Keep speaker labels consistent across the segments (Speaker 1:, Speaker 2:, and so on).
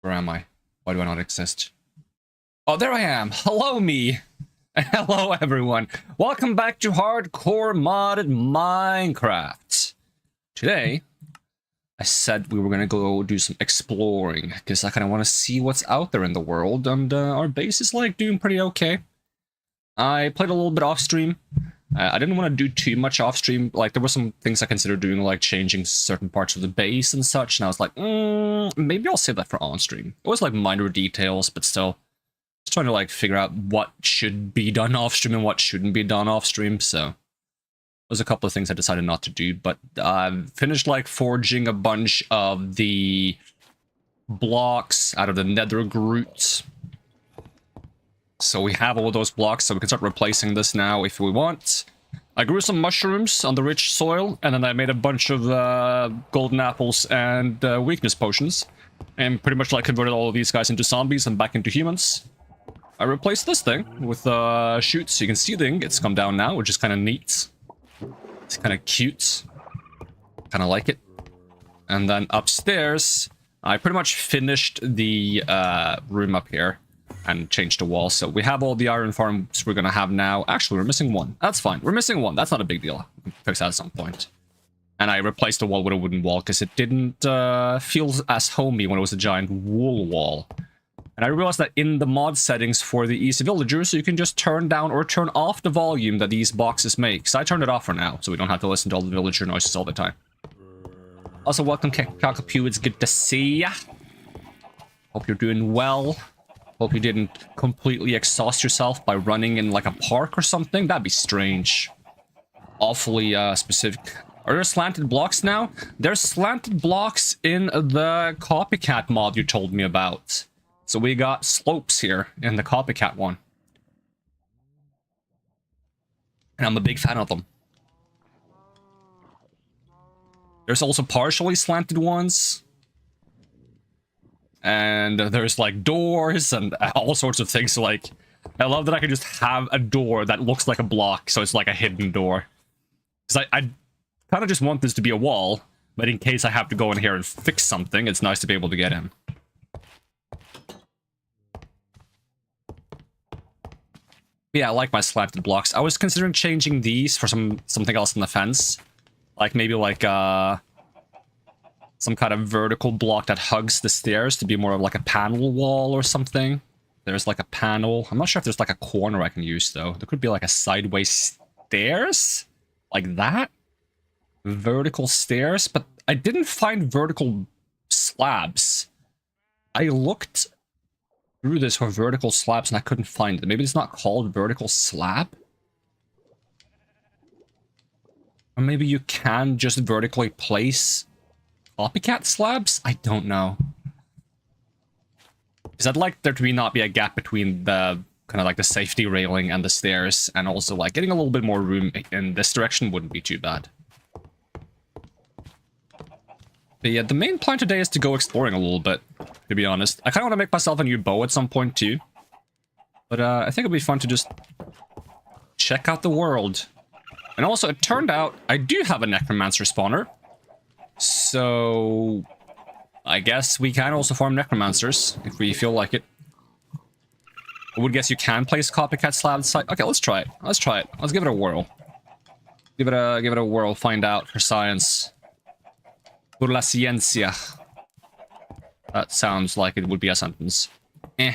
Speaker 1: Where am I? Why do I not exist? Oh, there I am. Hello, me. Hello, everyone. Welcome back to Hardcore Modded Minecraft. Today, I said we were going to go do some exploring, because I kind of want to see what's out there in the world, and our base is, like, doing pretty okay. I played a little bit off-stream. I didn't want to do too much off-stream. Like, there were some things I considered doing, like changing certain parts of the base and such, and I was like, maybe I'll save that for on-stream. It was, like, minor details, but still. Just trying to, like, figure out what should be done off-stream and what shouldn't be done off-stream, so... There's a couple of things I decided not to do, but I've finished, like, forging a bunch of the blocks out of the nether groot. So we have all those blocks, so we can start replacing this now if we want. I grew some mushrooms on the rich soil, and then I made a bunch of golden apples and weakness potions. And pretty much, like, converted all of these guys into zombies and back into humans. I replaced this thing with shoots, so you can see the ingots come down now, which is kind of neat. It's kind of cute. Kind of like it. And then upstairs, I pretty much finished the room up here and changed the wall. So we have all the iron farms we're going to have now. Actually, we're missing one. That's fine. We're missing one. That's not a big deal. We can fix that at some point. And I replaced the wall with a wooden wall because it didn't feel as homey when it was a giant wool wall. And I realized that in the mod settings for the Easy Villagers, you can just turn down or turn off the volume that these boxes make. So I turned it off for now, so we don't have to listen to all the villager noises all the time. Also, welcome, Kakapew. It's good to see ya. Hope you're doing well. Hope you didn't completely exhaust yourself by running in, like, a park or something. That'd be strange. Awfully specific. Are there slanted blocks now? There's slanted blocks in the Copycat mod you told me about. So we got slopes here in the Copycat one. And I'm a big fan of them. There's also partially slanted ones. And there's, like, doors and all sorts of things. So, like, I love that I can just have a door that looks like a block, so it's like a hidden door. Because I kind of just want this to be a wall, but in case I have to go in here and fix something, it's nice to be able to get in. Yeah, I like my slanted blocks. I was considering changing these for something else in the fence. Like, maybe, like, some kind of vertical block that hugs the stairs to be more of, like, a panel wall or something. There's, like, a panel. I'm not sure if there's, like, a corner I can use, though. There could be, like, a sideways stairs? Like that? Vertical stairs? But I didn't find vertical slabs. I looked through this for vertical slabs and I couldn't find it. Maybe it's not called vertical slab? Or maybe you can just vertically place Copycat slabs? I don't know. Because I'd like there to not be a gap between the kind of like the safety railing and the stairs, and also like getting a little bit more room in this direction wouldn't be too bad. But yeah, the main plan today is to go exploring a little bit, to be honest. I kind of want to make myself a new bow at some point too. But I think it'd be fun to just check out the world. And also, it turned out I do have a necromancer spawner. So I guess we can also farm necromancers if we feel like it. I would guess you can place Copycat slabs. Okay, let's try it. Let's try it. Let's give it a whirl. Give it a whirl. Find out for science. Por la ciencia. That sounds like it would be a sentence. Eh.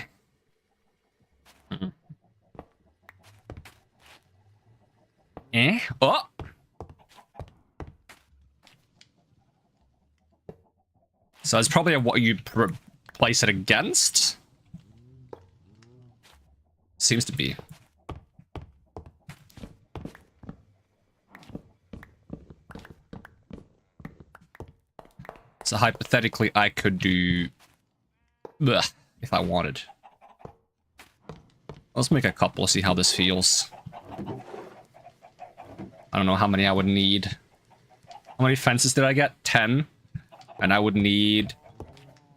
Speaker 1: Eh? Oh! So it's probably what you place it against. Seems to be. So hypothetically, I could do... Blech, if I wanted. Let's make a couple, see how this feels. I don't know how many I would need. How many fences did I get? 10. And I would need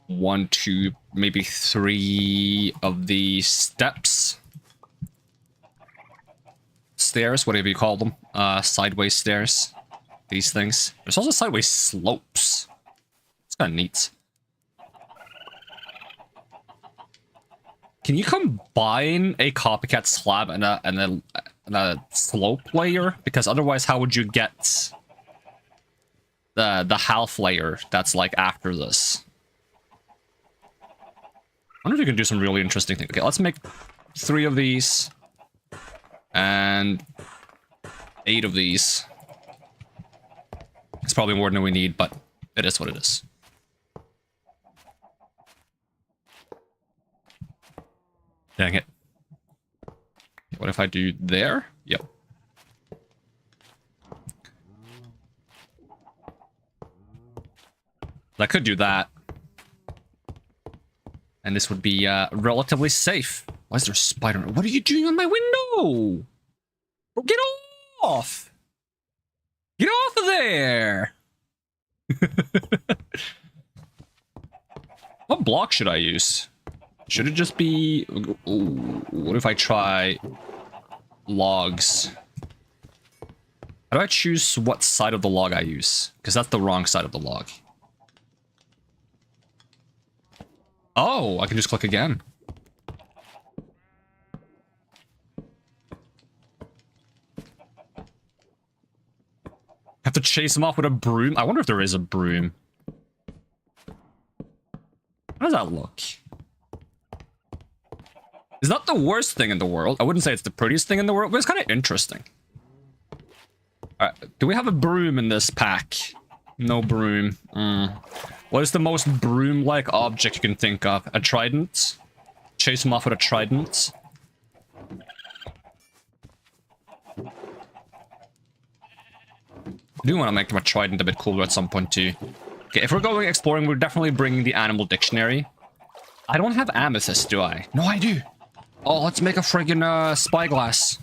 Speaker 1: 1, 2, maybe 3 of the steps. Stairs, whatever you call them. Sideways stairs. These things. There's also sideways slopes. It's kind of neat. Can you combine a copycat slab and a slope layer? Because otherwise, how would you get the half layer that's like after this? I wonder if you can do some really interesting things. Okay, let's make 3 of these and 8 of these. It's probably more than we need, but it is what it is. Dang it. What if I do there? Yep. I could do that. And this would be relatively safe. Why is there a spider? What are you doing on my window? Oh, get off! Get off of there! What block should I use? Should it just be... Ooh, what if I try logs? How do I choose what side of the log I use? Because that's the wrong side of the log. Oh, I can just click again. Have to chase him off with a broom. I wonder if there is a broom. How does that look? It's not the worst thing in the world. I wouldn't say it's the prettiest thing in the world, but it's kind of interesting. Alright, do we have a broom in this pack? No broom. What is the most broom-like object you can think of? A trident? Chase him off with a trident? I do want to make my trident a bit cooler at some point too. Okay, if we're going exploring, we're definitely bringing the animal dictionary. I don't have amethyst, do I? No, I do. Oh, let's make a friggin' spyglass.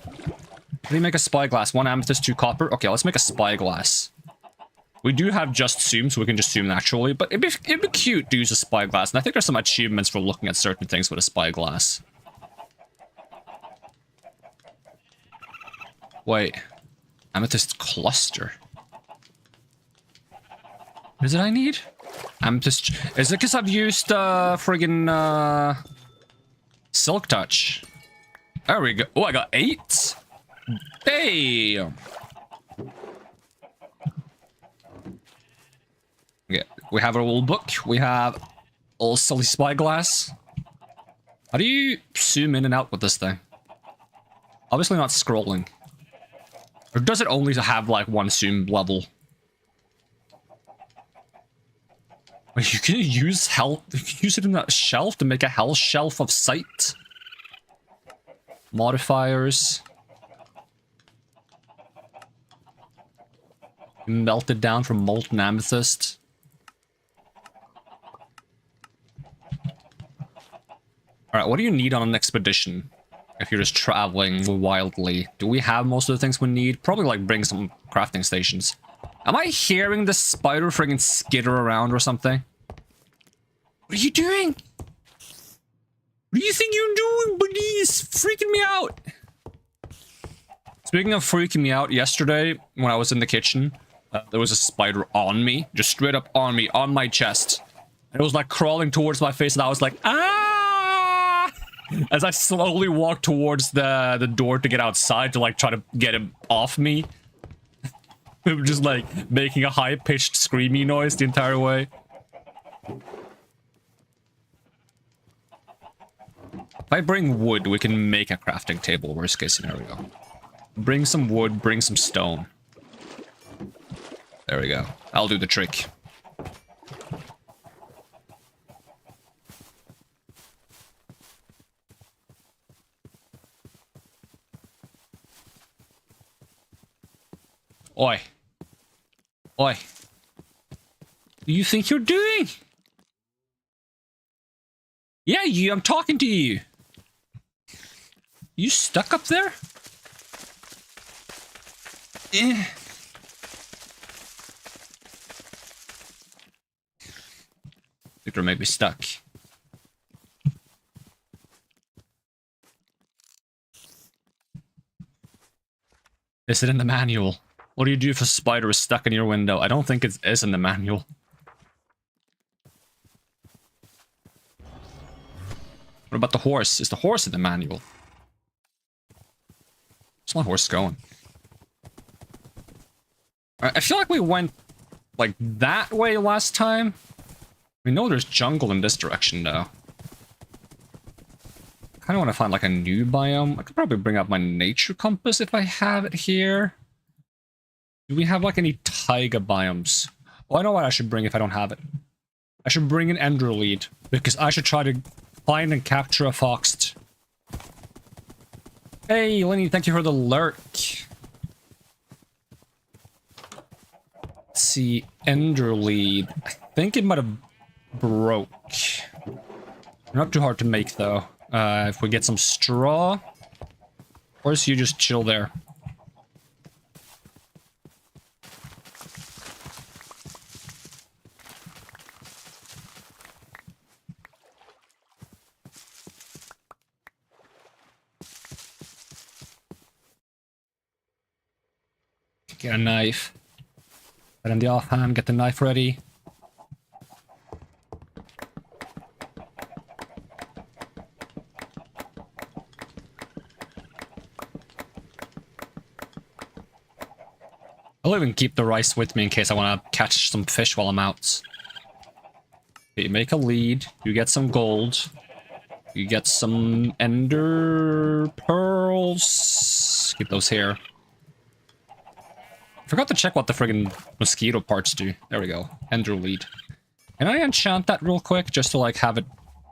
Speaker 1: Let me make a spyglass. 1 amethyst, 2 copper. Okay, let's make a spyglass. We do have just zoom, so we can just zoom naturally, but it'd be cute to use a spyglass, and I think there's some achievements for looking at certain things with a spyglass. Wait. Amethyst cluster. What is it I need? Amethyst... Is it because I've used, friggin', Silk Touch? There we go. Oh, I got 8? Damn! Okay, we have our old book. We have old silly spyglass. How do you zoom in and out with this thing? Obviously not scrolling. Or does it only have, like, 1 zoom level? Wait, you can use health... You can use it in that shelf to make a health shelf of sight. Modifiers. Melted down from molten amethyst. Alright, what do you need on an expedition? If you're just traveling wildly. Do we have most of the things we need? Probably, like, bring some crafting stations. Am I hearing the spider friggin' skitter around or something? What are you doing? What do you think you're doing, buddy? It's freaking me out. Speaking of freaking me out, yesterday, when I was in the kitchen, there was a spider on me. Just straight up on me, on my chest. And it was, like, crawling towards my face, and I was like, ah! As I slowly walked towards the door to get outside to, like, try to get him off me. Just, like, making a high-pitched screamy noise the entire way. If I bring wood, we can make a crafting table, worst case scenario. Bring some wood, bring some stone. There we go. I'll do the trick. Oi. Oi. What do you think you're doing? Yeah, I'm talking to you. You stuck up there? Eh. Victor may be stuck. Is it in the manual? What do you do if a spider is stuck in your window? I don't think it is in the manual. What about the horse? Is the horse in the manual? Where's my horse going? I feel like we went like that way last time. We know there's jungle in this direction though. I kind of want to find like a new biome. I could probably bring up my nature compass if I have it here. Do we have like any taiga biomes? Oh, I know what I should bring if I don't have it. I should bring an ender lead because I should try to find and capture a fox. Hey, Lenny, thank you for the lurk. Let's see, ender lead. I think it might have broke. Not too hard to make though. If we get some straw, or so you just chill there. Get a knife. Put in the offhand, get the knife ready. I'll even keep the rice with me in case I want to catch some fish while I'm out. Okay, you make a lead, you get some gold, you get some ender pearls. Keep those here. Forgot to check what the friggin' mosquito parts do. There we go. Ender lead. Can I enchant that real quick just to like have it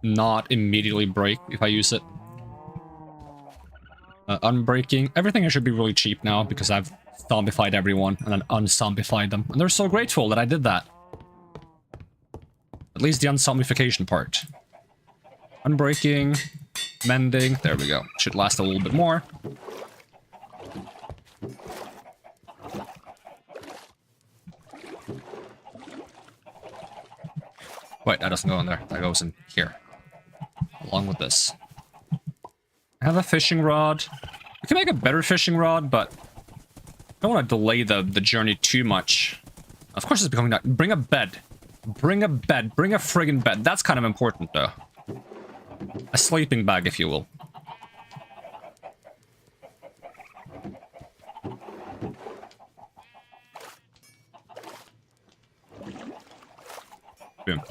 Speaker 1: not immediately break if I use it? Unbreaking. Everything should be really cheap now because I've zombified everyone and then unzombified them. And they're so grateful that I did that. At least the unzombification part. Unbreaking. Mending. There we go. Should last a little bit more. Wait, that doesn't go in there. That goes in here. Along with this. I have a fishing rod. We can make a better fishing rod, but I don't want to delay the journey too much. Of course it's becoming dark. Bring a bed. Bring a bed. Bring a friggin' bed. That's kind of important, though. A sleeping bag, if you will. Boom.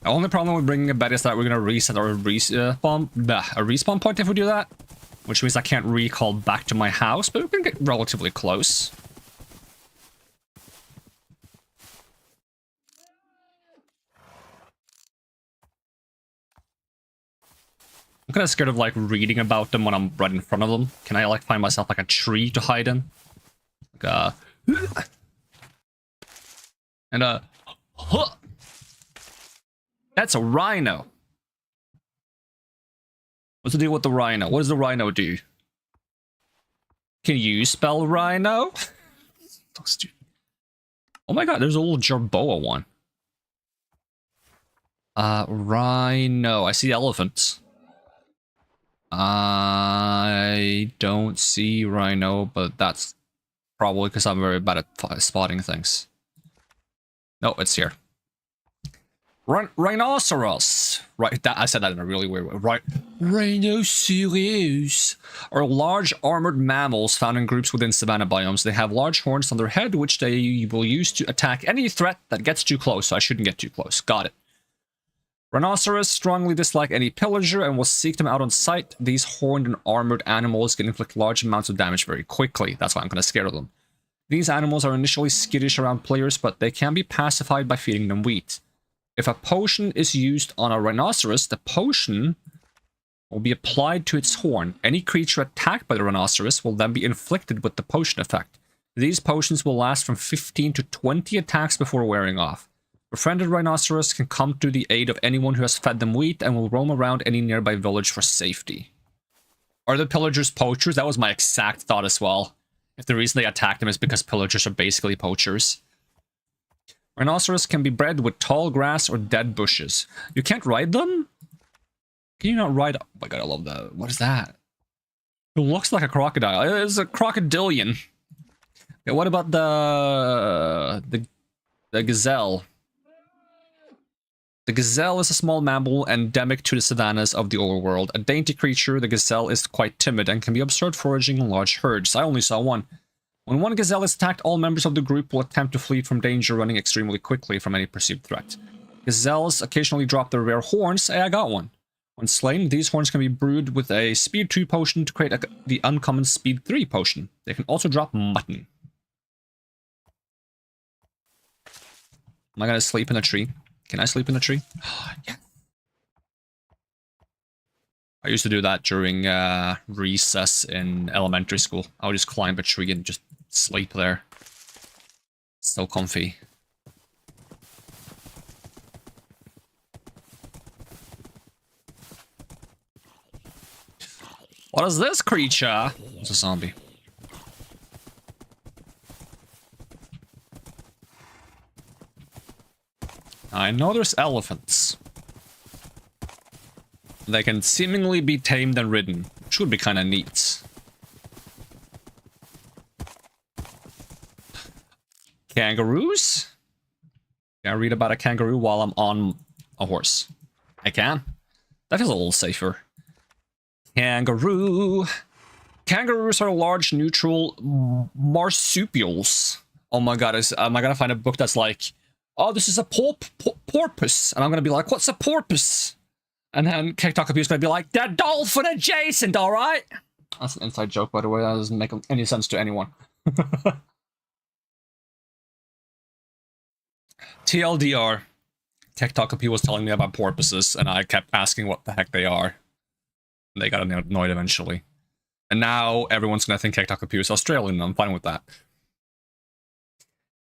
Speaker 1: The only problem with bringing a bed is that we're gonna reset our respawn point if we do that. Which means I can't recall back to my house, but we can get relatively close. I'm kind of scared of like reading about them when I'm right in front of them. Can I like find myself like a tree to hide in? Like and that's a rhino. What's the deal with the rhino? What does the rhino do? Can you spell rhino? So stupid. Oh my god, there's a little jerboa one. Rhino. I see elephants. I don't see rhino, but that's probably because I'm very bad at spotting things. No, it's here. Rhinoceros. Right, I said that in a really weird way. Right, rhinoceros are large armored mammals found in groups within savanna biomes. They have large horns on their head, which they will use to attack any threat that gets too close. So I shouldn't get too close. Got it. Rhinoceros strongly dislike any pillager and will seek them out on sight. These horned and armored animals can inflict large amounts of damage very quickly. That's why I'm kind of scared of them. These animals are initially skittish around players, but they can be pacified by feeding them wheat. If a potion is used on a rhinoceros, the potion will be applied to its horn. Any creature attacked by the rhinoceros will then be inflicted with the potion effect. These potions will last from 15 to 20 attacks before wearing off. Befriended rhinoceros can come to the aid of anyone who has fed them wheat and will roam around any nearby village for safety. Are the pillagers poachers? That was my exact thought as well. If the reason they attack them is because pillagers are basically poachers. Rhinoceros can be bred with tall grass or dead bushes. You can't ride them? Can you not ride? Oh my god, I love that. What is that? It looks like a crocodile. It's a crocodilian. Okay, what about the gazelle? The gazelle is a small mammal endemic to the savannas of the overworld. A dainty creature, the gazelle is quite timid and can be observed foraging in large herds. I only saw one. When one gazelle is attacked, all members of the group will attempt to flee from danger, running extremely quickly from any perceived threat. Gazelles occasionally drop their rare horns. Hey, I got one. When slain, these horns can be brewed with a Speed 2 potion to create the uncommon Speed 3 potion. They can also drop mutton. Am I gonna sleep in a tree? Can I sleep in a tree? Yeah. I used to do that during recess in elementary school. I would just climb a tree and just sleep there. So comfy. What is this creature? It's a zombie. I know there's elephants. They can seemingly be tamed and ridden, which would be kind of neat. Kangaroos? Can I read about a kangaroo while I'm on a horse? I can. That feels a little safer. Kangaroo. Kangaroos are large, neutral marsupials. Oh my god, am I gonna find a book that's like, oh, this is a porpoise. And I'm gonna be like, what's a porpoise? And then Tarko is gonna be like, they're dolphin adjacent, alright? That's an inside joke, by the way. That doesn't make any sense to anyone. TLDR. Tarko was telling me about porpoises, and I kept asking what the heck they are. They got annoyed eventually. And now everyone's gonna think Tarko is Australian, and I'm fine with that.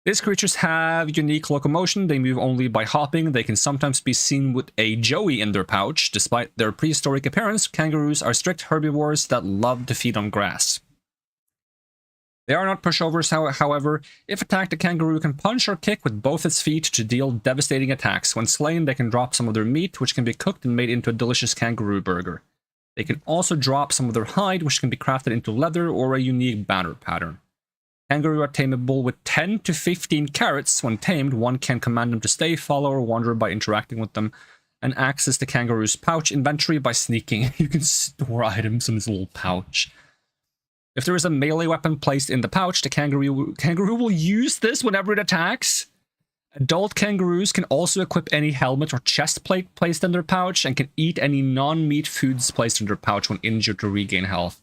Speaker 1: These creatures have unique locomotion. They move only by hopping. They can sometimes be seen with a joey in their pouch. Despite their prehistoric appearance, kangaroos are strict herbivores that love to feed on grass. They are not pushovers, however. If attacked, a kangaroo can punch or kick with both its feet to deal devastating attacks. When slain, they can drop some of their meat, which can be cooked and made into a delicious kangaroo burger. They can also drop some of their hide, which can be crafted into leather or a unique banner pattern. Kangaroo are tameable with 10 to 15 carrots. When tamed, one can command them to stay, follow, or wander by interacting with them, and access the kangaroo's pouch inventory by sneaking. You can store items in this little pouch. If there is a melee weapon placed in the pouch, the kangaroo will use this whenever it attacks. Adult kangaroos can also equip any helmet or chest plate placed in their pouch, and can eat any non-meat foods placed in their pouch when injured to regain health.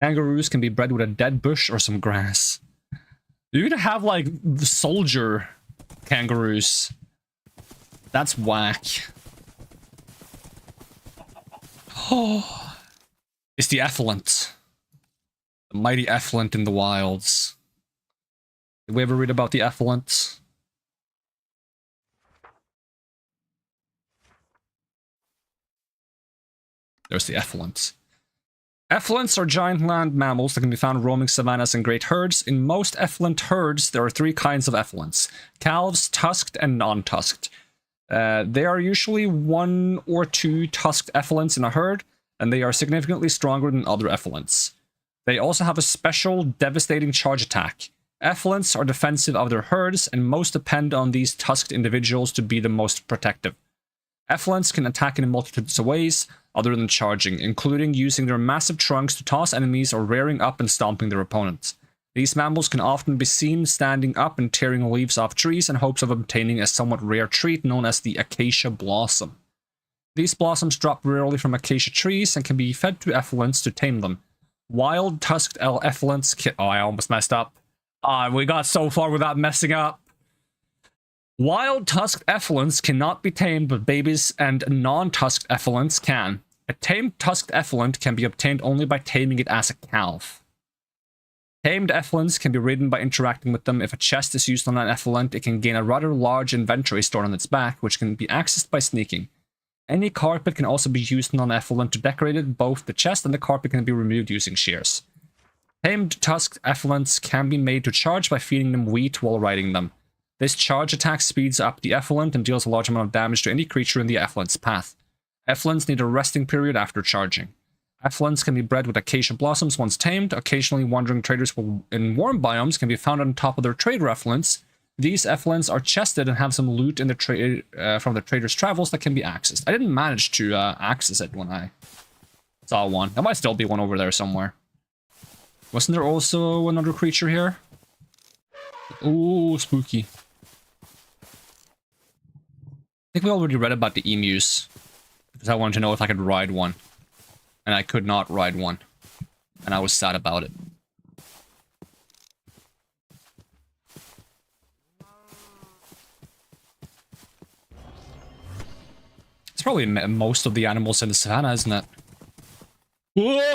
Speaker 1: Kangaroos can be bred with a dead bush or some grass. You're gonna have, like, soldier kangaroos. That's whack. Oh, it's the effluent. The mighty effluent in the wilds. Did we ever read about the effluent? There's the effluent. Effluents are giant land mammals that can be found roaming savannas in great herds. In most effluent herds, there are three kinds of effluents: calves, tusked, and non-tusked. There are usually 1 or 2 tusked effluents in a herd, and they are significantly stronger than other effluents. They also have a special, devastating charge attack. Effluents are defensive of their herds, and most depend on these tusked individuals to be the most protective. Effluents can attack in multitudes of ways, other than charging, including using their massive trunks to toss enemies or rearing up and stomping their opponents. These mammals can often be seen standing up and tearing leaves off trees in hopes of obtaining a somewhat rare treat known as the acacia blossom. These blossoms drop rarely from acacia trees and can be fed to effluents to tame them. Wild tusked effluents oh, I almost messed up. We got so far without messing up. Wild tusked effluents cannot be tamed, but babies and non-tusked effluents can. A tamed tusked effluent can be obtained only by taming it as a calf. Tamed effluents can be ridden by interacting with them. If a chest is used on an effluent, it can gain a rather large inventory stored on its back, which can be accessed by sneaking. Any carpet can also be used on an effluent to decorate it. Both the chest and the carpet can be removed using shears. Tamed tusked effluents can be made to charge by feeding them wheat while riding them. This charge attack speeds up the effluent and deals a large amount of damage to any creature in the effluent's path. Effluents need a resting period after charging. Effluents can be bred with acacia blossoms once tamed. Occasionally, wandering traders in warm biomes can be found on top of their trader effluents, These effluents are chested and have some loot in the trade from the trader's travels that can be accessed. I didn't manage to access it when I saw one. There might still be one over there somewhere. Wasn't there also another creature here? Ooh, spooky. I think we already read about the emus. Because I wanted to know if I could ride one. And I could not ride one. And I was sad about it. It's probably most of the animals in the savannah, isn't it? Whoa!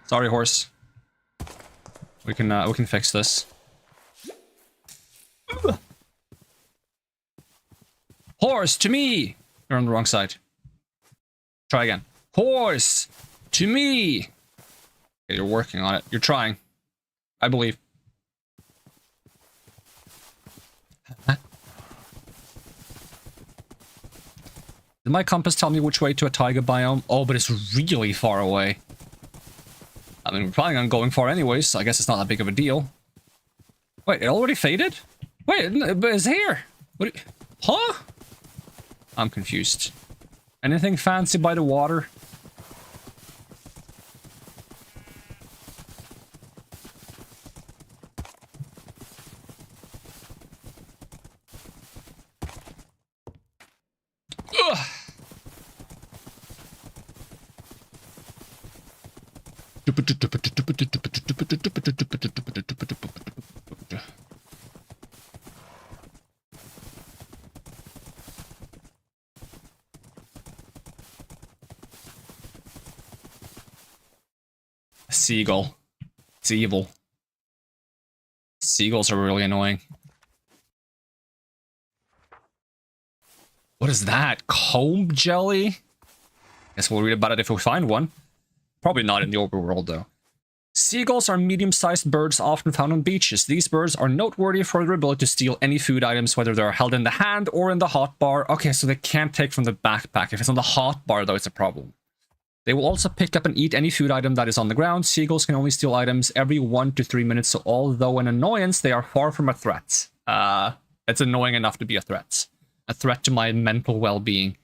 Speaker 1: Sorry, horse. We can fix this. Horse, to me! You're on the wrong side. Try again. Horse, to me! Okay, you're working on it. You're trying. I believe. Huh? Did my compass tell me which way to a taiga biome? Oh, but it's really far away. I mean, we're probably not going far anyways, so I guess it's not that big of a deal. Wait, it already faded? Wait, but it's here! What? Huh? I'm confused. Anything fancy by the water? Ugh. Seagull. It's evil. Seagulls are really annoying. What is that? Comb jelly? Guess we'll read about it if we find one. Probably not in the overworld, though. Seagulls are medium-sized birds often found on beaches. These birds are noteworthy for their ability to steal any food items, whether they're held in the hand or in the hotbar. Okay, so they can't take from the backpack. If it's on the hotbar, though, it's a problem. They will also pick up and eat any food item that is on the ground. Seagulls can only steal items every 1 to 3 minutes, so although an annoyance, they are far from a threat. It's annoying enough to be a threat. A threat to my mental well-being.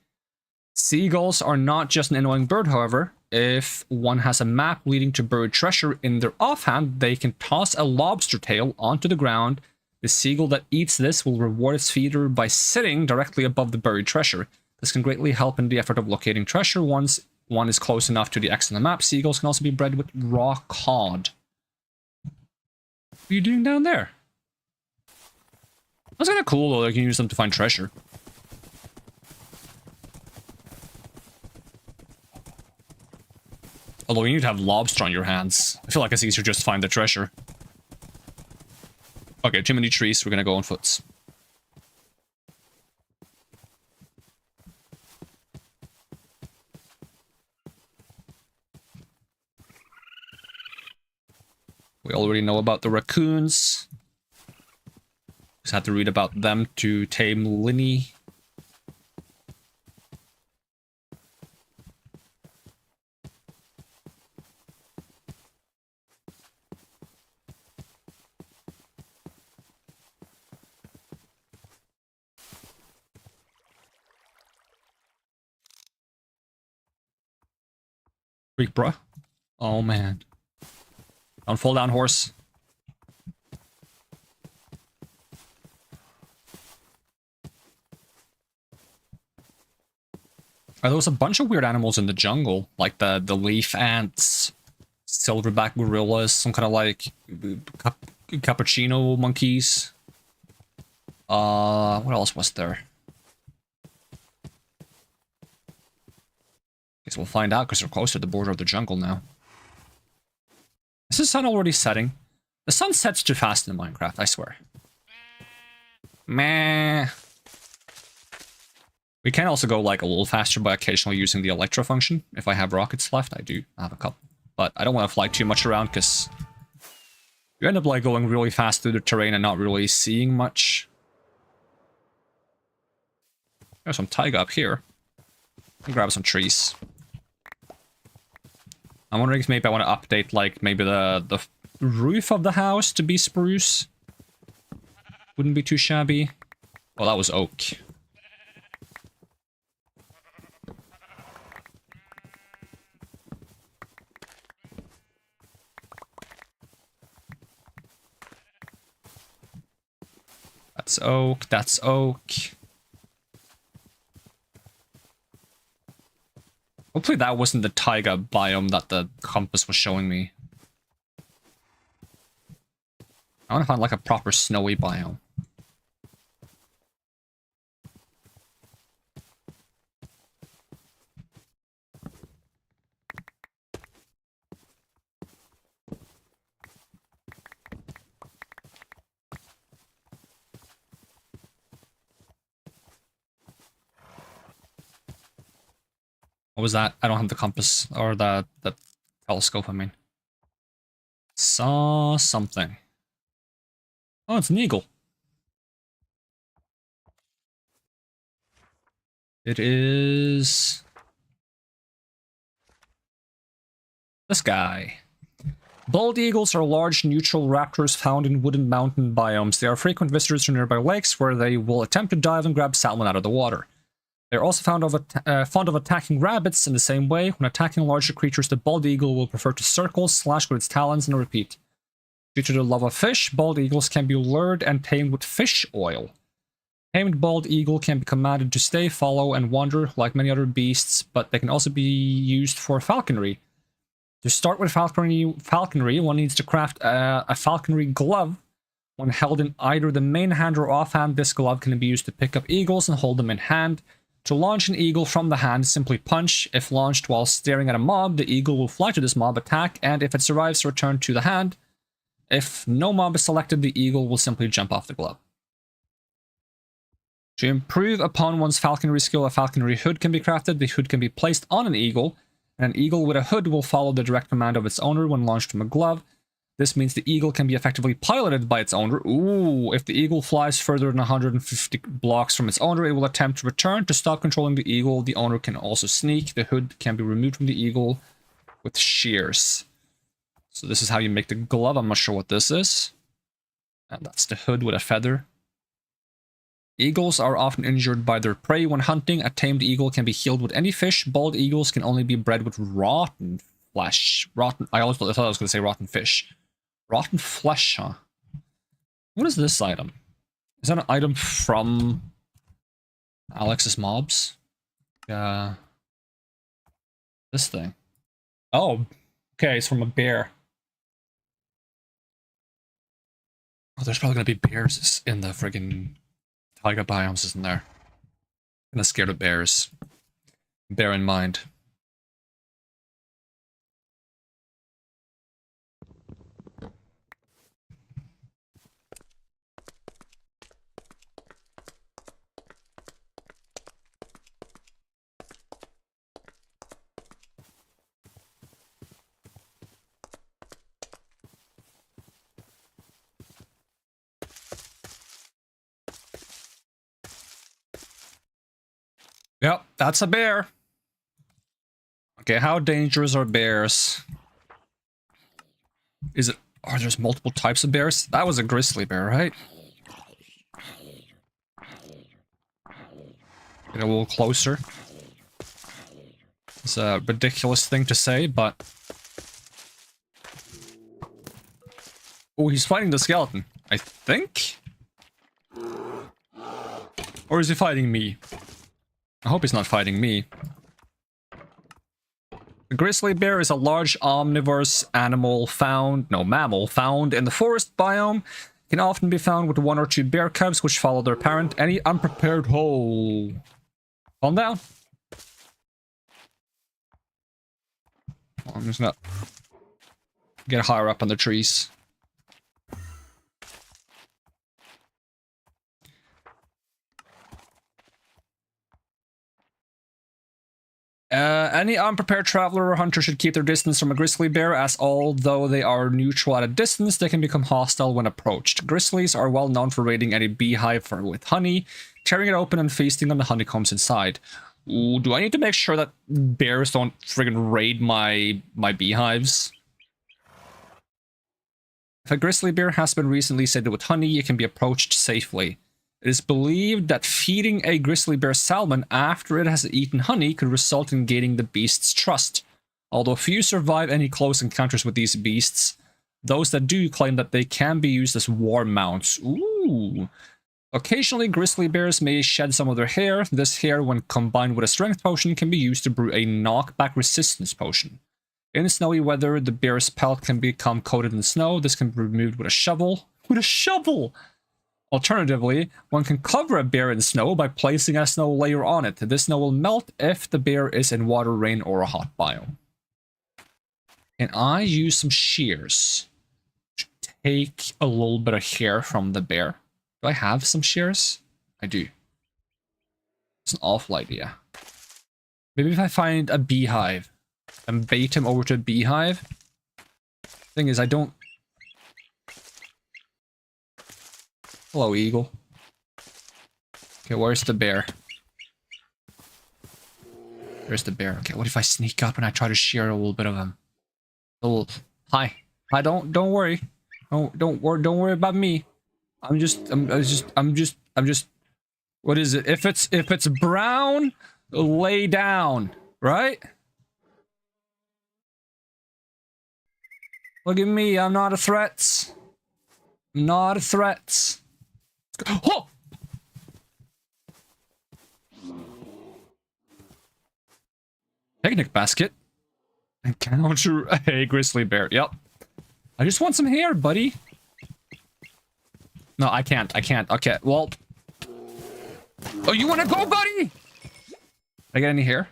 Speaker 1: Seagulls are not just an annoying bird, however. If one has a map leading to buried treasure in their offhand, they can toss a lobster tail onto the ground. The seagull that eats this will reward its feeder by sitting directly above the buried treasure. This can greatly help in the effort of locating treasure once one is close enough to the X on the map. Seagulls can also be bred with raw cod. What are you doing down there? That's kind of cool, though. You can use them to find treasure. Although you need to have lobster on your hands. I feel like it's easier just to find the treasure. Okay, too many trees. We're gonna go on foot. We already know about the raccoons. Just had to read about them to tame Linny. Freak, bruh. Oh, man. Don't fall down, horse. There was a bunch of weird animals in the jungle, like the leaf ants, silverback gorillas, some kind of like cappuccino monkeys. What else was there? Guess we'll find out because we're close to the border of the jungle now. Is the sun already setting? The sun sets too fast in Minecraft, I swear. Meh. We can also go like a little faster by occasionally using the electro function. If I have rockets left, I do have a couple. But I don't want to fly too much around because you end up like going really fast through the terrain and not really seeing much. There's some taiga up here. I'll grab some trees. I'm wondering if maybe I want to update like maybe the roof of the house to be spruce. wouldn't be too shabby. Well, that was oak. That's oak, that's oak. Hopefully that wasn't the taiga biome that the compass was showing me. I want to find like a proper snowy biome. What was that? I don't have the compass or the telescope, I mean. Saw something. Oh, it's an eagle. It is this guy. Bald eagles are large neutral raptors found in wooded mountain biomes. They are frequent visitors to nearby lakes where they will attempt to dive and grab salmon out of the water. They are also fond of attacking rabbits in the same way. When attacking larger creatures, the bald eagle will prefer to circle, slash with its talons, and repeat. Due to their love of fish, bald eagles can be lured and tamed with fish oil. Tamed bald eagle can be commanded to stay, follow, and wander like many other beasts, but they can also be used for falconry. To start with falconry, one needs to craft a falconry glove. When held in either the main hand or offhand, this glove can be used to pick up eagles and hold them in hand. To launch an eagle from the hand, simply punch. If launched while staring at a mob, the eagle will fly to this mob, attack, and if it survives, return to the hand. If no mob is selected, the eagle will simply jump off the glove. To improve upon one's falconry skill, a falconry hood can be crafted. The hood can be placed on an eagle, and an eagle with a hood will follow the direct command of its owner when launched from a glove. This means the eagle can be effectively piloted by its owner. Ooh, if the eagle flies further than 150 blocks from its owner, it will attempt to return. To stop controlling the eagle, the owner can also sneak. The hood can be removed from the eagle with shears. So this is how you make the glove. I'm not sure what this is. And that's the hood with a feather. Eagles are often injured by their prey when hunting. A tamed eagle can be healed with any fish. Bald eagles can only be bred with rotten flesh. I always thought I was going to say rotten fish. Rotten flesh, huh? What is this item? Is that an item from Alex's mobs? This thing. Oh, okay, it's from a bear. Oh, there's probably going to be bears in the friggin' taiga biomes, isn't there? I'm kind of scared of bears. Bear in mind. Yep, that's a bear. Okay, how dangerous are bears? Is it... Are there multiple types of bears? That was a grizzly bear, right? Get a little closer. It's a ridiculous thing to say, but... Oh, he's fighting the skeleton, I think? Or is he fighting me? I hope he's not fighting me. The grizzly bear is a large omnivorous mammal found in the forest biome. It can often be found with 1 or 2 bear cubs which follow their parent. Any unprepared hole. Calm down. I'm just gonna get higher up on the trees. Any unprepared traveler or hunter should keep their distance from a grizzly bear, as although they are neutral at a distance, they can become hostile when approached. Grizzlies are well known for raiding any beehive with honey, tearing it open and feasting on the honeycombs inside. Ooh, do I need to make sure that bears don't friggin' raid my beehives? If a grizzly bear has been recently sedated with honey, it can be approached safely. It is believed that feeding a grizzly bear salmon after it has eaten honey could result in gaining the beast's trust. Although few survive any close encounters with these beasts, those that do claim that they can be used as war mounts. Ooh. Occasionally, grizzly bears may shed some of their hair. This hair, when combined with a strength potion, can be used to brew a knockback resistance potion. In snowy weather, the bear's pelt can become coated in snow. This can be removed with a shovel. With a shovel! Alternatively, one can cover a bear in snow by placing a snow layer on it. This snow will melt if the bear is in water, rain, or a hot biome. Can I use some shears to take a little bit of hair from the bear? Do I have some shears? I do. It's an awful idea. Maybe if I find a beehive and bait him over to a beehive. Thing is, I don't... Hello, eagle. Okay, where's the bear? Where's the bear? Okay, what if I sneak up and I try to shear a little bit of him? A little... Hi. Hi, don't worry. Don't worry about me. I'm just... What is it? If it's brown, lay down, right? Look at me, I'm not a threat. I'm not a threat. Oh! Picnic basket. Encounter a grizzly bear. Yep. I just want some hair, buddy. No, I can't. Okay, well. Oh, you want to go, buddy? Did I get any hair?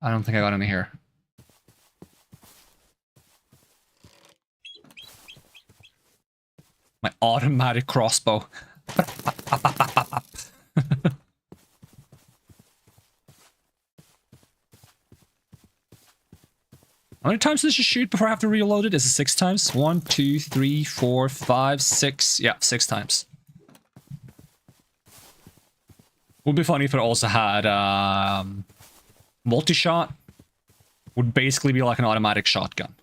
Speaker 1: I don't think I got any hair. My automatic crossbow. How many times does it shoot before I have to reload it? Is it 6 times? 1, 2, 3, 4, 5, 6. Yeah, 6 times. Would be funny if it also had multi-shot. Would basically be like an automatic shotgun.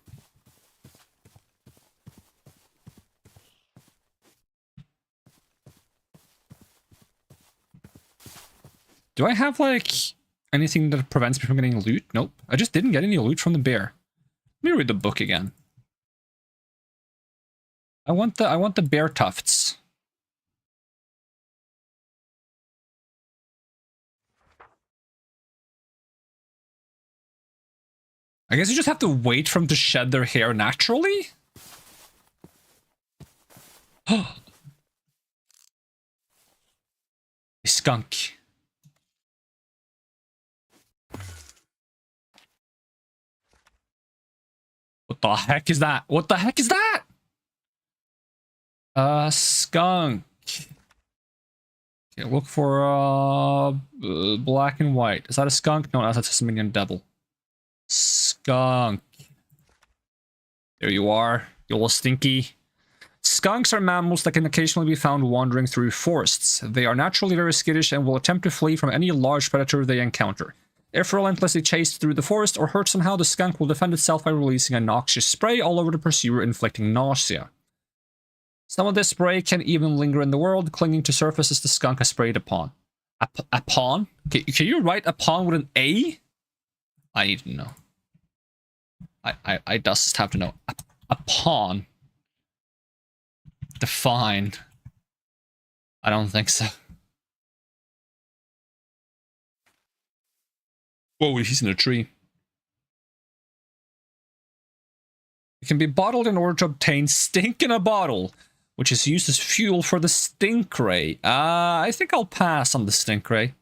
Speaker 1: Do I have, like, anything that prevents me from getting loot? Nope. I just didn't get any loot from the bear. Let me read the book again. I want the bear tufts. I guess you just have to wait for them to shed their hair naturally? A skunk. What the heck is that? What the heck is that? Skunk. Okay, look for black and white. Is that a skunk? No, that's a minion devil. Skunk. There you are, you little stinky. Skunks are mammals that can occasionally be found wandering through forests. They are naturally very skittish and will attempt to flee from any large predator they encounter. If relentlessly chased through the forest or hurt somehow, the skunk will defend itself by releasing a noxious spray all over the pursuer, inflicting nausea. Some of this spray can even linger in the world, clinging to surfaces the skunk has sprayed upon. Upon? Okay, can you write upon with an A? I need to know. I just have to know. Upon. Defined. I don't think so. Whoa, he's in a tree. It can be bottled in order to obtain stink in a bottle, which is used as fuel for the stink ray. I think I'll pass on the stink ray.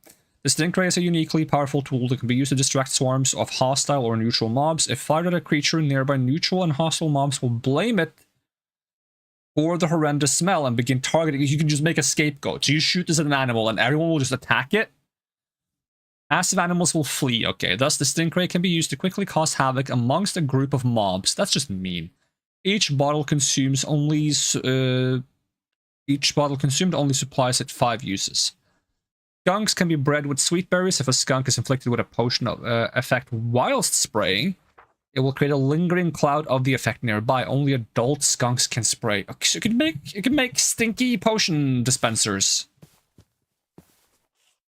Speaker 1: The stink ray is a uniquely powerful tool that can be used to distract swarms of hostile or neutral mobs. If fired at a creature, nearby neutral and hostile mobs will blame it for the horrendous smell and begin targeting. You can just make a scapegoat. So you shoot this at an animal and everyone will just attack it. Passive animals will flee. Okay, thus the stink ray can be used to quickly cause havoc amongst a group of mobs. That's just mean. Each bottle consumed only supplies it 5 uses. Skunks can be bred with sweet berries. If a skunk is inflicted with a potion of effect whilst spraying, It will create a lingering cloud of the effect nearby. Only adult skunks can spray. Okay, so it can make stinky potion dispensers.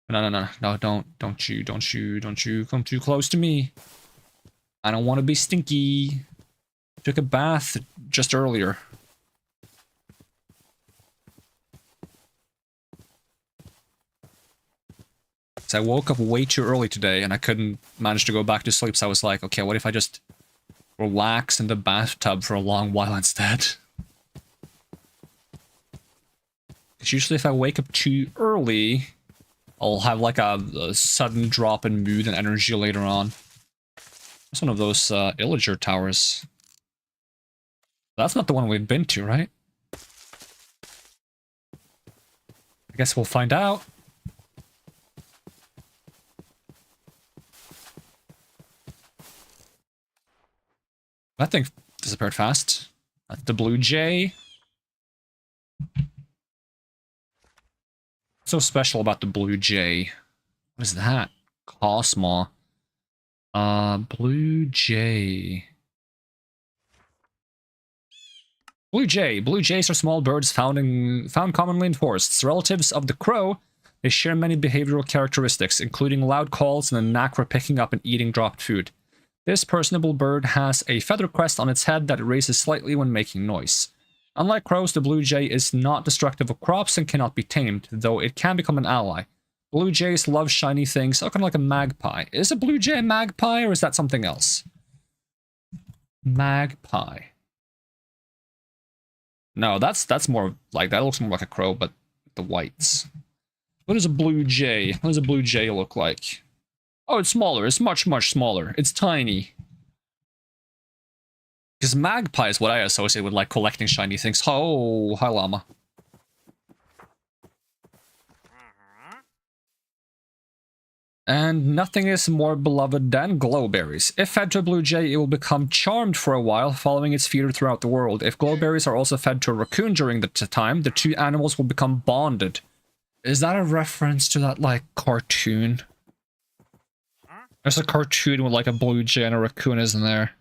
Speaker 1: No, don't you come too close to me. I don't want to be stinky. Took a bath just earlier. So I woke up way too early today and I couldn't manage to go back to sleep, so I was like, okay, what if I just relax in the bathtub for a long while instead? Because usually if I wake up too early, I'll have like a sudden drop in mood and energy later on. It's one of those Illager towers. That's not the one we've been to, right? I guess we'll find out. That thing disappeared fast. That's the blue jay. What's so special about the blue jay? What is that? Cosmo. Blue jay. Blue jay. Blue jays are small birds found commonly in forests. Relatives of the crow, they share many behavioral characteristics, including loud calls and a knack for picking up and eating dropped food. This personable bird has a feather crest on its head that raises slightly when making noise. Unlike crows, the blue jay is not destructive of crops and cannot be tamed, though it can become an ally. Blue jays love shiny things, kind of like a magpie. Is a blue jay a magpie, or is that something else? Magpie. No, that's more like, that looks more like a crow, but the whites. What is a blue jay? What does a blue jay look like? Oh, it's smaller. It's much, much smaller. It's tiny. Because magpie is what I associate with, like, collecting shiny things. Oh, hi, llama. And nothing is more beloved than glowberries. If fed to a blue jay, it will become charmed for a while, following its feeder throughout the world. If glowberries are also fed to a raccoon during the time, the two animals will become bonded. Is that a reference to that, like, cartoon? There's a cartoon with, like, a blue jay and a raccoon, isn't there?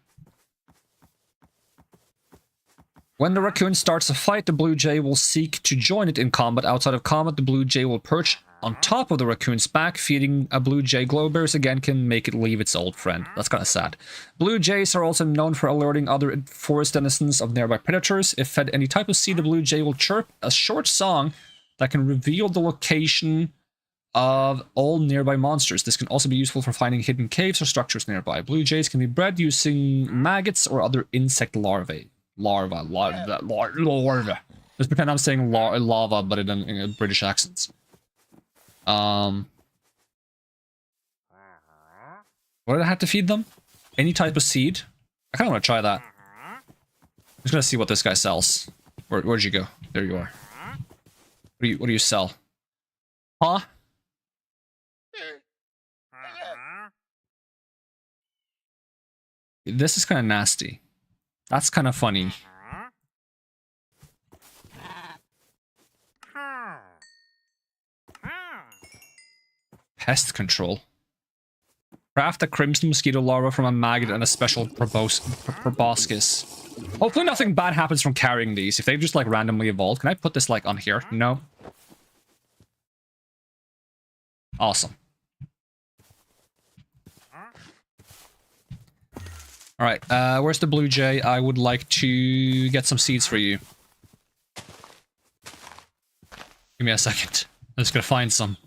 Speaker 1: When the raccoon starts a fight, the blue jay will seek to join it in combat. Outside of combat, the blue jay will perch on top of the raccoon's back. Feeding a blue jay glowberries again can make it leave its old friend. That's kind of sad. Blue jays are also known for alerting other forest denizens of nearby predators. If fed any type of seed, the blue jay will chirp a short song that can reveal the location of all nearby monsters. This can also be useful for finding hidden caves or structures nearby. Blue jays can be bred using maggots or other insect larvae. Larva. Just pretend I'm saying lava, but in British accents. What did I have to feed them? Any type of seed? I kind of want to try that. I'm just gonna see what this guy sells. Where'd you go? There you are. What do you sell? Huh? This is kind of nasty. That's kind of funny. Pest control. Craft a crimson mosquito larva from a maggot and a special proboscis. Hopefully nothing bad happens from carrying these. If they've just like randomly evolved. Can I put this like on here? No. Awesome. Alright, where's the blue jay? I would like to get some seeds for you. Give me a second. I'm just gonna find some.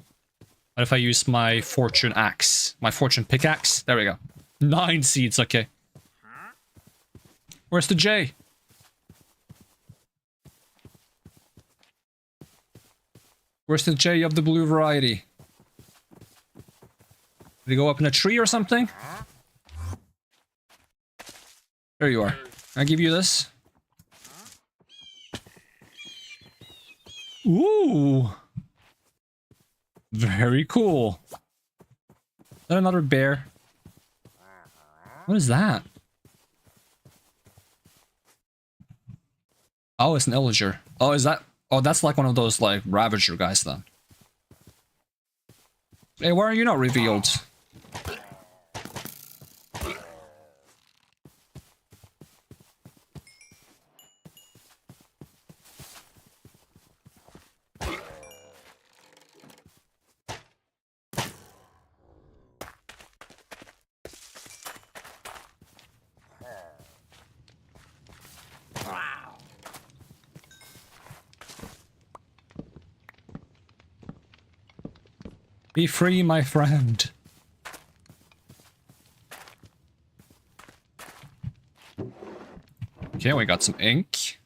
Speaker 1: What if I use my fortune axe? My fortune pickaxe? There we go. 9 seeds, okay. Where's the jay? Where's the jay of the blue variety? Did he go up in a tree or something? There you are. Can I give you this? Ooh! Very cool. Is that another bear? What is that? Oh, it's an illager. Oh, is that... Oh, that's like one of those, like, Ravager guys, then. Hey, why are you not revealed? Be free, my friend. Okay, we got some ink.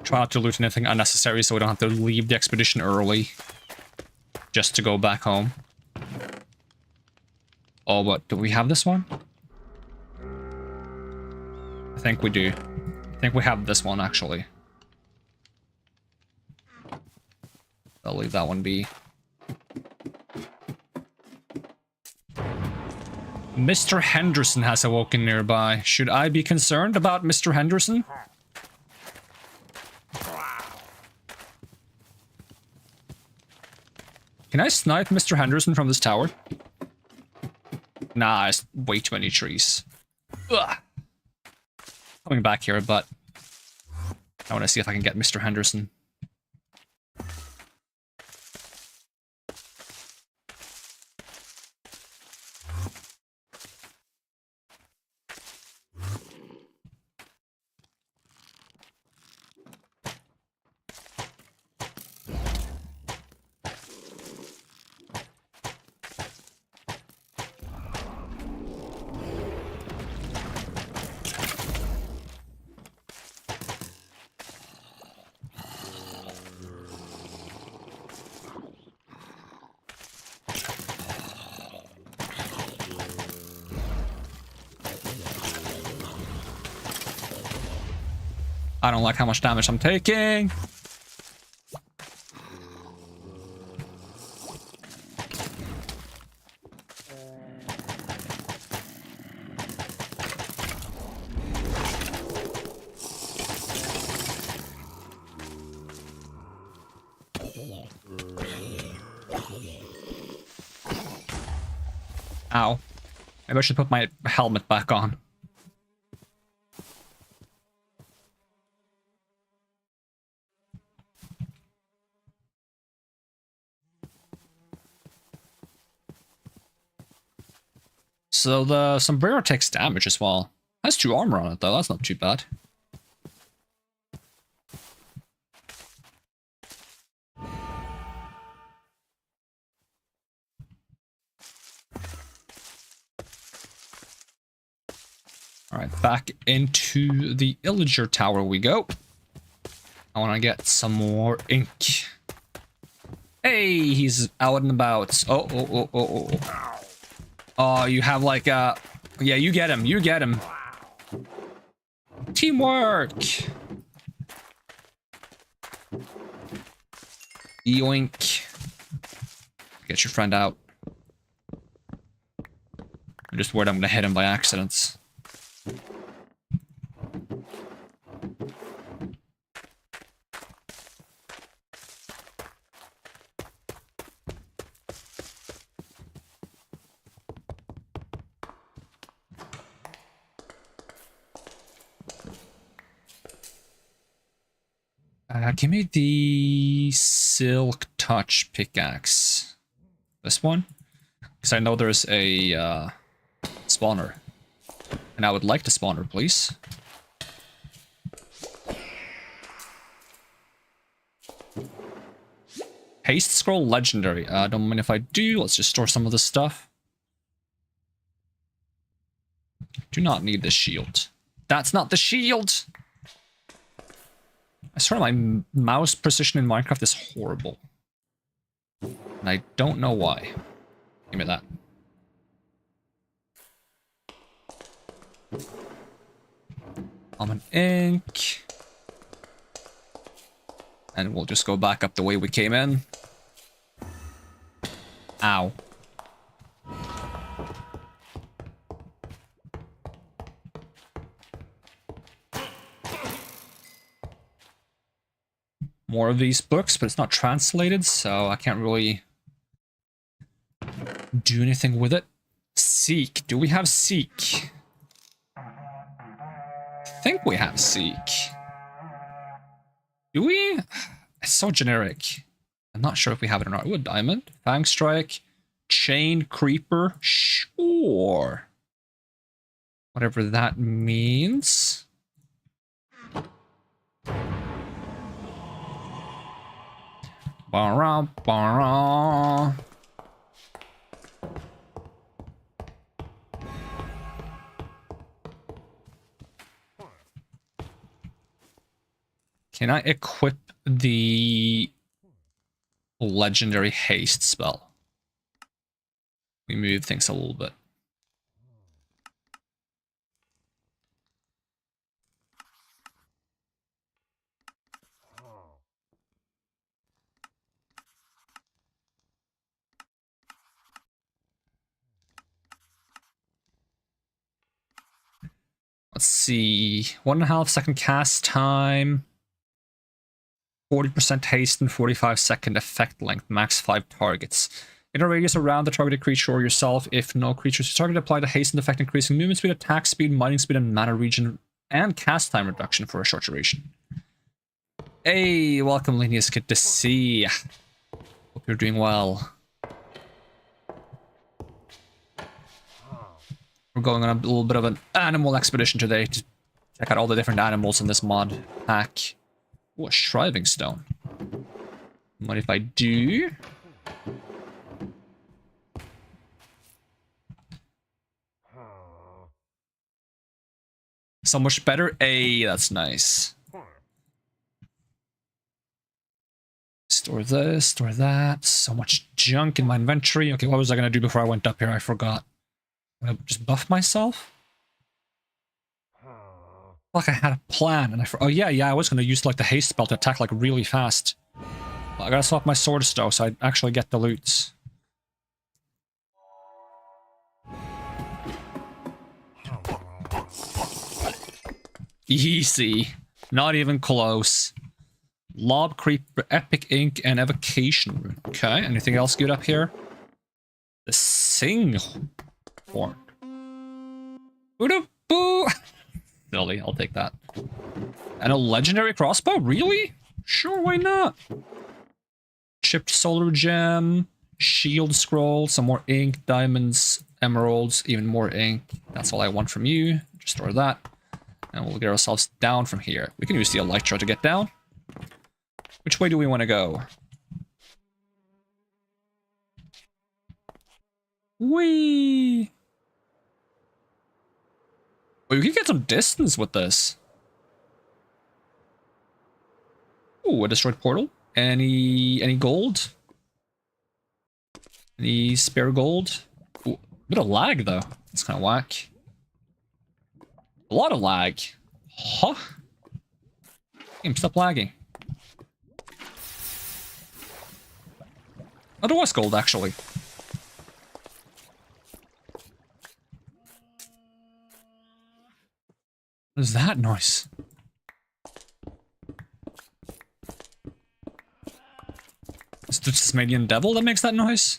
Speaker 1: Try not to loot anything unnecessary so we don't have to leave the expedition early. Just to go back home. Oh, what? Do we have this one? I think we do. I think we have this one, actually. I'll leave that one be. Mr. Henderson has awoken nearby. Should I be concerned about Mr. Henderson? Can I snipe Mr. Henderson from this tower? Nah, it's way too many trees. Ugh. Coming back here, but I want to see if I can get Mr. Henderson. I don't like how much damage I'm taking. Ow. Maybe I should put my helmet back on. So the sombrero takes damage as well. Has 2 armor on it though, that's not too bad. Alright, back into the Illager Tower we go. I want to get some more ink. Hey, he's out and about. Oh. Oh, you have like a... Yeah, you get him. You get him. Teamwork. Yoink. Get your friend out. I'm just worried I'm gonna hit him by accident. Give me the Silk Touch pickaxe. This one? Because I know there's a spawner. And I would like the spawner, please. Haste Scroll Legendary. Don't mind if I do. Let's just store some of this stuff. Do not need the shield. That's not the shield! I swear my mouse precision in Minecraft is horrible. And I don't know why. Give me that. Common ink. And we'll just go back up the way we came in. Ow. More of these books, but it's not translated, so I can't really do anything with it. Seek. Do we have Seek? I think we have Seek. Do we? It's so generic. I'm not sure if we have it or not. Wood Diamond, Fang Strike, Chain Creeper. Sure. Whatever that means. Can I equip the legendary haste spell? We move things a little bit. Let's see. 1.5 second cast time. 40% haste and 45-second effect length. Max 5 targets. In a radius around the targeted creature or yourself, if no creatures target, apply the haste and effect, increasing movement speed, attack speed, mining speed, and mana region, and cast time reduction for a short duration. Hey, welcome, Linus. Good to see ya. Hope you're doing well. We're going on a little bit of an animal expedition today to check out all the different animals in this mod pack. Ooh, a shriving stone. What if I do? So much better. Hey, that's nice. Store this, store that. So much junk in my inventory. Okay, what was I gonna do before I went up here? I forgot. I'm gonna just buff myself? Like I had a plan and oh yeah, I was gonna use like the haste spell to attack like really fast. Well, I gotta swap my sword though, so I actually get the loots. Easy. Not even close. Lob Creeper, Epic Ink, and Evocation Rune. Okay, anything else good up here? The Sing Horn. Boo! Silly, I'll take that. And a legendary crossbow? Really? Sure, why not? Chipped solar gem, shield scroll, some more ink, diamonds, emeralds, even more ink. That's all I want from you. Just store that. And we'll get ourselves down from here. We can use the Elytra to get down. Which way do we want to go? Whee! Oh, you can get some distance with this. Ooh, a destroyed portal. Any gold? Any spare gold? Ooh, a bit of lag though. It's kind of whack. A lot of lag. Huh? Game, stop lagging. Oh, there was gold actually. What is that noise? Is it the Tasmanian devil that makes that noise?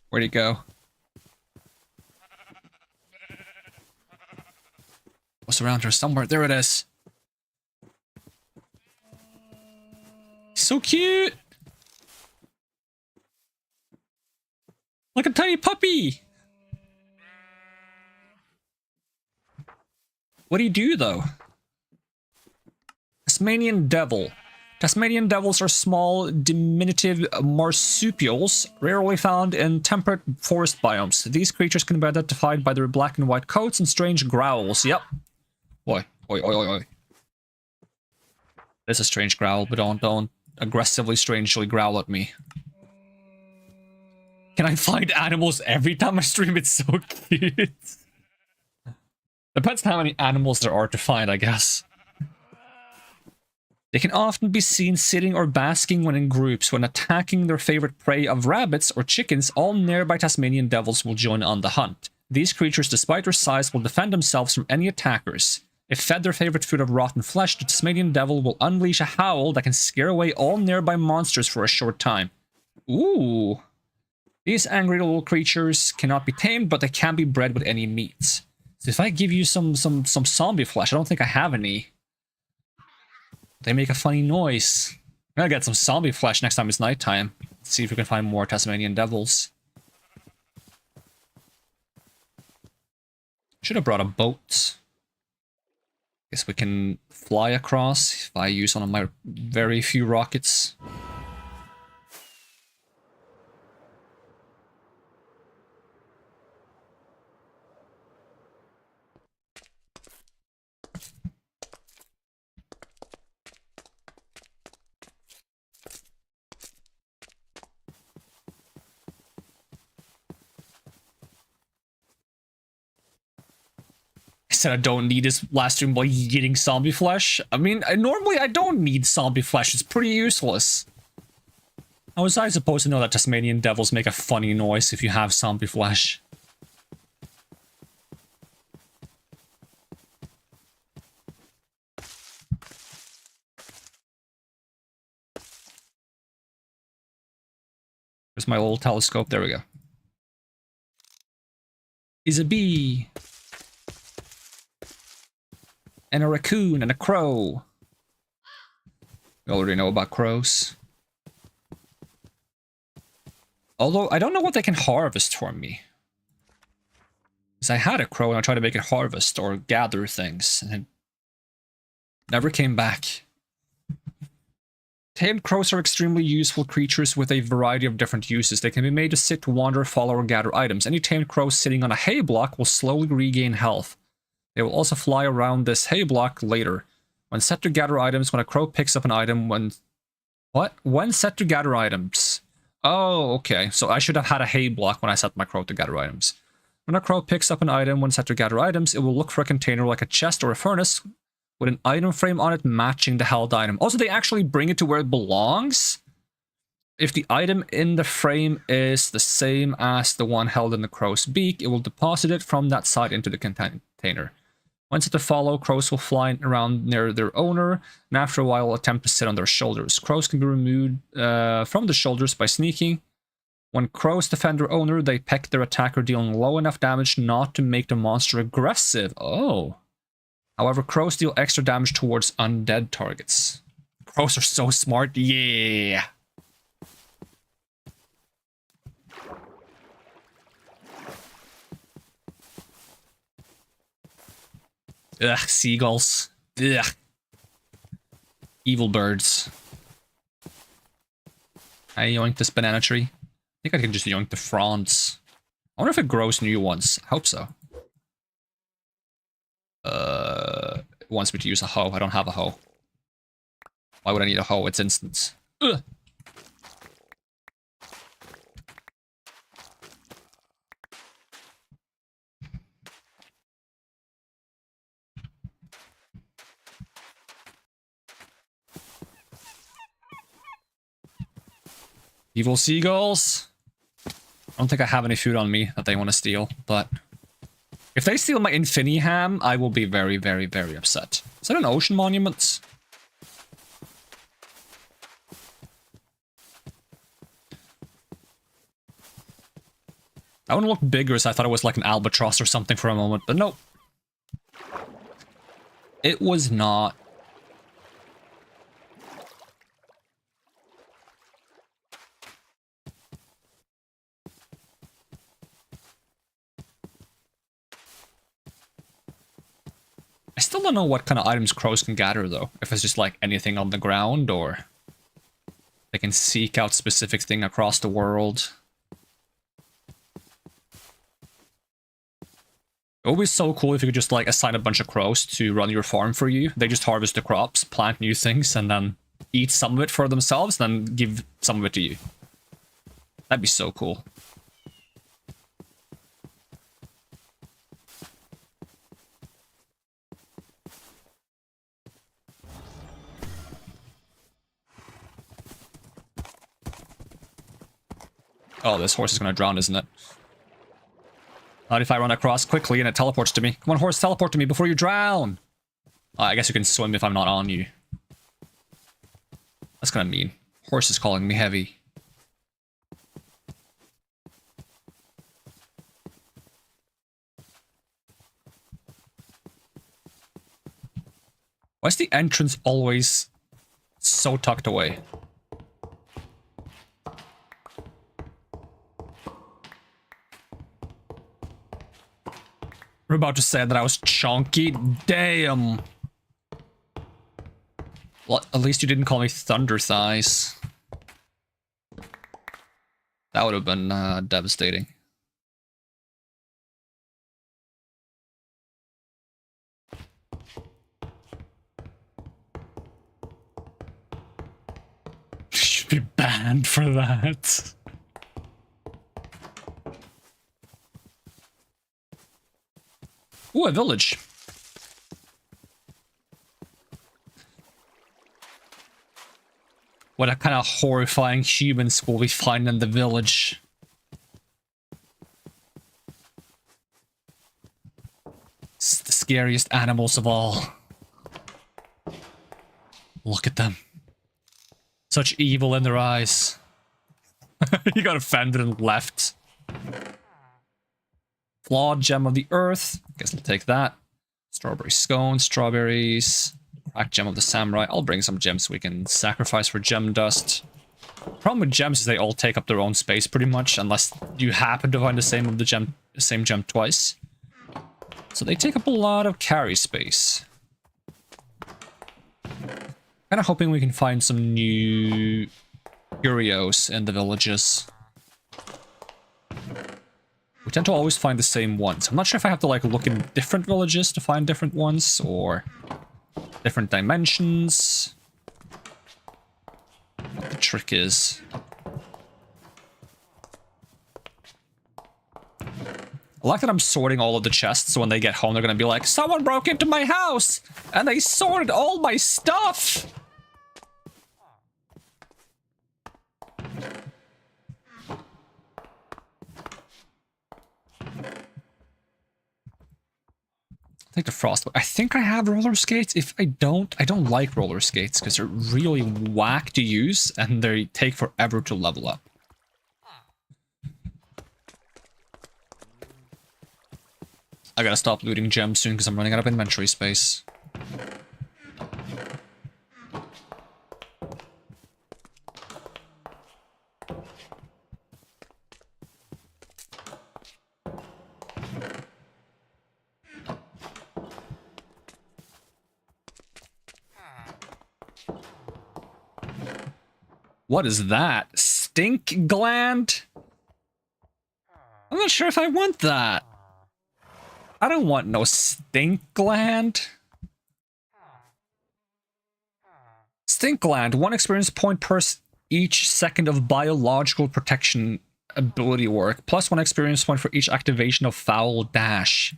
Speaker 1: Where'd he go? What's around here somewhere? There it is. So cute! Like a tiny puppy! What do you do, though? Tasmanian devil. Tasmanian devils are small, diminutive marsupials, rarely found in temperate forest biomes. These creatures can be identified by their black and white coats and strange growls. Yep. Oi, oi, oi, oi, oi. It's a strange growl, but don't aggressively, strangely growl at me. Can I find animals every time I stream? It's so cute. Depends on how many animals there are to find, I guess. They can often be seen sitting or basking when in groups. When attacking their favorite prey of rabbits or chickens, all nearby Tasmanian devils will join on the hunt. These creatures, despite their size, will defend themselves from any attackers. If fed their favorite food of rotten flesh, the Tasmanian devil will unleash a howl that can scare away all nearby monsters for a short time. Ooh. These angry little creatures cannot be tamed, but they can be bred with any meat. So if I give you some zombie flesh, I don't think I have any. They make a funny noise. I'm gonna get some zombie flesh next time it's nighttime. See if we can find more Tasmanian devils. Should have brought a boat. Guess we can fly across if I use one of my very few rockets. Said I don't need this last stream while eating zombie flesh. I mean, normally I don't need zombie flesh. It's pretty useless. How was I supposed to know that Tasmanian devils make a funny noise if you have zombie flesh? There's my little telescope. There we go. Is a bee. And a raccoon and a crow. We already know about crows. Although, I don't know what they can harvest for me. Because I had a crow and I tried to make it harvest or gather things. And it never came back. Tamed crows are extremely useful creatures with a variety of different uses. They can be made to sit, wander, follow, or gather items. Any tamed crow sitting on a hay block will slowly regain health. They will also fly around this hay block later. When set to gather items, when a crow picks up an item, when set to gather items. Oh, okay. So I should have had a hay block when I set my crow to gather items. When a crow picks up an item, when set to gather items, it will look for a container like a chest or a furnace with an item frame on it matching the held item. Also, they actually bring it to where it belongs. If the item in the frame is the same as the one held in the crow's beak, it will deposit it from that side into the container. Once set to follow, crows will fly around near their owner, and after a while will attempt to sit on their shoulders. Crows can be removed from the shoulders by sneaking. When crows defend their owner, they peck their attacker, dealing low enough damage not to make the monster aggressive. Oh. However, crows deal extra damage towards undead targets. Crows are so smart. Yeah. Ugh, seagulls. Ugh. Evil birds. I yoinked this banana tree. I think I can just yoink the fronds. I wonder if it grows new ones. I hope so. It wants me to use a hoe. I don't have a hoe. Why would I need a hoe? It's instant. Ugh. Evil seagulls. I don't think I have any food on me that they want to steal, but if they steal my Infinity Ham, I will be very, very, very upset. Is that an ocean monument? That one looked bigger, so I thought it was like an albatross or something for a moment, but nope. It was not. I still don't know what kind of items crows can gather, though. If it's just like anything on the ground, or they can seek out specific thing across the world. It would be so cool if you could just like assign a bunch of crows to run your farm for you. They just harvest the crops, plant new things, and then eat some of it for themselves, then give some of it to you. That'd be so cool. Oh, this horse is gonna drown, isn't it? Not if I run across quickly and it teleports to me. Come on, horse, teleport to me before you drown! I guess you can swim if I'm not on you. That's kinda mean. Horse is calling me heavy. Why is the entrance always so tucked away? We're about to say that I was chunky. Damn. Well, at least you didn't call me Thunder Thighs. That would have been devastating. Should be banned for that. Ooh, a village. What a kind of horrifying humans will we find in the village? It's the scariest animals of all. Look at them. Such evil in their eyes. He got offended and left. Flawed gem of the earth. Guess I'll take that. Strawberry scone, strawberries. Cracked gem of the samurai. I'll bring some gems so we can sacrifice for gem dust. Problem with gems is they all take up their own space pretty much, unless you happen to find the same gem twice. So they take up a lot of carry space. Kind of hoping we can find some new curios in the villages. We tend to always find the same ones. I'm not sure if I have to like look in different villages to find different ones, or different dimensions. What the trick is. I like that I'm sorting all of the chests, so when they get home they're gonna be like, someone broke into my house! And they sorted all my stuff! Take the frost. I think I have roller skates. If I don't like roller skates because they're really whack to use and they take forever to level up. I gotta stop looting gems soon because I'm running out of inventory space. What is that? Stink gland? I'm not sure if I want that. I don't want no stink gland. Stink gland, 1 experience point per each second of biological protection ability work, plus 1 experience point for each activation of foul dash.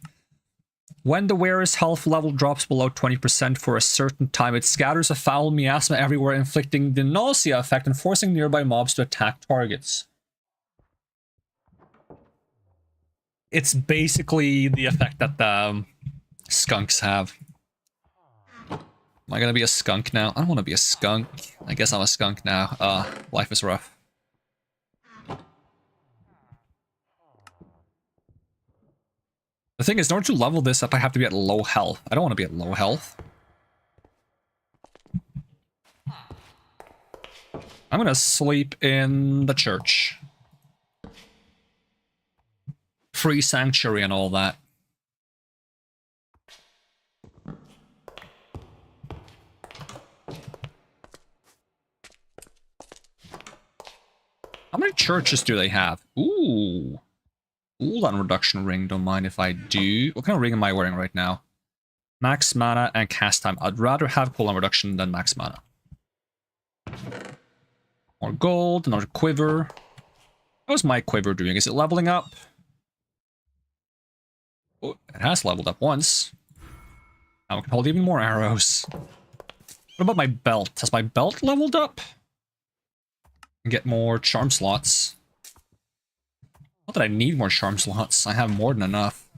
Speaker 1: When the wearer's health level drops below 20% for a certain time, it scatters a foul miasma everywhere, inflicting the nausea effect and forcing nearby mobs to attack targets. It's basically the effect that the skunks have. Am I gonna be a skunk now? I don't want to be a skunk. I guess I'm a skunk now. Life is rough. The thing is, in order to level this up, I have to be at low health. I don't want to be at low health. I'm gonna sleep in the church. Free sanctuary and all that. How many churches do they have? Ooh. Cooldown reduction ring, don't mind if I do. What kind of ring am I wearing right now? Max mana and cast time. I'd rather have cooldown reduction than max mana. More gold, another quiver. How's my quiver doing? Is it leveling up? Oh, it has leveled up once. Now I can hold even more arrows. What about my belt? Has my belt leveled up? Get more charm slots. Not that I need more charm slots. I have more than enough.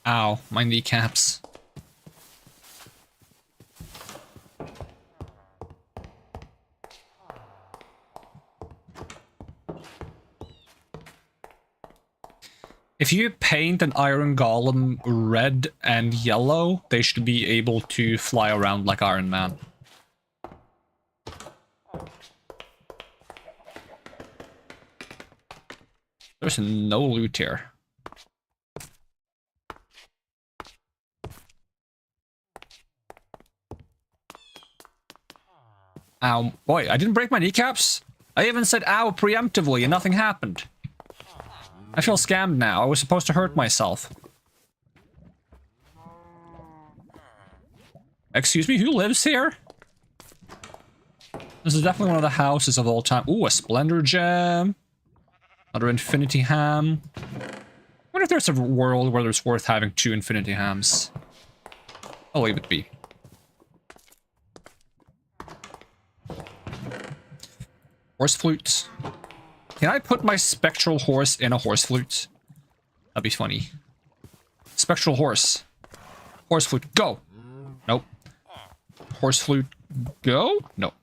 Speaker 1: Ow, my kneecaps. If you paint an iron golem red and yellow, they should be able to fly around like Iron Man. There's no loot here. Ow. Boy, I didn't break my kneecaps. I even said ow preemptively and nothing happened. I feel scammed now. I was supposed to hurt myself. Excuse me, who lives here? This is definitely one of the houses of all time. Ooh, a Splendor Gem. Another Infinity Ham. I wonder if there's a world where it's worth having 2 Infinity Hams. I'll leave it be. Horse flute. Can I put my spectral horse in a horse flute? That'd be funny. Spectral horse. Horse flute, go! Nope. Horse flute, go? No.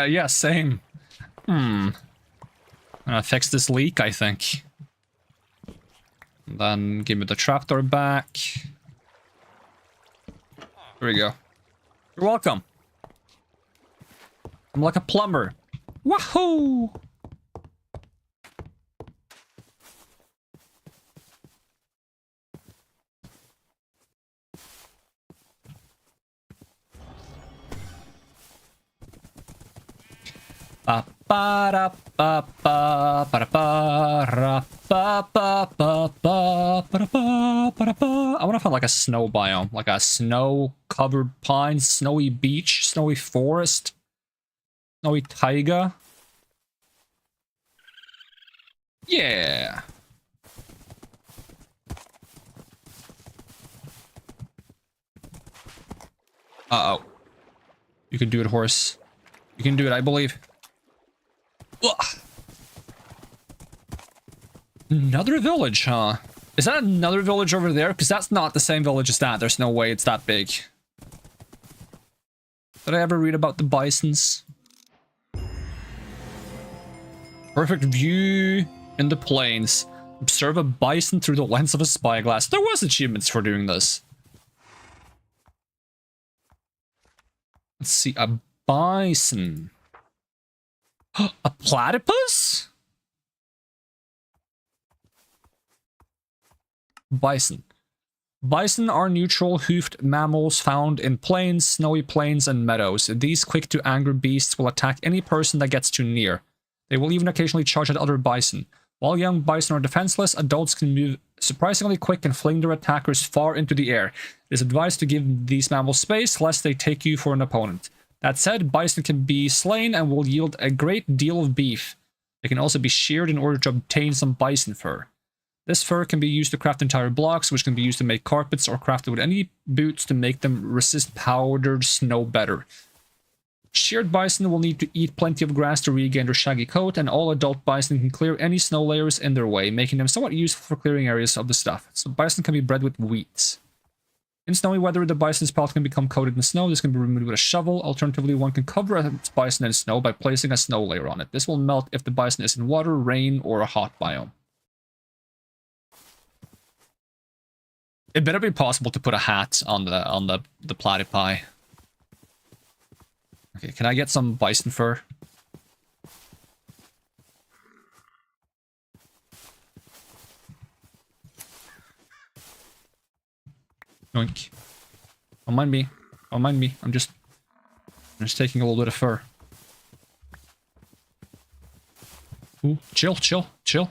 Speaker 1: Yeah, same. I'm gonna fix this leak, I think. And then give me the trapdoor back. There we go. You're welcome. I'm like a plumber. Wahoo! I want to find like a snow biome, like a snow-covered pine, snowy beach, snowy forest, snowy taiga. Yeah. Uh-oh. You can do it, horse. You can do it, I believe. Ugh. Another village, huh? Is that another village over there? Because that's not the same village as that. There's no way it's that big. Did I ever read about the bisons? Perfect view in the plains. Observe a bison through the lens of a spyglass. There was achievements for doing this. Let's see, a bison. A platypus? Bison. Bison are neutral hoofed mammals found in plains, snowy plains, and meadows. These quick-to-anger beasts will attack any person that gets too near. They will even occasionally charge at other bison. While young bison are defenseless, adults can move surprisingly quick and fling their attackers far into the air. It is advised to give these mammals space, lest they take you for an opponent. That said, bison can be slain and will yield a great deal of beef. They can also be sheared in order to obtain some bison fur. This fur can be used to craft entire blocks, which can be used to make carpets or crafted with any boots to make them resist powdered snow better. Sheared bison will need to eat plenty of grass to regain their shaggy coat, and all adult bison can clear any snow layers in their way, making them somewhat useful for clearing areas of the stuff. So bison can be bred with wheat. In snowy weather, the bison's pelt can become coated in snow. This can be removed with a shovel. Alternatively, one can cover a bison in snow by placing a snow layer on it. This will melt if the bison is in water, rain, or a hot biome. It better be possible to put a hat on the platypi. Okay, can I get some bison fur? Yoink. Don't mind me. Don't mind me. I'm just taking a little bit of fur. Ooh, chill, chill, chill.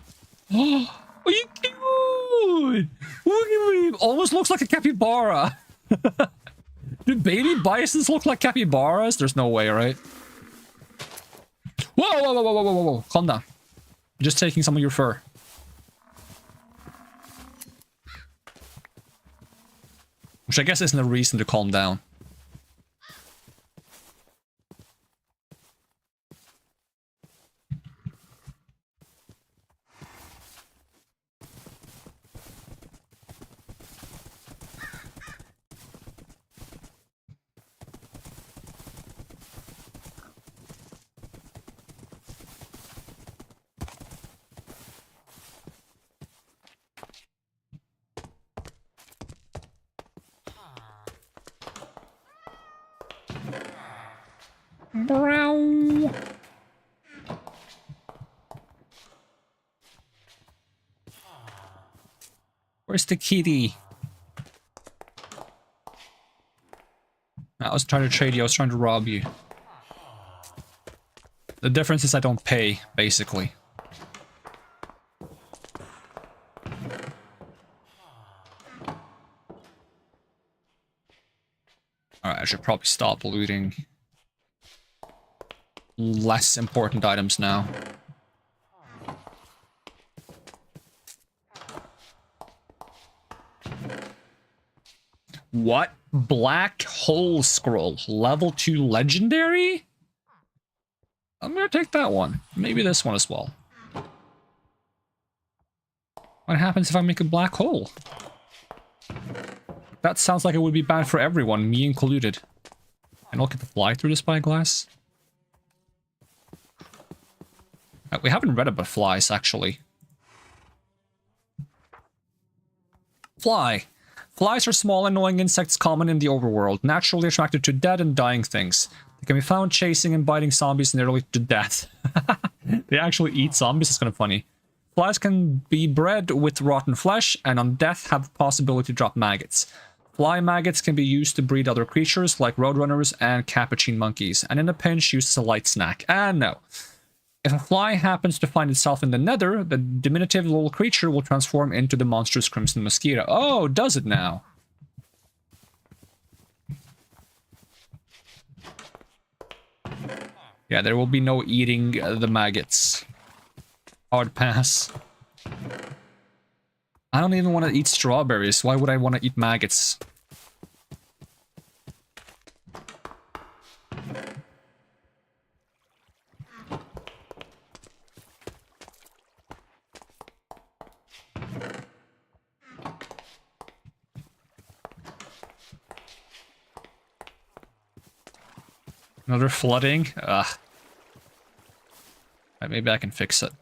Speaker 1: Oh, are you cute? Look at me. Almost looks like a capybara. Do baby bisons look like capybaras? There's no way, right? Whoa, whoa, whoa, whoa, whoa, whoa, whoa. Calm down. I'm just taking some of your fur. Which I guess isn't a reason to calm down. Where's the kitty? I was trying to trade you, I was trying to rob you. The difference is I don't pay, basically. Alright, I should probably stop looting less important items now. What? Black hole scroll. Level 2 legendary? I'm gonna take that one. Maybe this one as well. What happens if I make a black hole? That sounds like it would be bad for everyone, me included. And I'll get to fly through the spyglass. We haven't read about flies, actually. Fly. Flies are small, annoying insects common in the overworld, naturally attracted to dead and dying things. They can be found chasing and biting zombies nearly to death. They actually eat zombies, it's kind of funny. Flies can be bred with rotten flesh, and on death have the possibility to drop maggots. Fly maggots can be used to breed other creatures, like roadrunners and capuchin monkeys, and in a pinch used as a light snack. And no. If a fly happens to find itself in the nether, the diminutive little creature will transform into the monstrous crimson mosquito. Oh, does it now? Yeah, there will be no eating the maggots. Hard pass. I don't even want to eat strawberries. Why would I want to eat maggots? Another flooding? Ugh. Right, maybe I can fix it.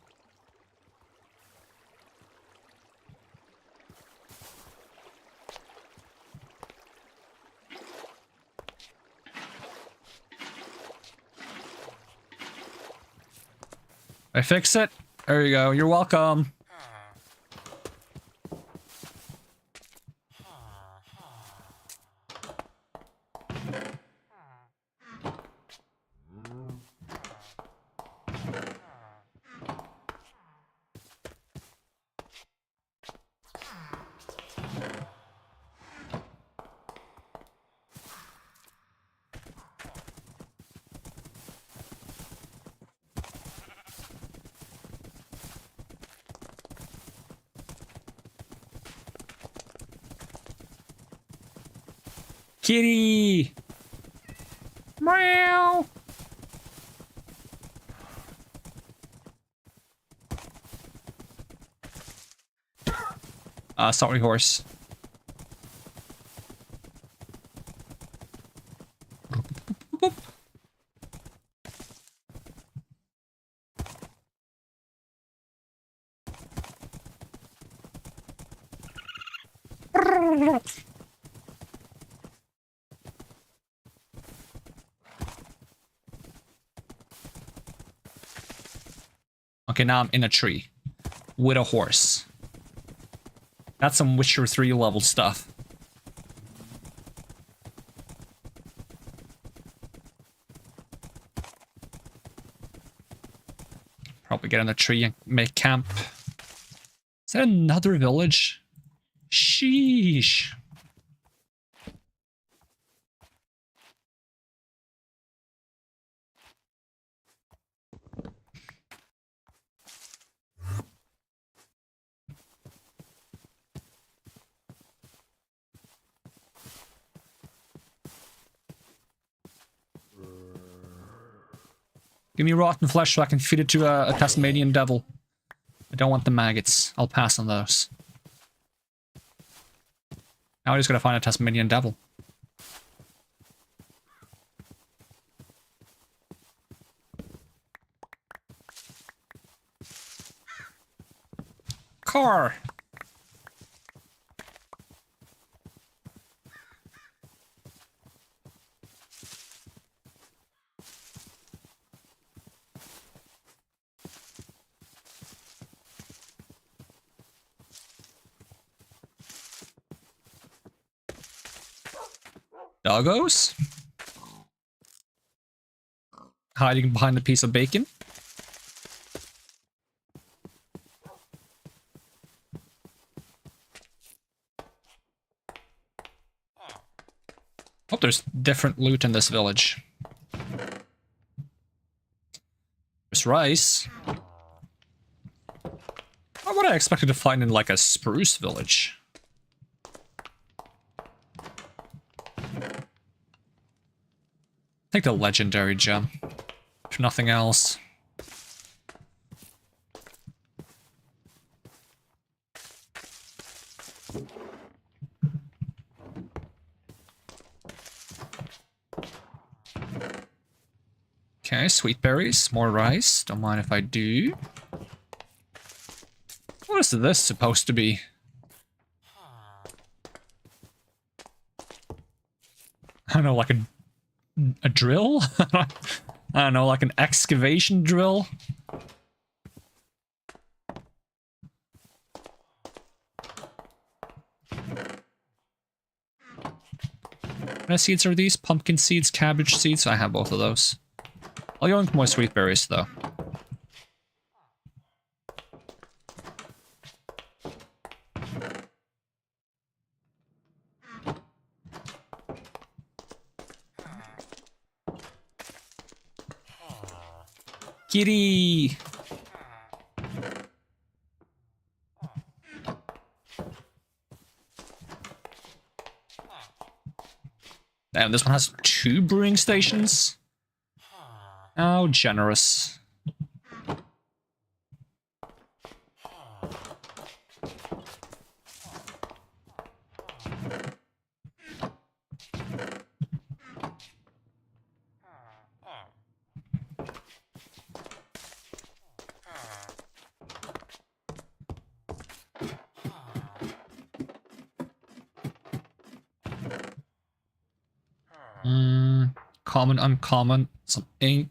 Speaker 1: I fix it? There you go. You're welcome. Kitty! Meow! Sorry, horse. Okay, now I'm in a tree. With a horse. That's some Witcher 3 level stuff. Probably get in a tree and make camp. Is that another village? Sheesh. Give me rotten flesh so I can feed it to a Tasmanian devil. I don't want the maggots. I'll pass on those. Now I just gotta find a Tasmanian devil. Car! Doggos? Hiding behind a piece of bacon? Oh, there's different loot in this village. There's rice. What would I expected to find in like a spruce village? Take the legendary gem, if nothing else. Okay, sweet berries, more rice. Don't mind if I do. What is this supposed to be? I don't know, like a drill? I don't know, like an excavation drill? What seeds are these? Pumpkin seeds, cabbage seeds? I have both of those. I'll yoink more sweet berries though. Kitty! Damn, this one has 2 brewing stations? How generous. Common, uncommon, some ink.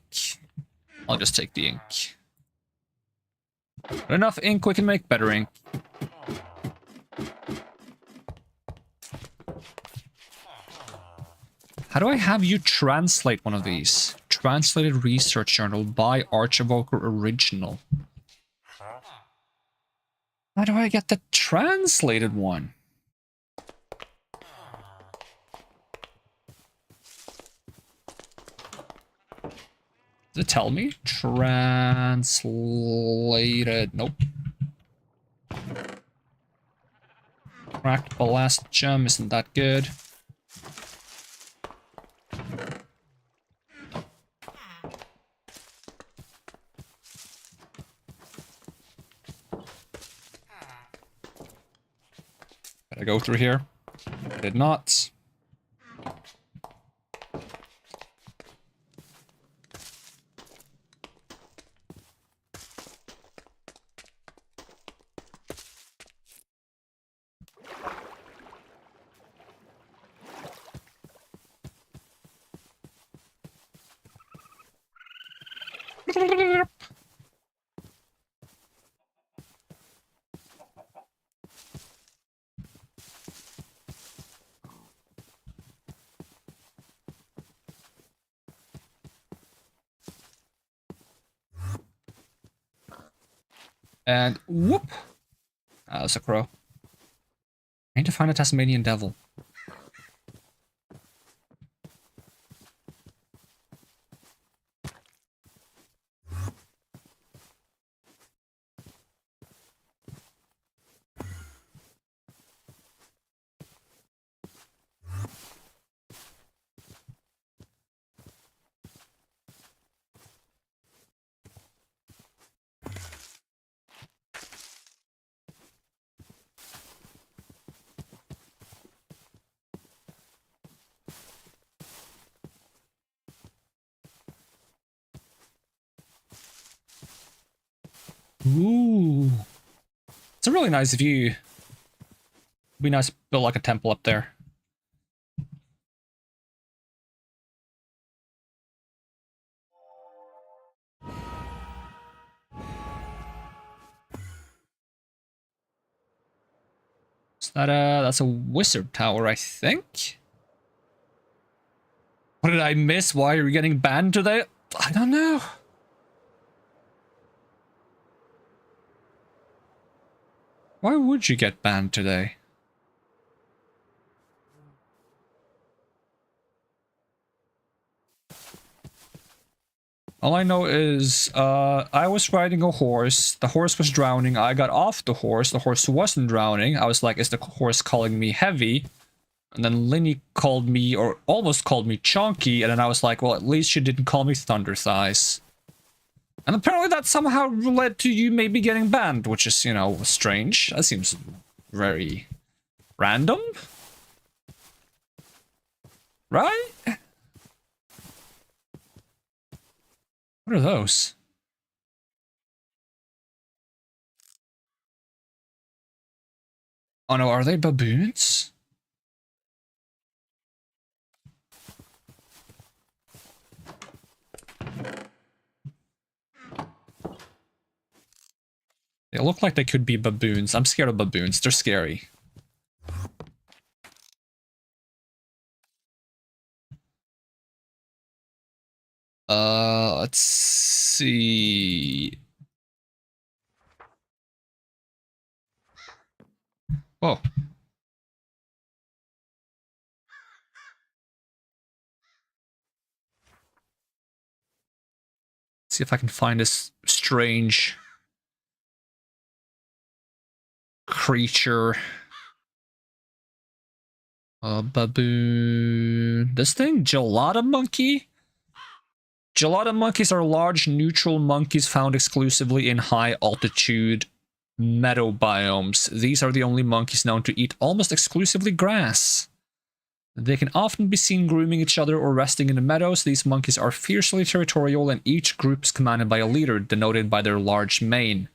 Speaker 1: I'll just take the ink. With enough ink, we can make better ink. How do I have you translate one of these? Translated research journal by Archivoker Original. How do I get the translated one? Does it tell me? Translated. Nope. Cracked ballast gem isn't that good. Gotta go through here. I did not. And whoop! Ah, that's a crow. I need to find a Tasmanian devil. Ooh. It's a really nice view. It'd be nice to build like a temple up there. Is that that's a wizard tower, I think? What did I miss? Why are you getting banned today? I don't know. Why would you get banned today? All I know is, I was riding a horse, the horse was drowning, I got off the horse wasn't drowning, I was like, is the horse calling me heavy? And then Linny called me, or almost called me chonky, and then I was like, well, at least she didn't call me thunder thighs. And apparently that somehow led to you maybe getting banned, which is, you know, strange. That seems very random. Right? What are those? Oh no, are they baboons? They look like they could be baboons. I'm scared of baboons. They're scary. Let's see. Whoa. See if I can find this strange creature. Baboon. This thing? Gelada monkey? Gelada monkeys are large neutral monkeys found exclusively in high altitude meadow biomes. These are the only monkeys known to eat almost exclusively grass. They can often be seen grooming each other or resting in the meadows. These monkeys are fiercely territorial, and each group is commanded by a leader, denoted by their large mane.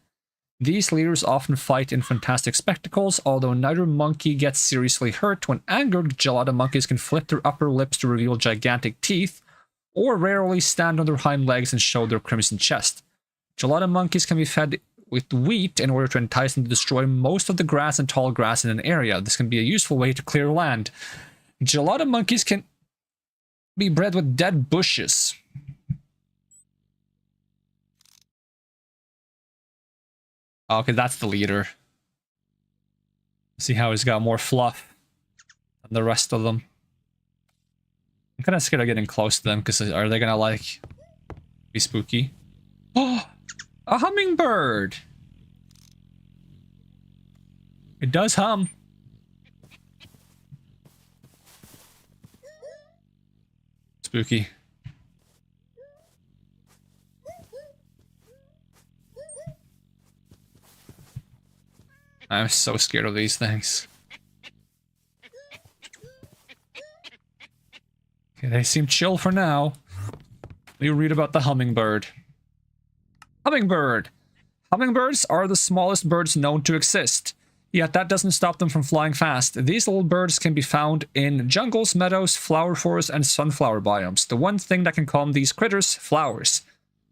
Speaker 1: These leaders often fight in fantastic spectacles, although neither monkey gets seriously hurt. When angered, gelada monkeys can flip their upper lips to reveal gigantic teeth, or rarely stand on their hind legs and show their crimson chest. Gelada monkeys can be fed with wheat in order to entice them to destroy most of the grass and tall grass in an area. This can be a useful way to clear land. Gelada monkeys can be bred with dead bushes. Okay, that's the leader. See how he's got more fluff than the rest of them. I'm kind of scared of getting close to them, because are they gonna, like, be spooky? Oh! A hummingbird! It does hum. Spooky. I'm so scared of these things. Okay, they seem chill for now. You read about the hummingbird. Hummingbird! Hummingbirds are the smallest birds known to exist. Yet that doesn't stop them from flying fast. These little birds can be found in jungles, meadows, flower forests, and sunflower biomes. The one thing that can calm these critters: flowers.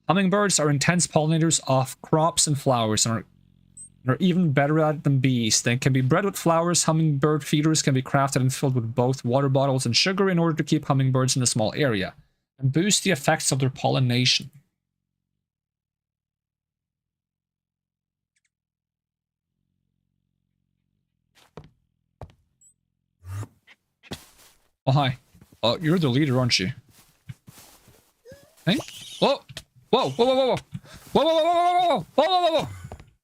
Speaker 1: Hummingbirds are intense pollinators of crops and flowers, and are even better at it than bees. They can be bred with flowers. Hummingbird feeders can be crafted and filled with both water bottles and sugar in order to keep hummingbirds in a small area and boost the effects of their pollination. Oh, hi. Oh, you're the leader, aren't you? Hey? Whoa! Whoa! Whoa! Whoa! Whoa! Whoa! Whoa! Whoa! Whoa! Whoa! Whoa! Whoa! Whoa!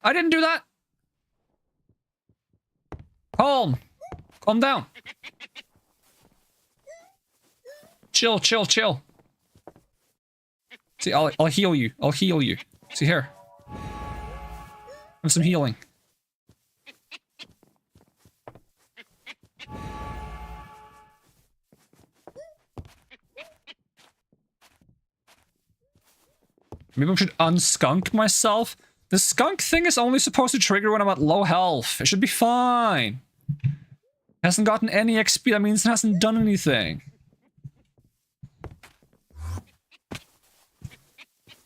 Speaker 1: I didn't do that. Calm. Calm down. Chill, chill, chill. See, I'll heal you. I'll heal you. See here. Have some healing. Maybe I should unskunk myself. The skunk thing is only supposed to trigger when I'm at low health. It should be fine. Hasn't gotten any XP, that means it hasn't done anything.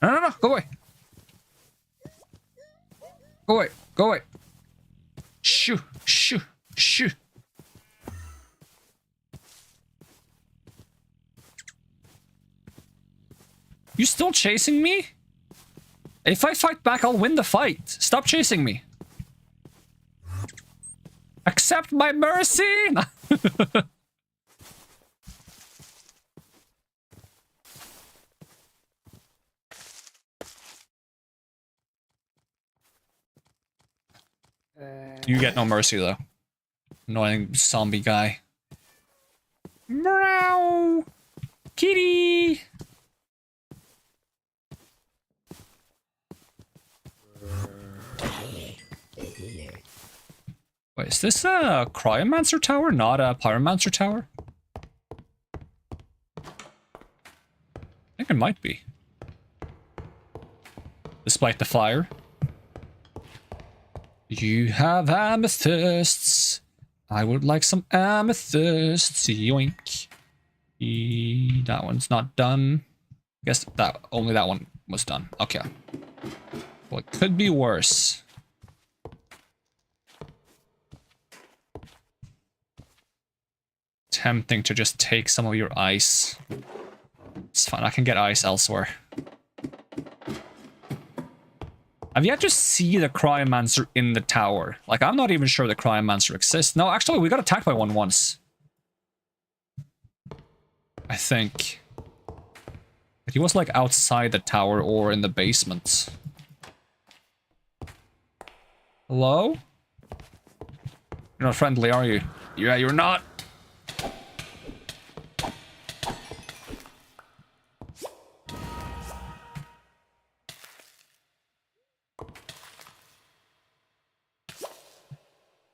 Speaker 1: No, go away. Go away, go away. Shoo, shoo, shoo. You still chasing me? If I fight back, I'll win the fight. Stop chasing me. Accept my mercy! You get no mercy, though. Annoying zombie guy. Meow! Kitty! Wait, is this a Cryomancer tower, not a Pyromancer tower? I think it might be. Despite the fire. You have amethysts. I would like some amethysts. Yoink. That one's not done. I guess that only that one was done. Okay. Well, it could be worse. Tempting to just take some of your ice. It's fine, I can get ice elsewhere. I've yet to see the Cryomancer in the tower. Like, I'm not even sure the Cryomancer exists. No, actually, we got attacked by one once. I think. But he was, like, outside the tower or in the basement. Hello? You're not friendly, are you? Yeah, you're not.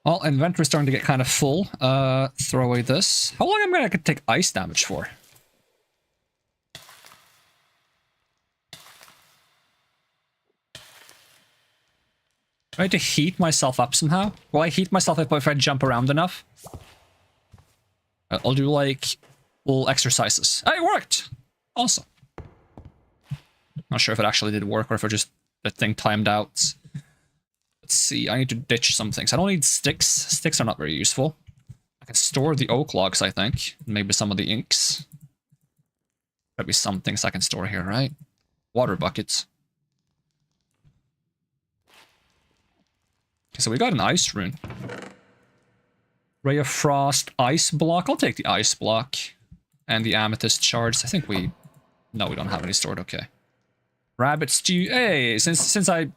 Speaker 1: Well, inventory's starting to get kind of full. Throw away this. How long am I gonna take ice damage for? I need to heat myself up somehow. Will I heat myself up if I jump around enough? I'll do like little exercises. Hey, it worked! Awesome. Not sure if it actually did work or if it just the thing timed out. Let's see, I need to ditch some things. I don't need sticks. Sticks are not very useful. I can store the oak logs, I think. Maybe some of the inks. There'll be some things I can store here, right? Water buckets. Okay, so we got an ice rune. Ray of Frost, ice block. I'll take the ice block. And the amethyst shards. I think we... No, we don't have any stored, okay. Rabbit stew. Hey, since I...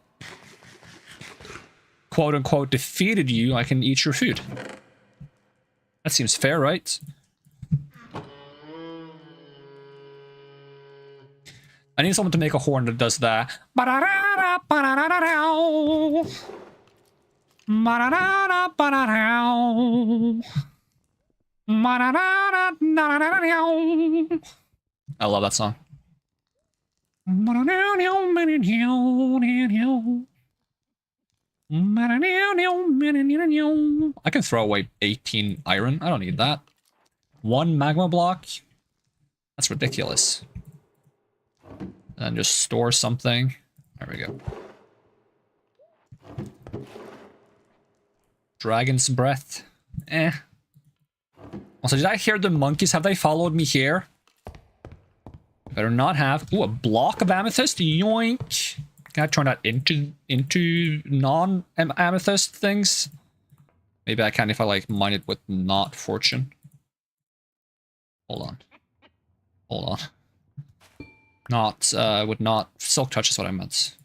Speaker 1: quote-unquote defeated you, I can eat your food. That seems fair, right? I need someone to make a horn that does that. I love that song. I can throw away 18 iron. I don't need that. 1 magma block? That's ridiculous. And just store something. There we go. Dragon's breath. Eh. Also, did I hear the monkeys? Have they followed me here? Better not have. Ooh, a block of amethyst. Yoink. Can I turn that into non-amethyst things? Maybe I can if I like mine it with not fortune. Hold on. Hold on. Not, would not... Silk touch is what I meant.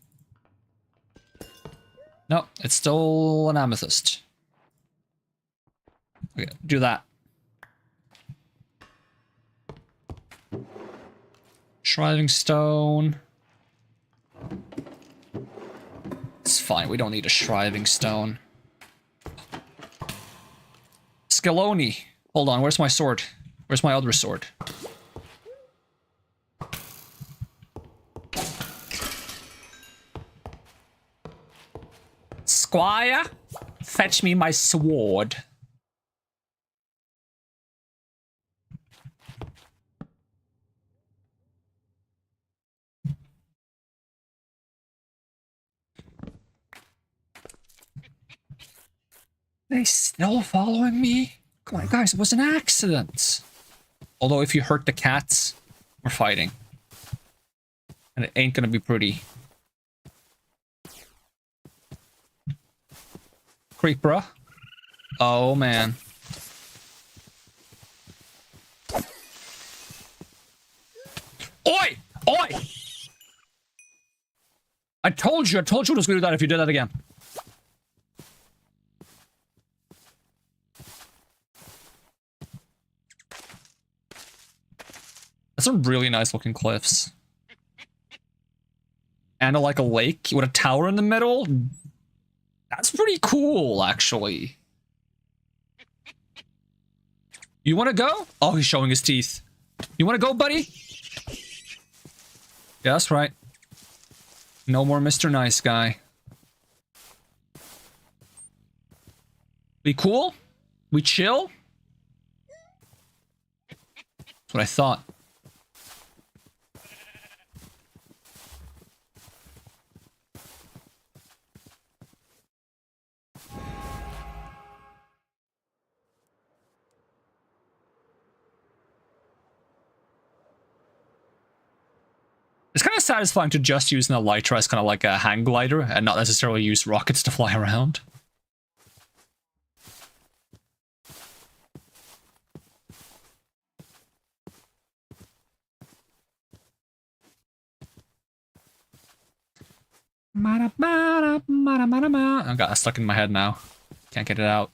Speaker 1: No, it's still an amethyst. Okay, do that. Shriving stone. It's fine, we don't need a shriving stone. Scaloni. Hold on, where's my sword? Where's my other sword? Squire, fetch me my sword. They still following me? Come on, guys, it was an accident. Although if you hurt the cats, we're fighting. And it ain't gonna be pretty. Creeper. Oh, man. Oi! Oi! I told you it was gonna do that if you did that again. That's some really nice looking cliffs. And like a lake with a tower in the middle. That's pretty cool, actually. You want to go? Oh, he's showing his teeth. You want to go, buddy? Yeah, that's right. No more Mr. Nice Guy. We cool? We chill? That's what I thought. It's kind of satisfying to just use an elytra as kind of like a hang glider and not necessarily use rockets to fly around. I got it stuck in my head now. Can't get it out.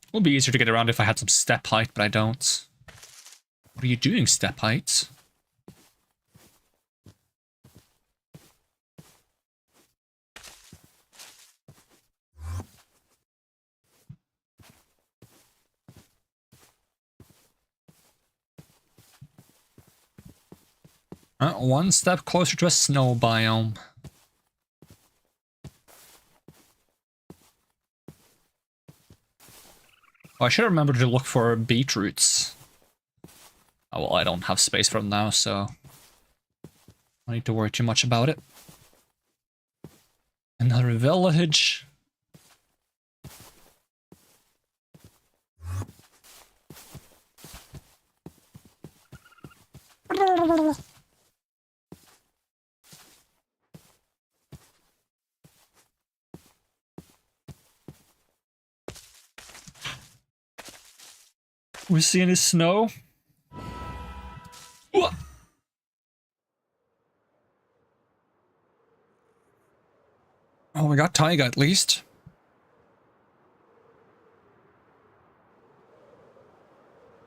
Speaker 1: It would be easier to get around if I had some step height, but I don't. What are you doing, step height? One step closer to a snow biome. Oh, I should have remembered to look for beetroots. Oh, well, I don't have space for them now, so I don't need to worry too much about it. Another village. We see any snow? What? Oh, we got taiga at least.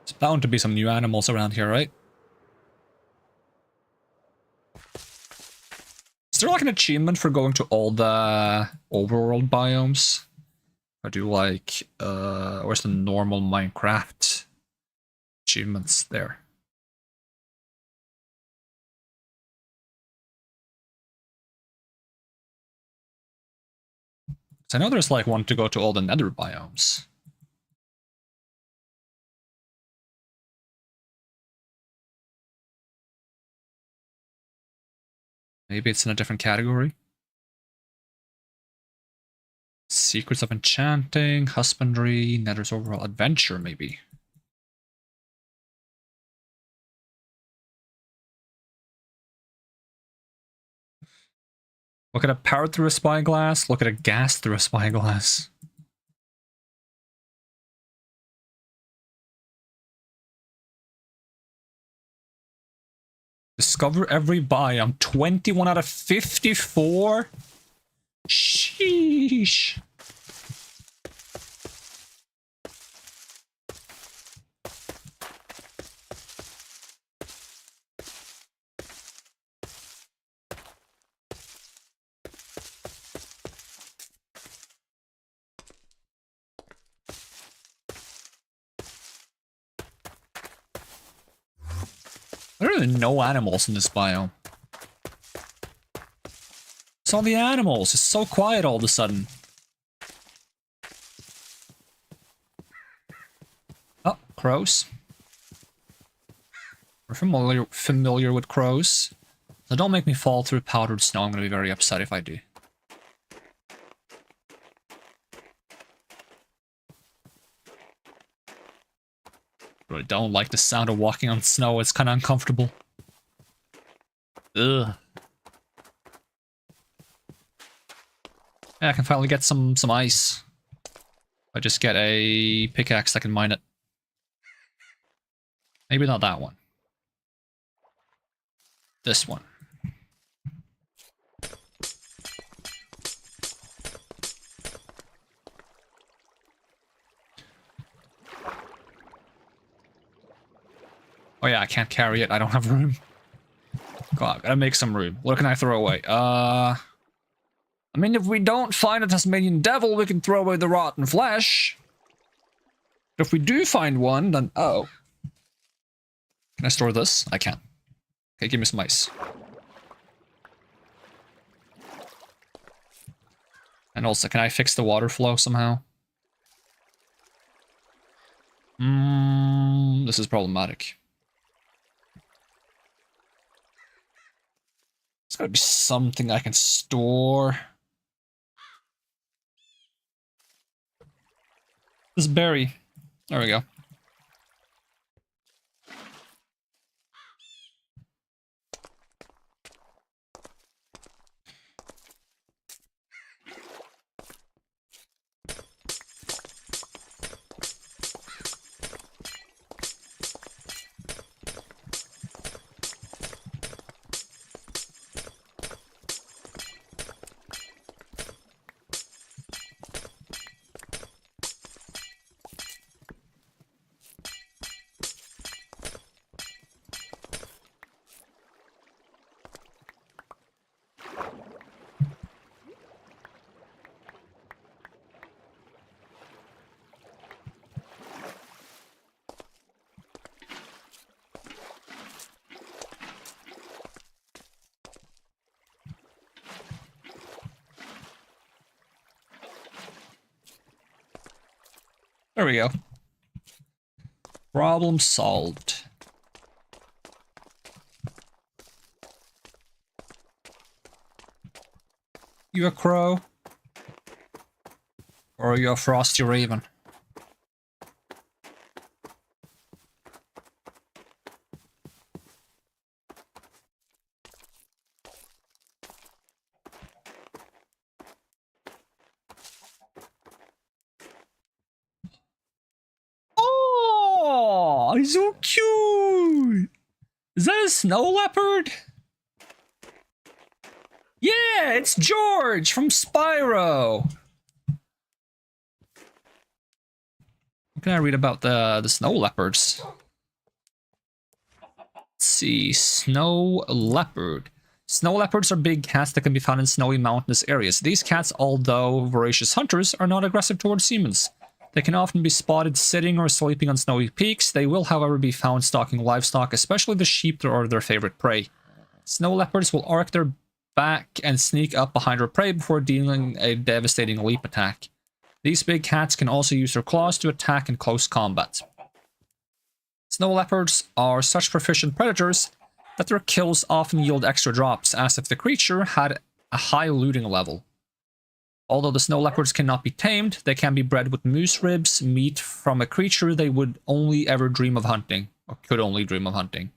Speaker 1: There's bound to be some new animals around here, right? Is there like an achievement for going to all the overworld biomes? I do like, where's the normal Minecraft achievements there? I know there's like one to go to all the nether biomes. Maybe it's in a different category. Secrets of Enchanting, Husbandry, Nether's Overall Adventure, maybe. Look at a parrot through a spyglass. Look at a gas through a spyglass. Discover every biome. 21 out of 54? Sheesh. There are no animals in this biome. It's all the animals. It's so quiet all of a sudden. Oh, crows. We're familiar with crows. So don't make me fall through powdered snow. I'm going to be very upset if I do. Really don't like the sound of walking on snow. It's kind of uncomfortable. Ugh. Yeah, I can finally get some ice. I just get a pickaxe that can mine it. Maybe not that one. This one. Oh yeah, I can't carry it. I don't have room. God, gotta make some room. What can I throw away? I mean, if we don't find a Tasmanian devil, we can throw away the rotten flesh. But if we do find one, then... Oh. Can I store this? I can. Okay, give me some ice. And also, can I fix the water flow somehow? This is problematic. There's gotta be something I can store. This berry. There we go. There we go. Problem solved. You a crow? Or are you a frosty raven? Oh, he's so cute. Is that a snow leopard? Yeah, it's George from Spyro. What can I read about the snow leopards? Let's see, snow leopard. Snow leopards are big cats that can be found in snowy mountainous areas. These cats, although voracious hunters, are not aggressive towards humans. They can often be spotted sitting or sleeping on snowy peaks. They will, however, be found stalking livestock, especially the sheep that are their favorite prey. Snow leopards will arc their back and sneak up behind their prey before dealing a devastating leap attack. These big cats can also use their claws to attack in close combat. Snow leopards are such proficient predators that their kills often yield extra drops, as if the creature had a high looting level. Although the snow leopards cannot be tamed, they can be bred with moose ribs, meat from a creature they would only ever dream of hunting, or could only dream of hunting.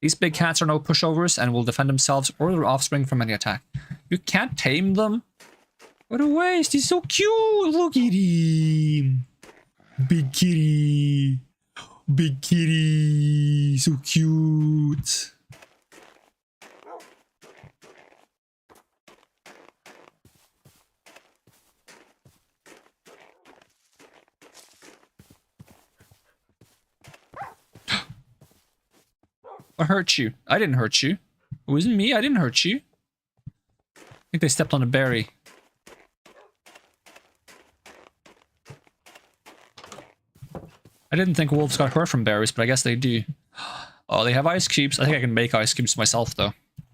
Speaker 1: These big cats are no pushovers and will defend themselves or their offspring from any attack. You can't tame them? What a waste, he's so cute! Look at him! Big kitty! Big kitty! So cute! What hurt you? I didn't hurt you. It wasn't me, I didn't hurt you. I think they stepped on a berry. I didn't think wolves got hurt from berries, but I guess they do. Oh, they have ice cubes. I think I can make ice cubes myself, though.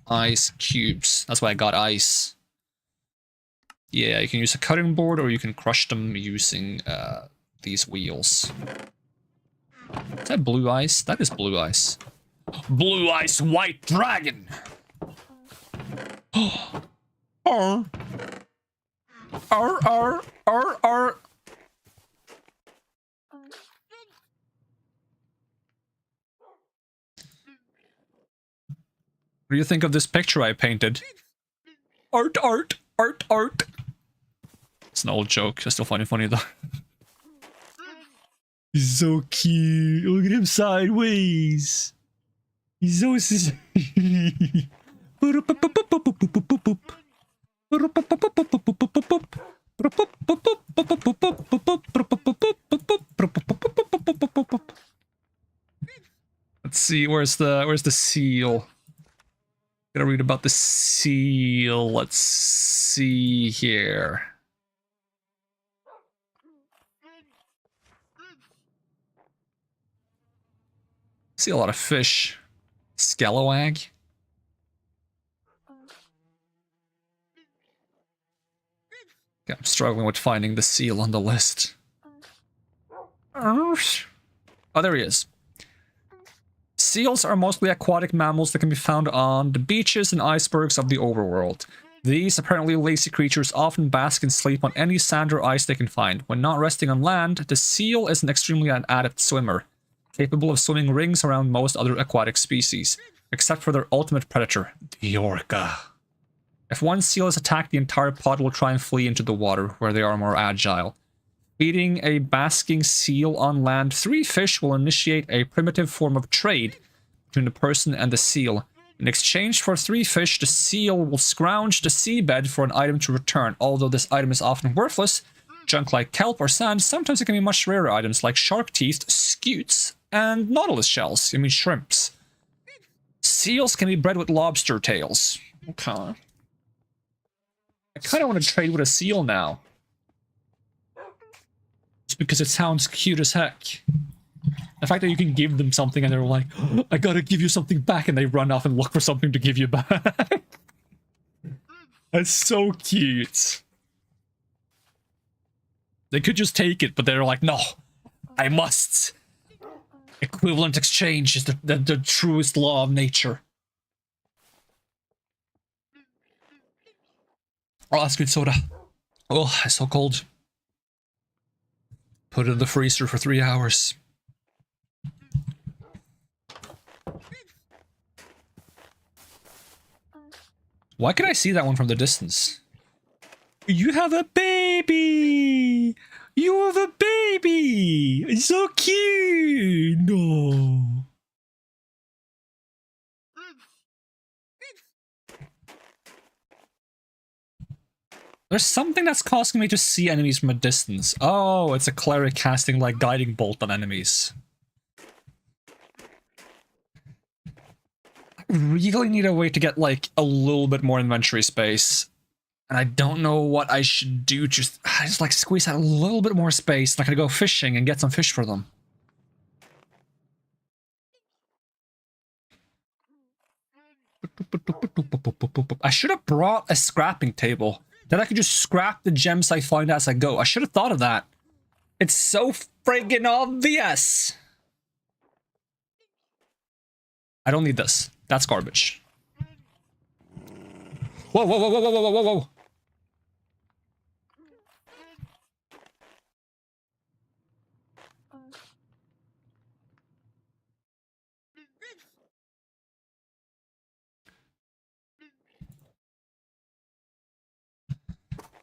Speaker 1: Ice cubes. That's why I got ice. Yeah, you can use a cutting board, or you can crush them using these wheels. Is that blue ice? That is blue ice. Blue ice white dragon! Arr. Arr, arr, arr, arr. What do you think of this picture I painted? Art, art, art, art. It's an old joke. I still find it funny though. He's so cute. Look at him sideways. He's so Let's see, where's the seal? Gotta read about the seal. Let's see here. See a lot of fish. Scalawag. Okay, I'm struggling with finding the seal on the list. Oh, there he is. Seals are mostly aquatic mammals that can be found on the beaches and icebergs of the overworld. These apparently lazy creatures often bask and sleep on any sand or ice they can find. When not resting on land, the seal is an extremely adept swimmer, capable of swimming rings around most other aquatic species, except for their ultimate predator, the orca. If one seal is attacked, the entire pod will try and flee into the water, where they are more agile. Feeding a basking seal on land, 3 fish will initiate a primitive form of trade between the person and the seal. In exchange for 3 fish, the seal will scrounge the seabed for an item to return. Although this item is often worthless, junk like kelp or sand, sometimes it can be much rarer items like shark teeth, scutes, and nautilus shells. I mean shrimps. Seals can be bred with lobster tails. Okay. I kind of want to trade with a seal now. Just because it sounds cute as heck. The fact that you can give them something and they're like, oh, I gotta give you something back, and they run off and look for something to give you back. That's so cute. They could just take it, but they're like, no, I must. Equivalent exchange is the truest law of nature. Oh, that's good soda. Oh, it's so cold. Put it in the freezer for 3 hours. Why can I see that one from the distance? You have a baby! You have a baby! It's so cute! No. There's something that's causing me to see enemies from a distance. Oh, it's a cleric casting like guiding bolt on enemies. I really need a way to get like a little bit more inventory space. And I don't know what I should do. Just like squeeze out a little bit more space. And I can go fishing and get some fish for them. I should have brought a scrapping table. Then I could just scrap the gems I find as I go. I should have thought of that. It's so friggin' obvious. I don't need this. That's garbage. Whoa, whoa, whoa, whoa, whoa, whoa, whoa, whoa.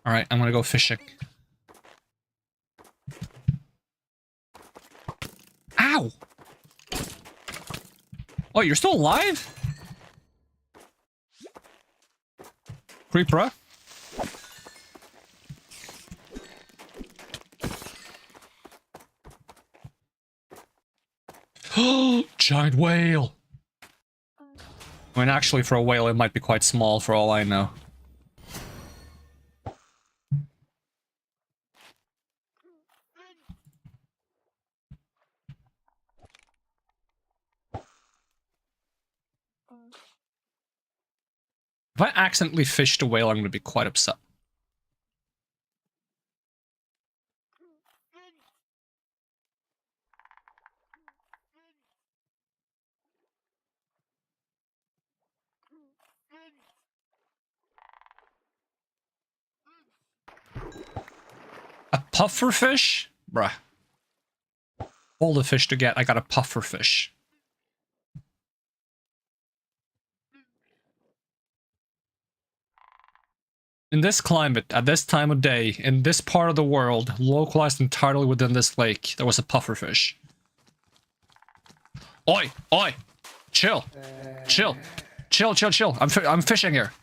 Speaker 1: Alright, I'm gonna go fishing. Ow! Oh, you're still alive? Creeper? Oh, giant whale! I mean, actually, for a whale, it might be quite small for all I know. If I accidentally fished a whale, I'm going to be quite upset. A puffer fish? Bruh. All the fish to get, I got a puffer fish. In this climate, at this time of day, in this part of the world, localized entirely within this lake, there was a puffer fish. Oi! Oi! Chill! Chill! Chill, chill, chill. I'm fishing here.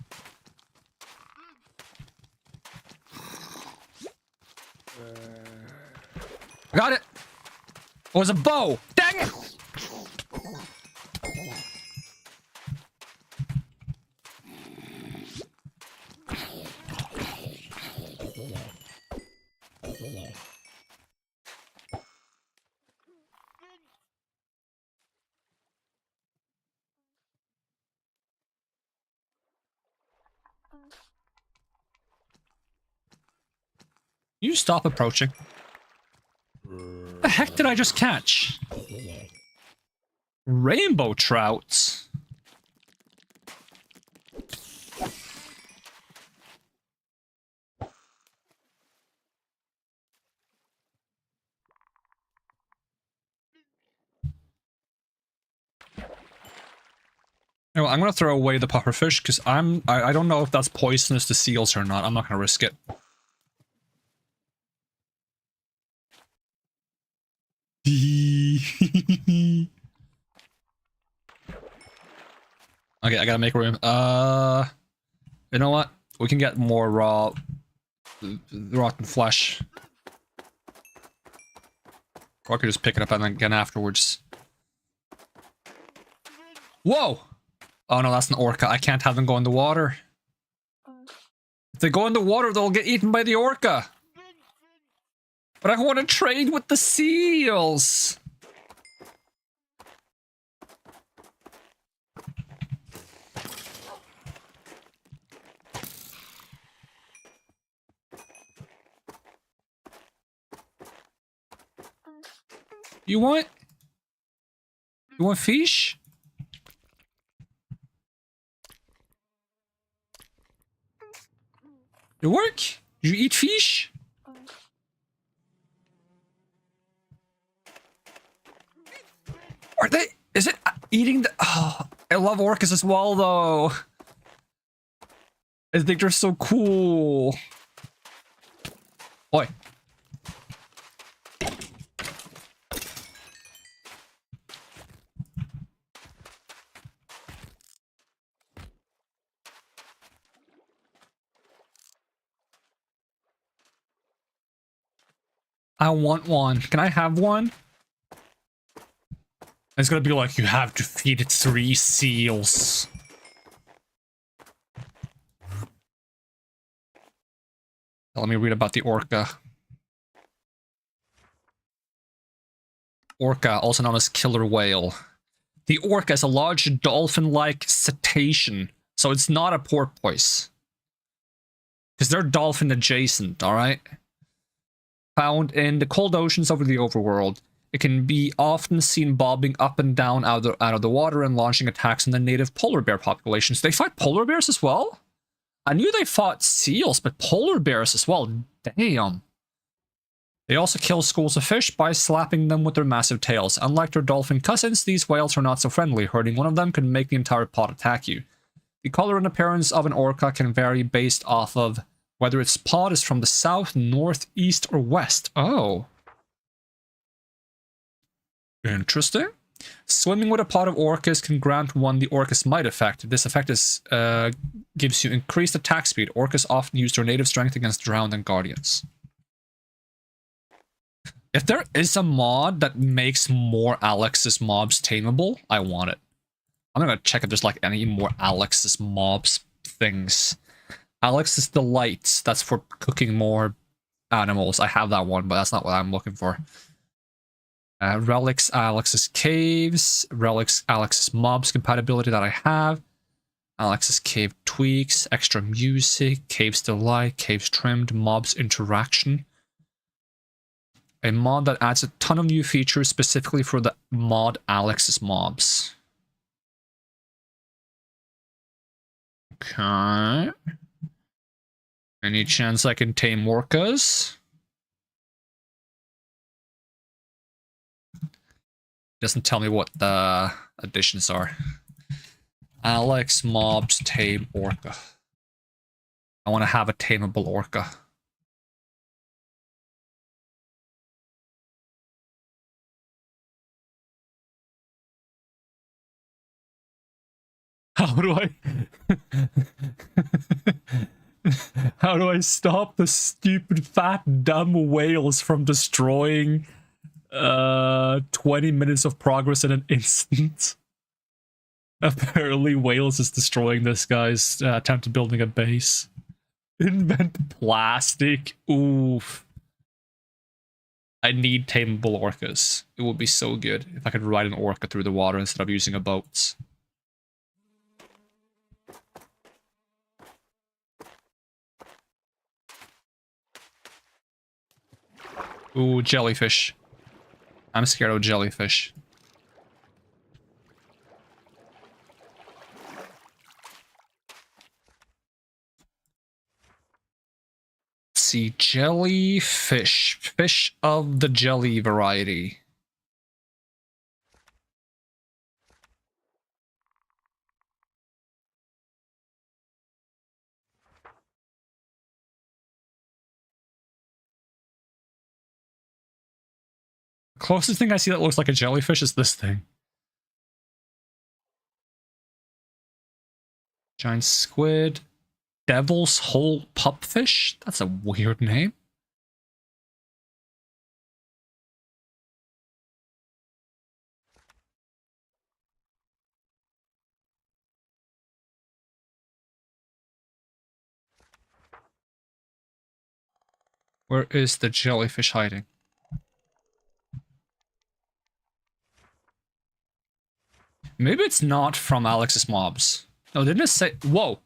Speaker 1: I got it! It was a bow! Dang it! You stop approaching. What the heck did I just catch? Rainbow trouts. Anyway, I'm gonna throw away the pufferfish because I don't know if that's poisonous to seals or not. I'm not gonna risk it. Okay, I gotta make room. You know what? We can get more raw, rotten flesh. Or I could just pick it up and then again afterwards. Whoa! Oh no, that's an orca. I can't have them go in the water. If they go in the water, they'll get eaten by the orca. But I want to trade with the seals. You want fish? You work? You eat fish? Are they? Is it eating the? Oh, I love orcas as well, though. I think they're so cool. Oi. I want one. Can I have one? It's gonna be like, you have to feed 3 seals. Let me read about the orca. Orca, also known as killer whale. The orca is a large dolphin-like cetacean, so it's not a porpoise. Because they're dolphin adjacent, alright? Found in the cold oceans over the overworld. It can be often seen bobbing up and down out of the water and launching attacks on the native polar bear populations. They fight polar bears as well? I knew they fought seals, but polar bears as well. Damn. They also kill schools of fish by slapping them with their massive tails. Unlike their dolphin cousins, these whales are not so friendly. Hurting one of them can make the entire pod attack you. The color and appearance of an orca can vary based off of whether its pod is from the south, north, east, or west. Oh. Interesting. Swimming with a pod of orcas can grant one the Orcas Might effect. This effect gives you increased attack speed. Orcas often use their native strength against drowned and guardians. If there is a mod that makes more Alex's mobs tameable, I want it. I'm gonna check if there's like any more Alex's mobs things. Alex's Delight, that's for cooking more animals. I have that one, but that's not what I'm looking for. Relics, Alex's Caves, Relics, Alex's Mobs compatibility that I have. Alex's cave tweaks, extra music, caves delight, caves trimmed, mobs interaction. A mod that adds a ton of new features specifically for the mod Alex's mobs. Okay. Any chance I can tame orcas? Doesn't tell me what the additions are. Alex mobs tame orca. I want to have a tameable orca. How do I... How do I stop the stupid fat dumb whales from destroying 20 minutes of progress in an instant? Apparently Wales is destroying this guy's attempt at building a base. Invent plastic. Oof. I need tameable orcas. It would be so good if I could ride an orca through the water instead of using a boat. Ooh, jellyfish. I'm scared of jellyfish. Let's see, jellyfish. Fish of the jelly variety. The closest thing I see that looks like a jellyfish is this thing. Giant squid. Devil's Hole pupfish? That's a weird name. Where is the jellyfish hiding? Maybe it's not from Alex's mobs. No, didn't it say... Whoa!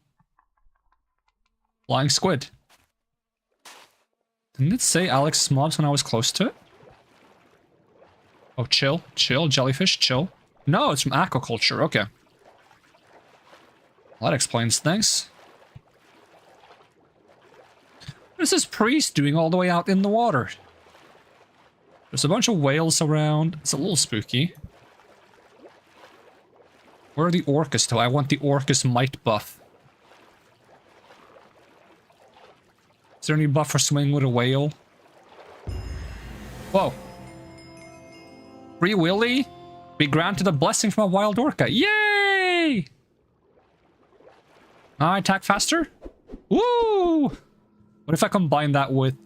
Speaker 1: Flying squid. Didn't it say Alex's mobs when I was close to it? Oh, chill. Chill. Jellyfish, chill. No, it's from aquaculture. Okay. Well, that explains things. What is this priest doing all the way out in the water? There's a bunch of whales around. It's a little spooky. Where are the orcas though? I want the orcas might buff. Is there any buff for swimming with a whale? Whoa. Free Willy? Be granted a blessing from a wild orca. Yay! I attack faster? Woo! What if I combine that with,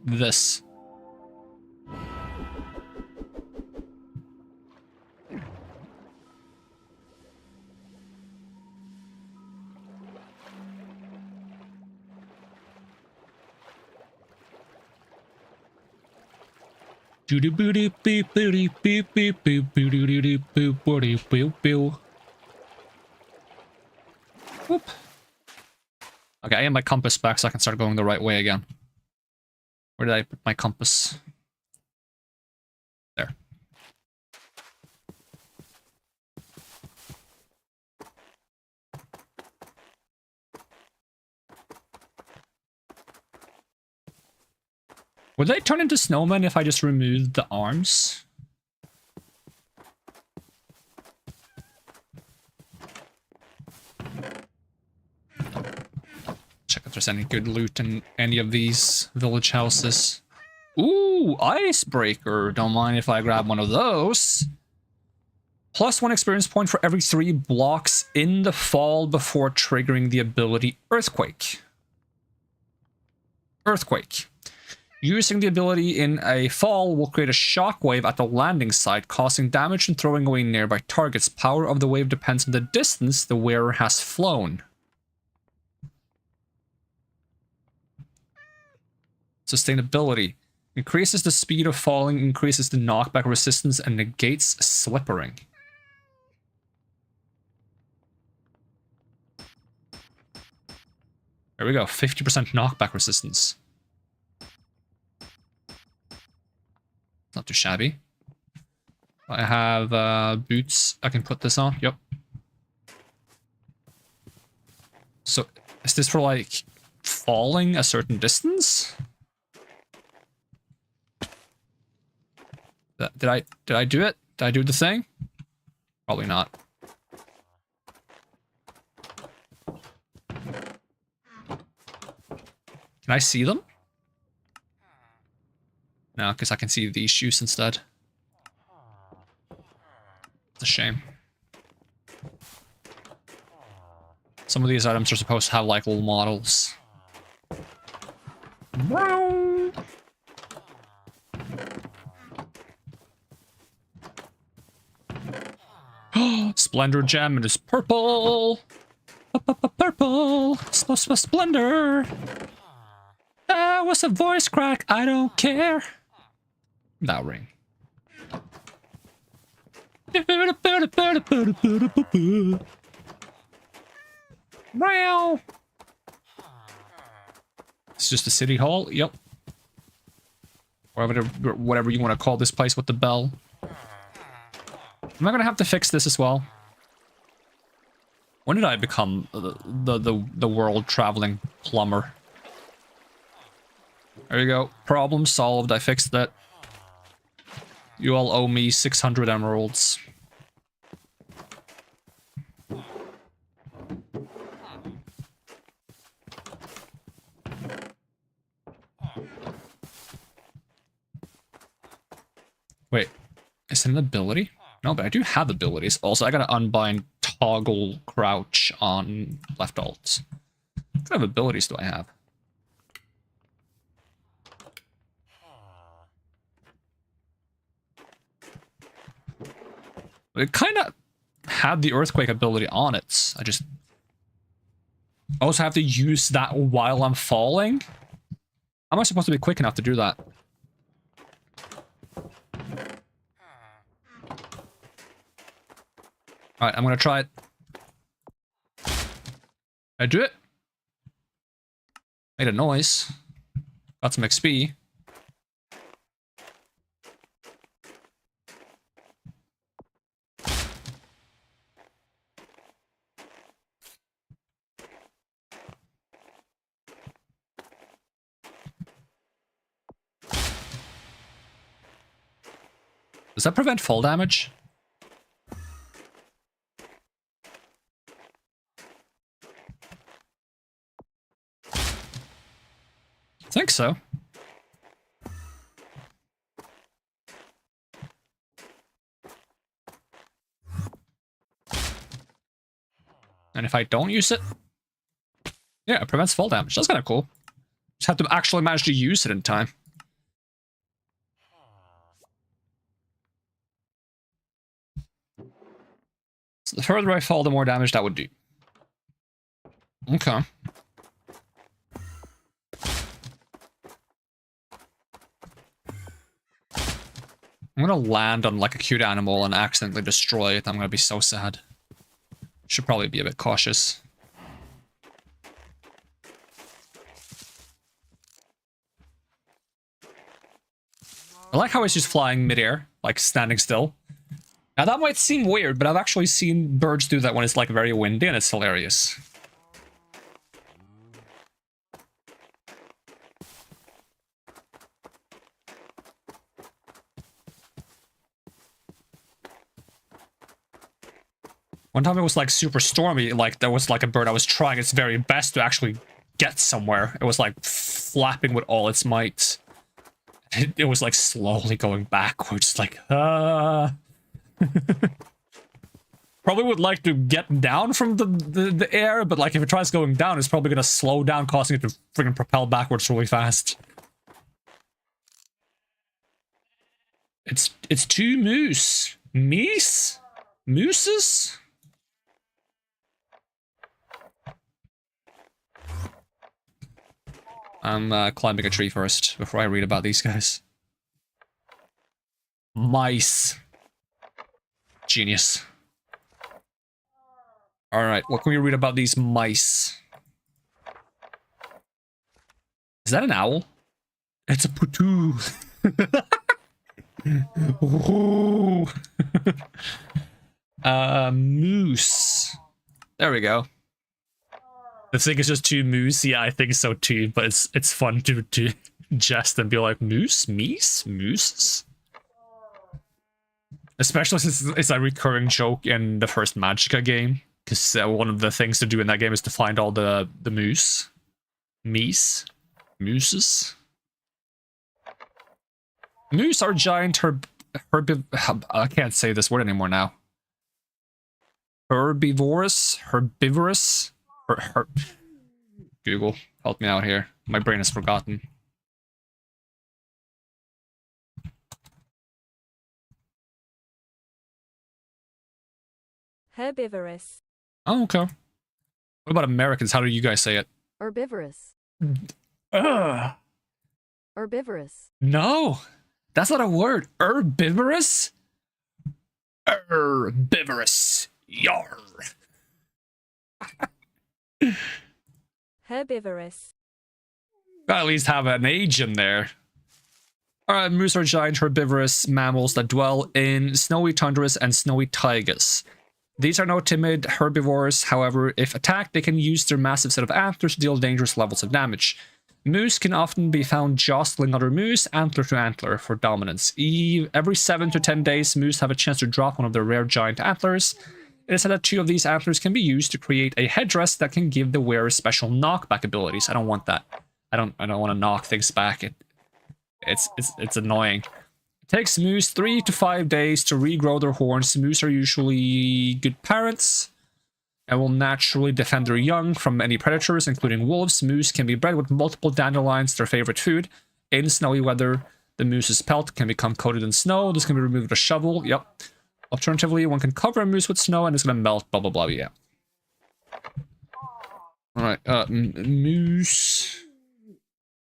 Speaker 1: this? Okay, I have my compass back so I can start going the right way again. Where did I put my compass? There. Would they turn into snowmen if I just removed the arms? Check if there's any good loot in any of these village houses. Ooh, icebreaker. Don't mind if I grab one of those. +1 experience point for every 3 blocks in the fall before triggering the ability Earthquake. Earthquake. Using the ability in a fall will create a shockwave at the landing site, causing damage and throwing away nearby targets. Power of the wave depends on the distance the wearer has flown. Sustainability. Increases the speed of falling, increases the knockback resistance, and negates slippering. There we go, 50% knockback resistance. Not too shabby. I have boots I can put this on. Yep. So, is this for, like, falling a certain distance? Did I do it? Did I do the thing? Probably not. Can I see them? No, because I can see these shoes instead. It's a shame. Some of these items are supposed to have like little models. Splendor gem, it is purple. Purple. Splendor. What's a voice crack? I don't care. That ring. Wow. It's just a city hall. Yep. Whatever you want to call this place with the bell. Am I gonna have to fix this as well? When did I become the world traveling plumber? There you go. Problem solved. I fixed that. You all owe me 600 emeralds. Wait, is it an ability? No, but I do have abilities. Also, I gotta unbind toggle crouch on left alt. What kind of abilities do I have? It kind of had the earthquake ability on it. I just also have to use that while I'm falling. How am I supposed to be quick enough to do that? Alright, I'm gonna try it. I do it. Made a noise. Got some XP. Does that prevent fall damage? I think so. And if I don't use it, yeah, it prevents fall damage. That's kind of cool. Just have to actually manage to use it in time. So the further I fall, the more damage that would do. Okay. I'm gonna land on like a cute animal and accidentally destroy it. I'm gonna be so sad. Should probably be a bit cautious. I like how it's just flying midair, like standing still. Now that might seem weird, but I've actually seen birds do that when it's like very windy and it's hilarious. One time it was like super stormy, like there was like a bird that was trying its very best to actually get somewhere. It was like flapping with all its might. It was like slowly going backwards, like Probably would like to get down from the air, but like if it tries going down, it's probably gonna slow down, causing it to freaking propel backwards really fast. It's two moose. Meese? Mooses? I'm climbing a tree first before I read about these guys. Mice. Genius. Alright, what can we read about these mice? Is that an owl? It's a putu. Moose. There we go. The thing is just too moose. Yeah, I think so too. But it's fun to jest and be like moose, meese, mooses. Especially since it's a recurring joke in the first Magicka game, because one of the things to do in that game is to find all the moose, meese, mooses. Moose are giant I can't say this word anymore now. Herbivorous. Google, help me out here. My brain has forgotten.
Speaker 2: Herbivorous.
Speaker 1: Oh, okay. What about Americans? How do you guys say it?
Speaker 2: Herbivorous. Herbivorous.
Speaker 1: No, that's not a word. Herbivorous? Herbivorous. Yar.
Speaker 2: Herbivorous.
Speaker 1: At least have an age in there. Alright, moose are giant herbivorous mammals that dwell in snowy tundras and snowy taigas. These are no timid herbivores, however, if attacked, they can use their massive set of antlers to deal dangerous levels of damage. Moose can often be found jostling other moose, antler to antler, for dominance. Every 7 to 10 days, moose have a chance to drop one of their rare giant antlers. It is said that 2 of these antlers can be used to create a headdress that can give the wearer special knockback abilities. I don't want that. I don't want to knock things back. It's annoying. It takes moose 3 to 5 days to regrow their horns. Moose are usually good parents and will naturally defend their young from any predators, including wolves. Moose can be bred with multiple dandelions, their favorite food. In snowy weather, the moose's pelt can become coated in snow. This can be removed with a shovel. Yep. Alternatively, one can cover a moose with snow and it's going to melt, blah, blah, blah, yeah. Alright, moose,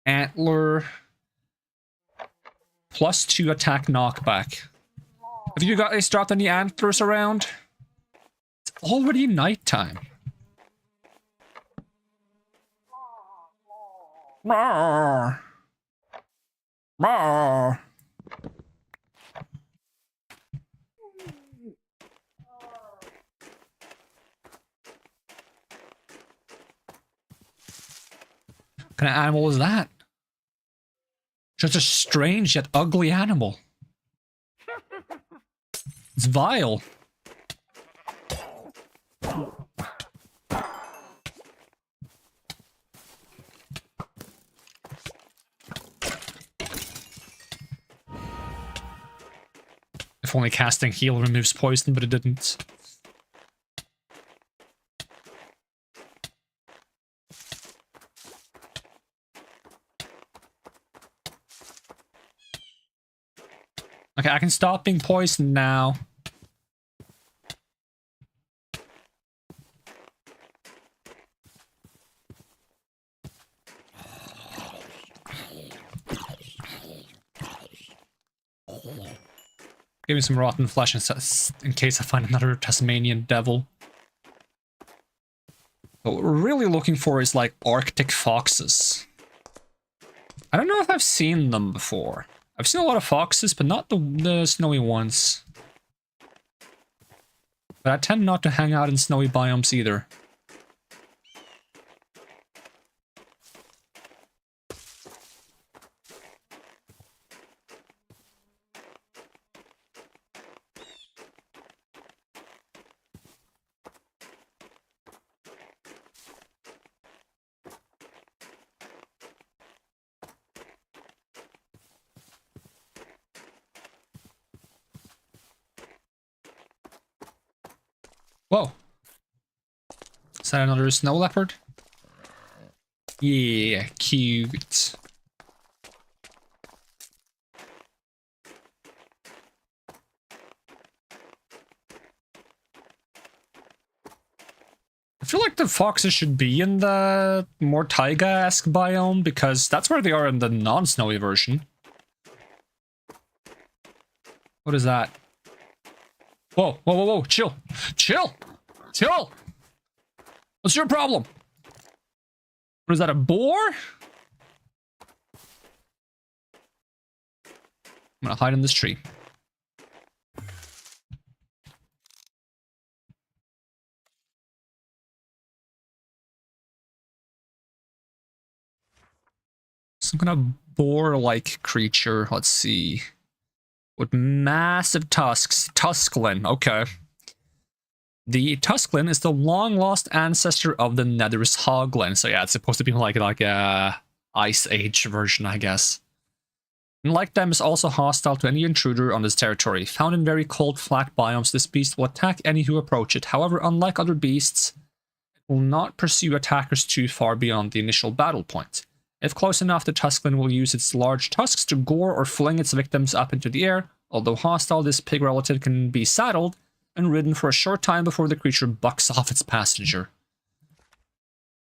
Speaker 1: antler, +2 attack knockback. Have you guys dropped any antlers around? It's already nighttime. Rawr. Rawr. What kind of animal is that? Just a strange yet ugly animal. It's vile. If only casting heal removes poison, but it didn't. Okay, I can stop being poisoned now. Give me some rotten flesh in case I find another Tasmanian devil. But what we're really looking for is like Arctic foxes. I don't know if I've seen them before. I've seen a lot of foxes, but not the snowy ones. But I tend not to hang out in snowy biomes either. Whoa. Is that another snow leopard? Yeah, cute. I feel like the foxes should be in the more taiga-esque biome because that's where they are in the non-snowy version. What is that? Whoa, whoa, whoa, whoa, chill. Chill! Chill! What's your problem? What is that, a boar? I'm gonna hide in this tree. Some kind of boar-like creature. Let's see. With massive tusks. Tusklin. Okay. The Tusklin is the long-lost ancestor of the Nether's Hoglin. So yeah, it's supposed to be like a Ice Age version, I guess. And like them, is also hostile to any intruder on this territory. Found in very cold, flat biomes, this beast will attack any who approach it. However, unlike other beasts, it will not pursue attackers too far beyond the initial battle point. If close enough, the Tusklin will use its large tusks to gore or fling its victims up into the air. Although hostile, this pig relative can be saddled and ridden for a short time before the creature bucks off its passenger.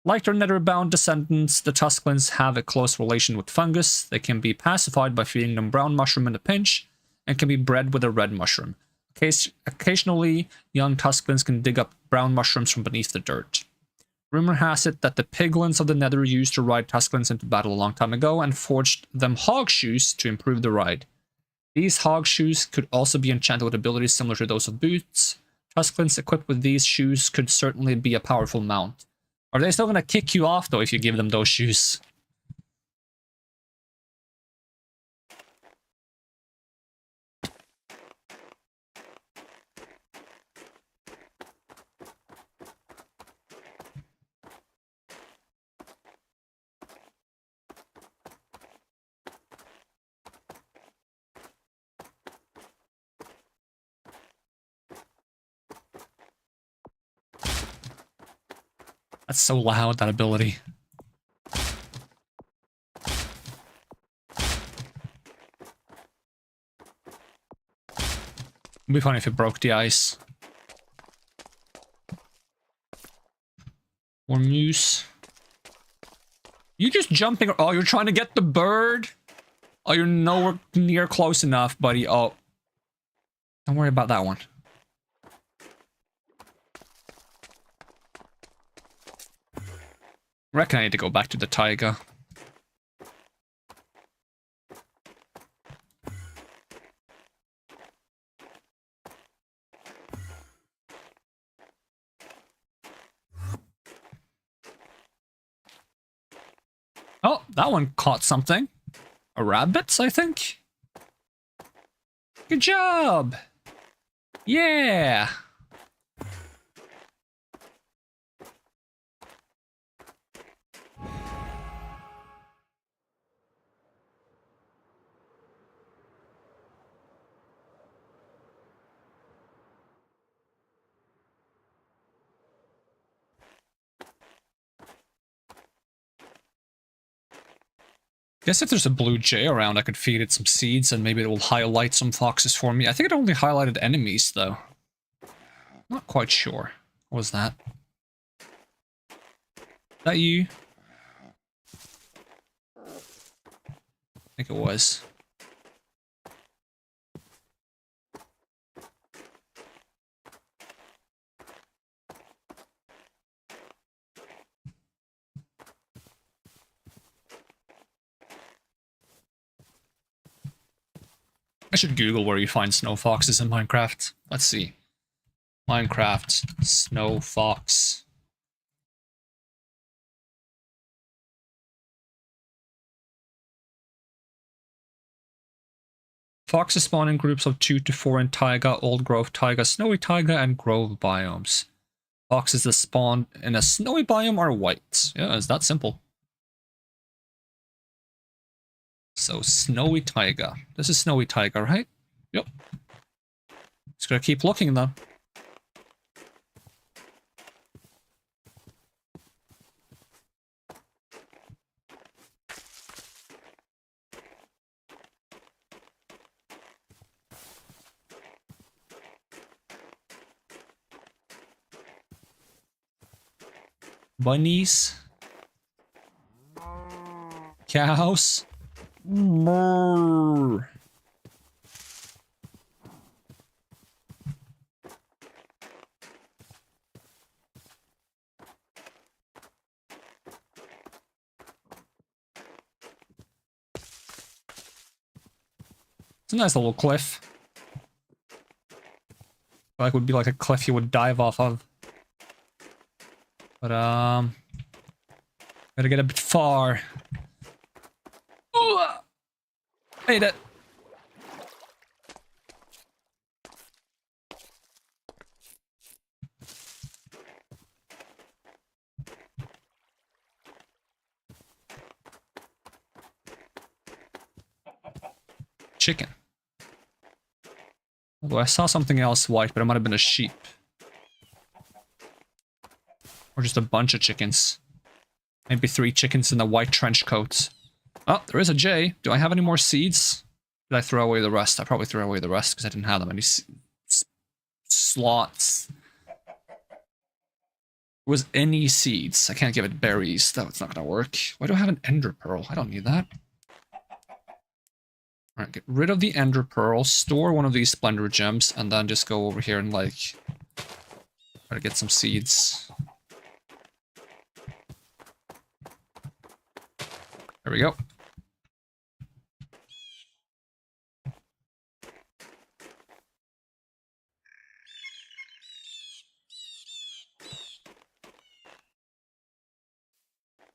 Speaker 1: Like their nether-bound descendants, the Tusklins have a close relation with fungus. They can be pacified by feeding them brown mushroom in a pinch, and can be bred with a red mushroom. Occasionally, young Tusklins can dig up brown mushrooms from beneath the dirt. Rumor has it that the piglins of the nether used to ride Tusklins into battle a long time ago and forged them hog shoes to improve the ride. These hog shoes could also be enchanted with abilities similar to those of boots. Tusklins equipped with these shoes could certainly be a powerful mount. Are they still going to kick you off, though, if you give them those shoes? That's so loud, that ability. It'd be funny if it broke the ice. More moose. You just jumping. Oh, you're trying to get the bird? Oh, you're nowhere near close enough, buddy. Oh. Don't worry about that one. I reckon I need to go back to the taiga. Oh, that one caught something. A rabbit, I think? Good job! Yeah! Guess if there's a blue jay around, I could feed it some seeds and maybe it will highlight some foxes for me. I think it only highlighted enemies, though. Not quite sure. What was that? Is that you? I think it was. I should Google where you find snow foxes in Minecraft. Let's see. Minecraft snow fox. Foxes spawn in groups of 2 to 4 in taiga, old growth taiga, snowy taiga, and grove biomes. Foxes that spawn in a snowy biome are white. Yeah, it's that simple. So, snowy taiga. This is snowy taiga, right? Yep. Just gotta keep looking, though. Bunnies. Cows. Brrr. It's a nice little cliff. Like would be like a cliff you would dive off of. But gotta get a bit far. Ooh, made it. Chicken. Although I saw something else white, but it might have been a sheep. Or just a bunch of chickens. Maybe 3 chickens in the white trench coats. Oh, there is a J. Do I have any more seeds? Did I throw away the rest? I probably threw away the rest because I didn't have that many slots. Was any seeds? I can't give it berries. That's not gonna work. Why do I have an ender pearl? I don't need that. Alright, get rid of the ender pearl, store one of these splendor gems, and then just go over here and like try to get some seeds. There we go.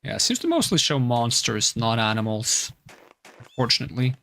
Speaker 1: Yeah, it seems to mostly show monsters, not animals, unfortunately.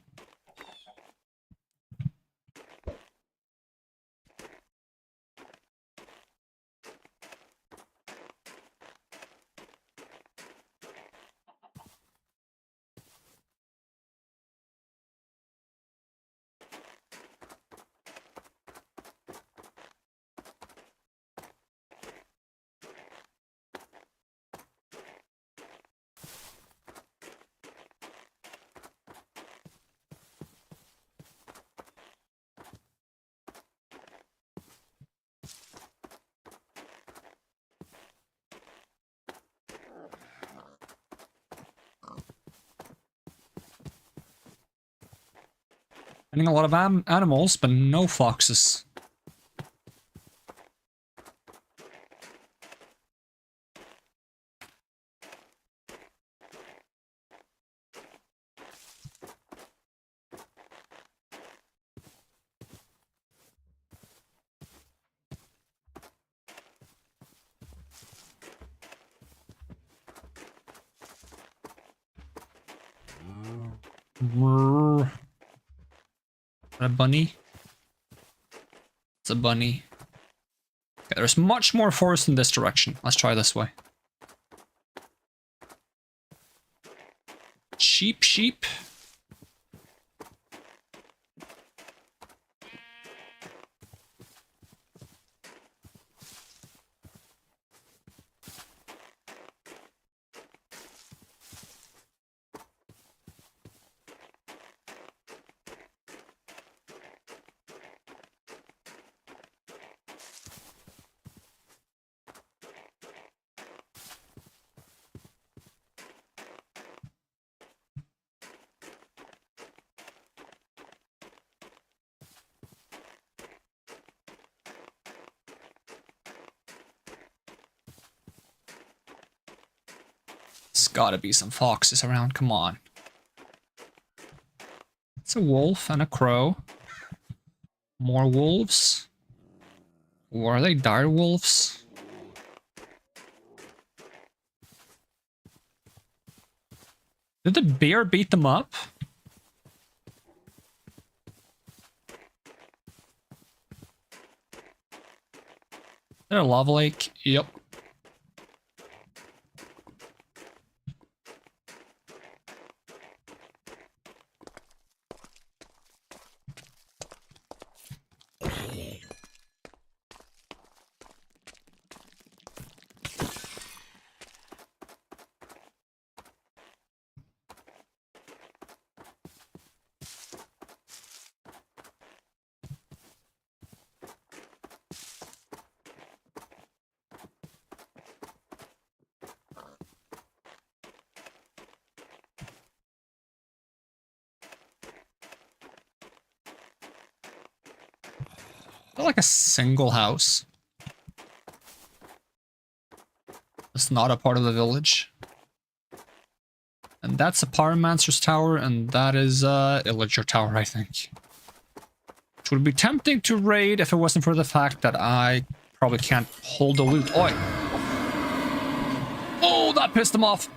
Speaker 1: Finding a lot of animals, but no foxes. A bunny? It's a bunny. Okay, there's much more forest in this direction. Let's try this way. Sheep, sheep. There's gotta be some foxes around, come on. It's a wolf and a crow. More wolves. Or are they dire wolves? Did the bear beat them up? Is there a lava lake? Yep. Like a single house. It's not a part of the village. And that's a Pyromancer's tower, and that is Illager tower, I think. Which would be tempting to raid if it wasn't for the fact that I probably can't hold the loot. Oi! Oh, that pissed them off!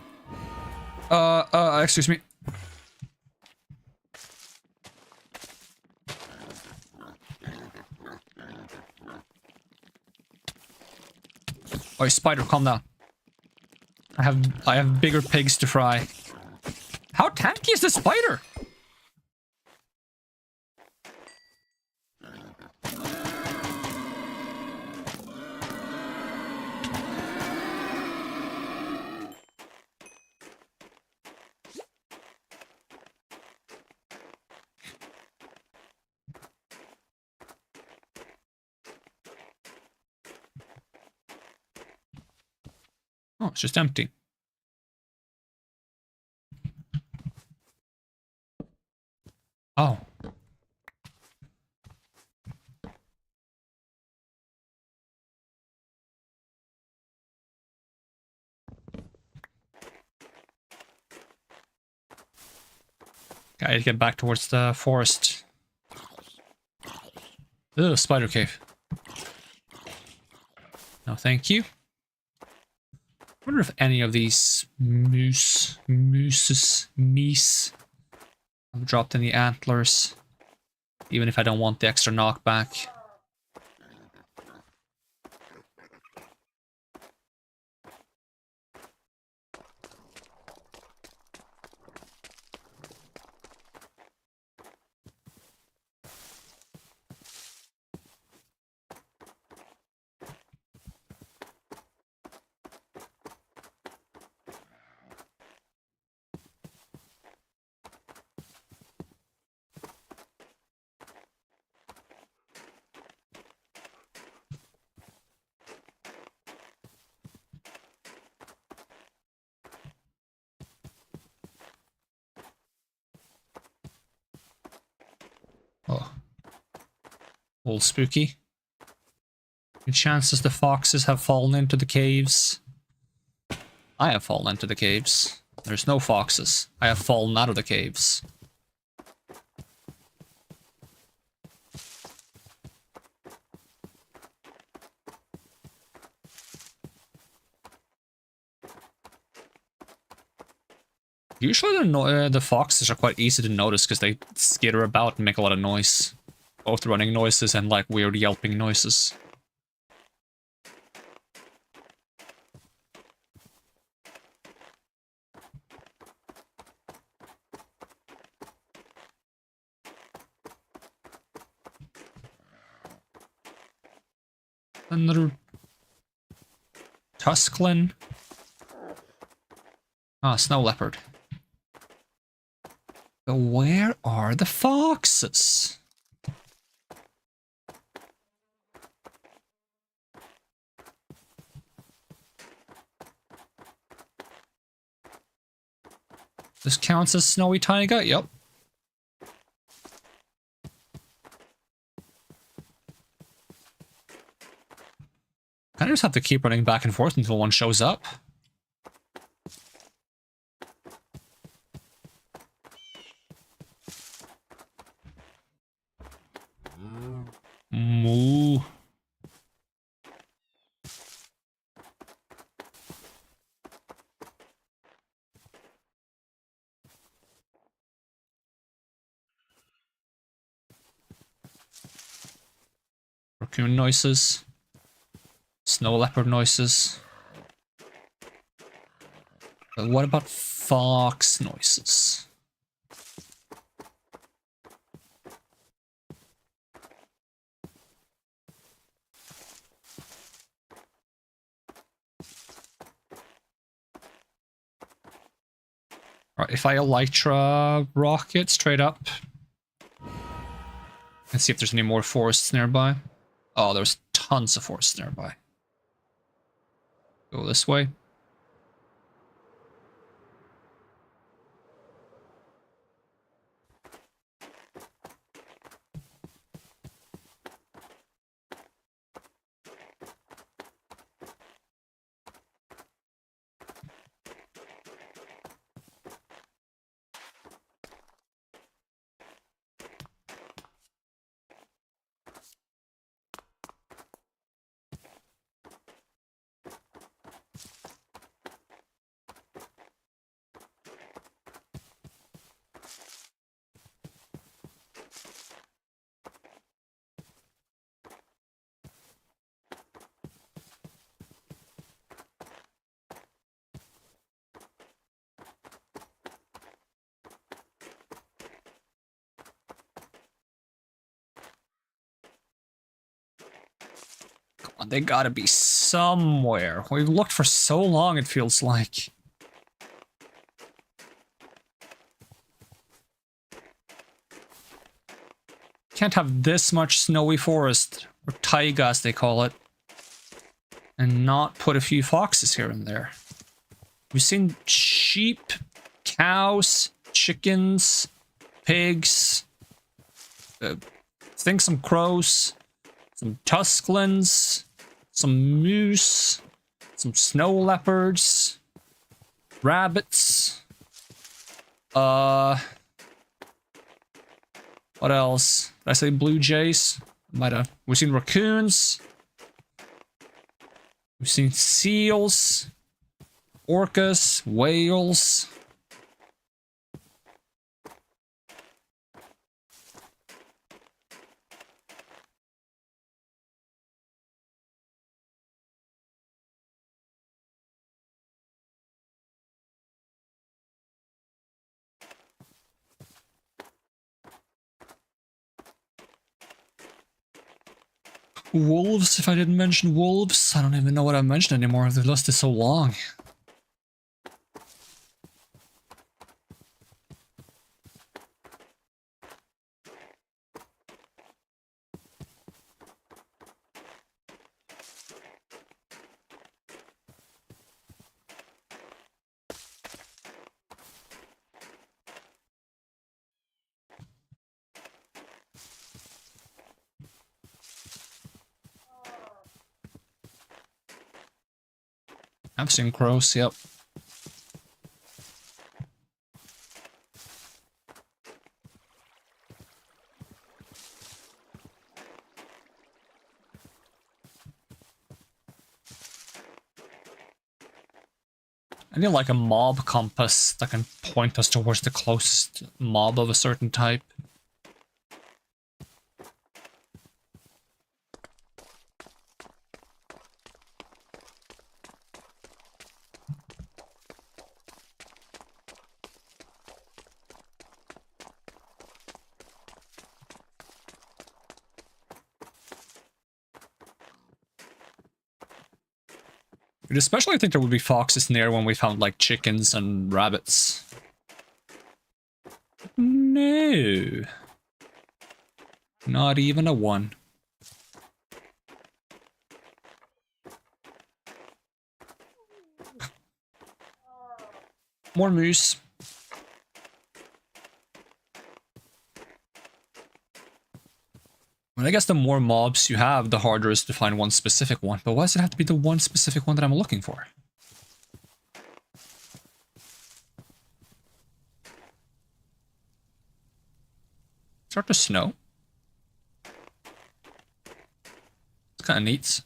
Speaker 1: Excuse me. Oi, spider, calm down. I have bigger pigs to fry. How tanky is the spider? Oh, it's just empty. Oh. Gotta get back towards the forest. Ugh, spider cave. No, thank you. I wonder if any of these meese have dropped any antlers. Even if I don't want the extra knockback. Oh. All spooky. Any chances the foxes have fallen into the caves? I have fallen into the caves. There's no foxes. I have fallen out of the caves. Usually the foxes are quite easy to notice because they skitter about and make a lot of noise. Both running noises and like weird yelping noises. Another Tusklin. Ah, snow leopard. But where are the foxes? This counts as snowy taiga? Yep. I just have to keep running back and forth until one shows up. Moo. Raccoon noises. Snow leopard noises. But what about fox noises? Right, if I elytra rocket straight up. And see if there's any more forests nearby. Oh, there's tons of forests nearby. Go this way. on, they gotta be somewhere. We've looked for so long, it feels like. Can't have this much snowy forest, or taiga as they call it, and not put a few foxes here and there. We've seen sheep, cows, chickens, pigs, I think some crows, some tusklins, some moose, some snow leopards, rabbits, what else? Did I say blue jays? Might have. We've seen raccoons. We've seen seals, orcas, whales. Wolves, if I didn't mention wolves. I don't even know what I mentioned anymore. The list is so long. I've seen crows, yep. I need like a mob compass that can point us towards the closest mob of a certain type. You'd especially think there would be foxes near when we found like chickens and rabbits. No. Not even a one. More moose. Well, I guess the more mobs you have, the harder it is to find one specific one. But why does it have to be the one specific one that I'm looking for? Start to snow. It's kind of neat.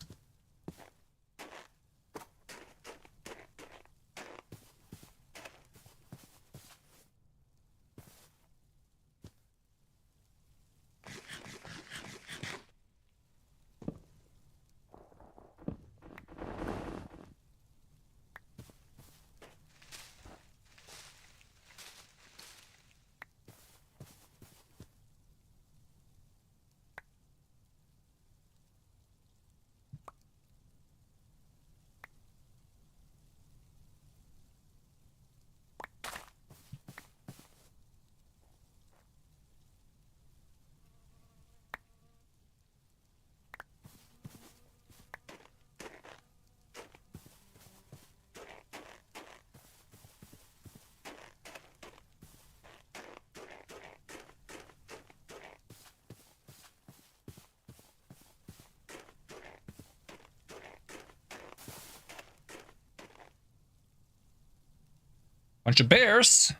Speaker 1: Bunch of bears.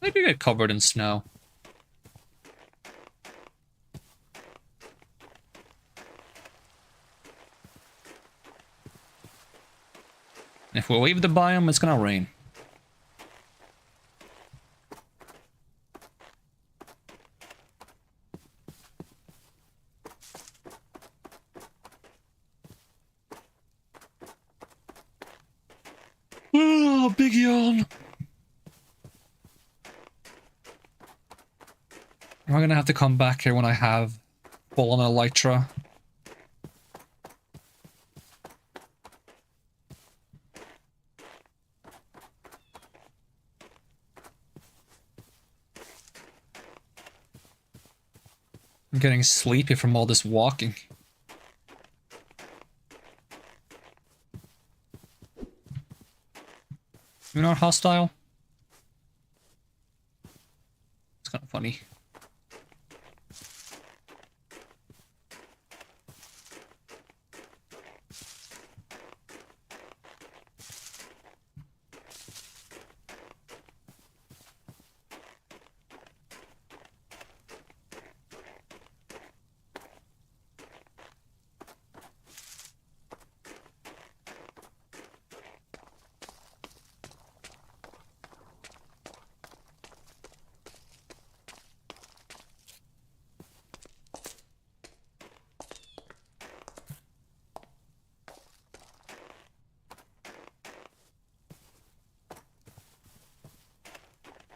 Speaker 1: Maybe get covered in snow. If we leave the biome, it's gonna rain. Oh, big yawn. I'm gonna have to come back here when I have Full on elytra. I'm getting sleepy from all this walking. You're not hostile? It's kind of funny.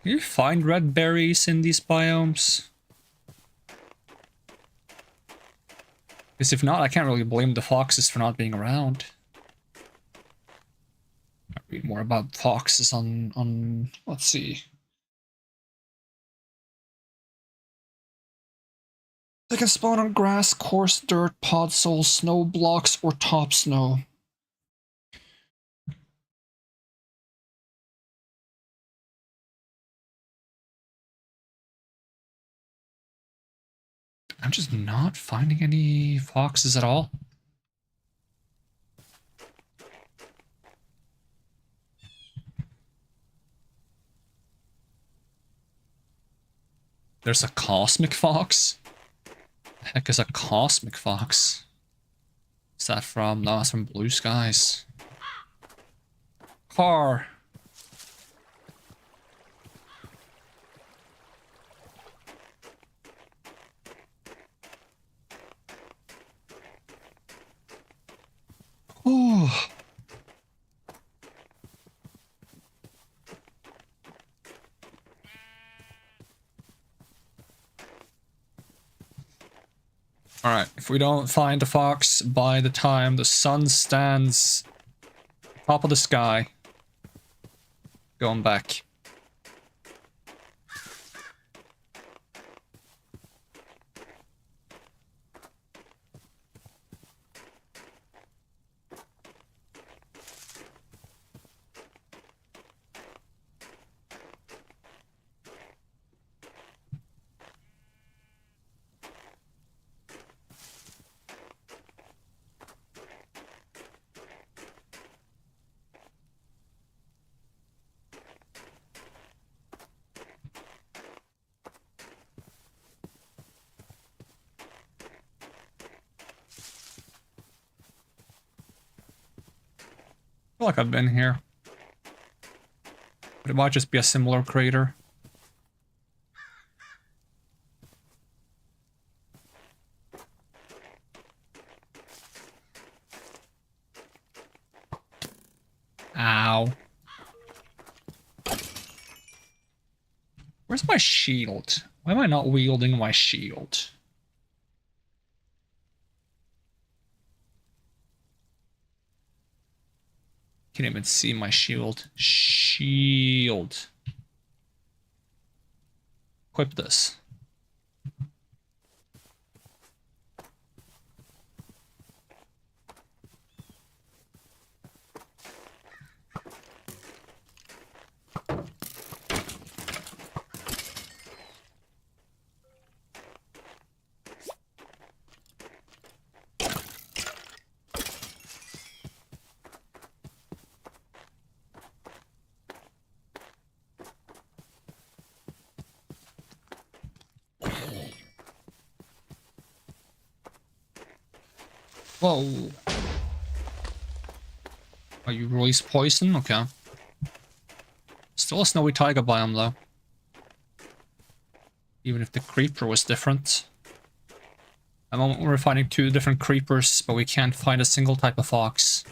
Speaker 1: Can you find red berries in these biomes? Because if not, I can't really blame the foxes for not being around. I read more about foxes on let's see. They can spawn on grass, coarse dirt, podsoil, snow blocks, or top snow. I'm just not finding any foxes at all. There's a cosmic fox? The heck is a cosmic fox? Is that from? No, it's from Blue Skies. Car. Ooh. Alright, if we don't find the fox by the time the sun stands top of the sky, going back. I feel like I've been here. But it might just be a similar crater. Ow. Where's my shield? Why am I not wielding my shield? Can't even see my shield. Shield. Equip this. Whoa. Oh, you release poison? Okay. Still a snowy taiga biome though. Even if the creeper was different. At the moment we're finding 2 different creepers, but we can't find a single type of fox.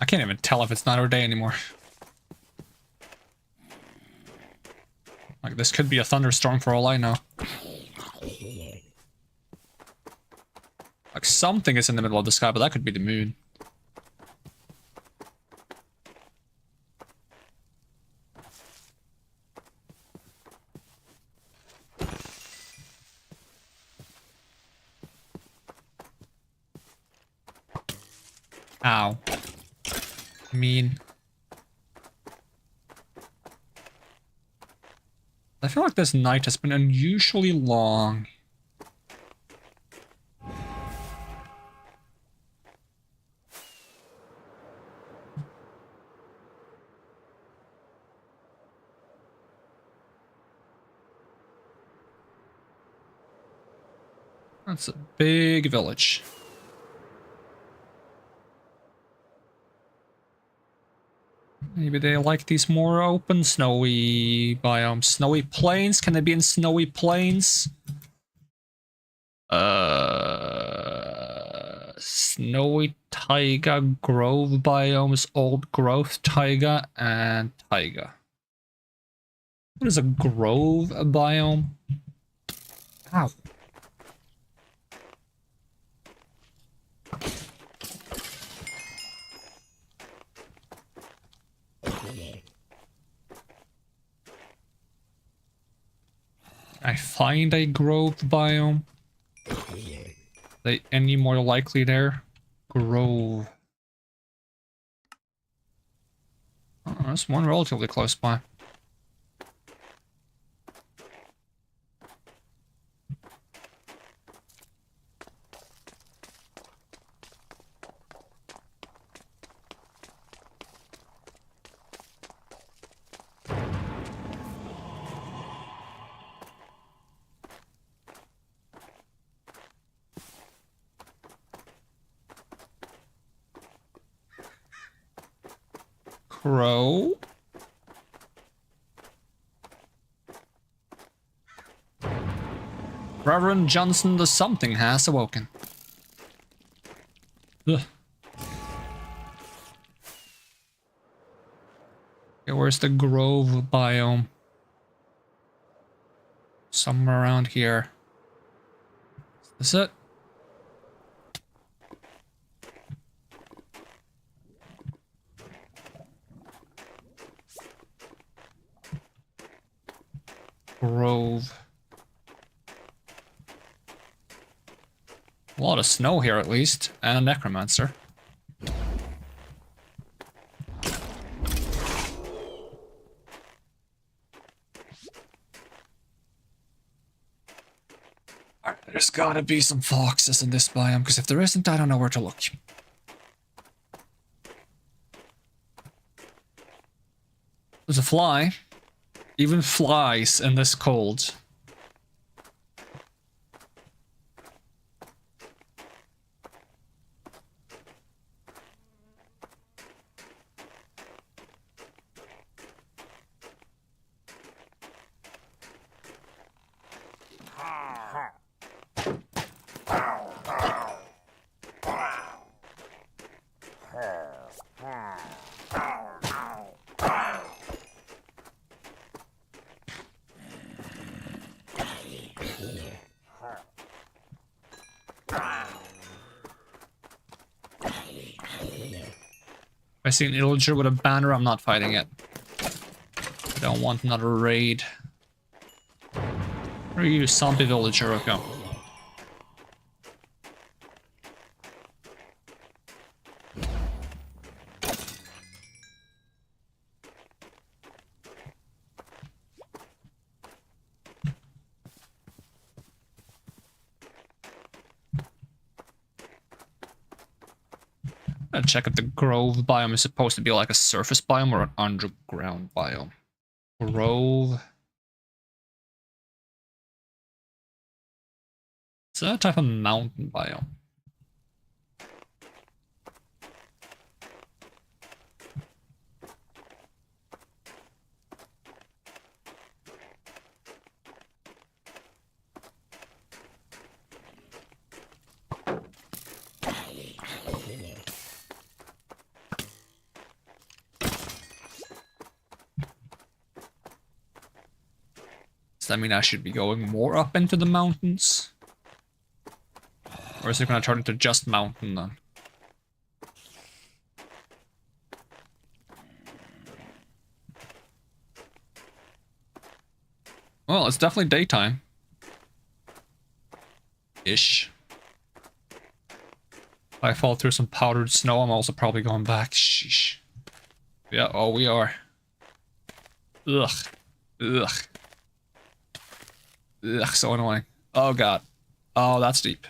Speaker 1: I can't even tell if it's night or day anymore. Like, this could be a thunderstorm for all I know. Like, something is in the middle of the sky, but that could be the moon. Ow. Mean. I feel like this night has been unusually long. That's a big village. Maybe they like these more open, snowy biomes. Snowy plains? Can they be in snowy plains? Snowy taiga, grove biomes, old growth taiga, and taiga. What is a grove biome? Ow. I find a grove biome. They any more likely there? Grove. Oh, there's one relatively close by. Crow. Reverend Johnson, the something has awoken. Ugh. Okay, where's the grove biome? Somewhere around here. Is this it? Grove. A lot of snow here at least, and a necromancer. Alright, there's gotta be some foxes in this biome, because if there isn't, I don't know where to look. There's a fly. Even flies in this cold. If I see an illager with a banner, I'm not fighting it. I don't want another raid. Where are you, zombie villager? Okay. I'll check if the grove biome is supposed to be like a surface biome or an underground biome. Grove. It's a type of mountain biome. that mean I should be going more up into the mountains? Or is it gonna turn into just mountain then? Well, it's definitely daytime. Ish. If I fall through some powdered snow, I'm also probably going back. Sheesh. Yeah, oh, we are. Ugh. Ugh. Ugh, so annoying. Oh god. Oh, that's deep.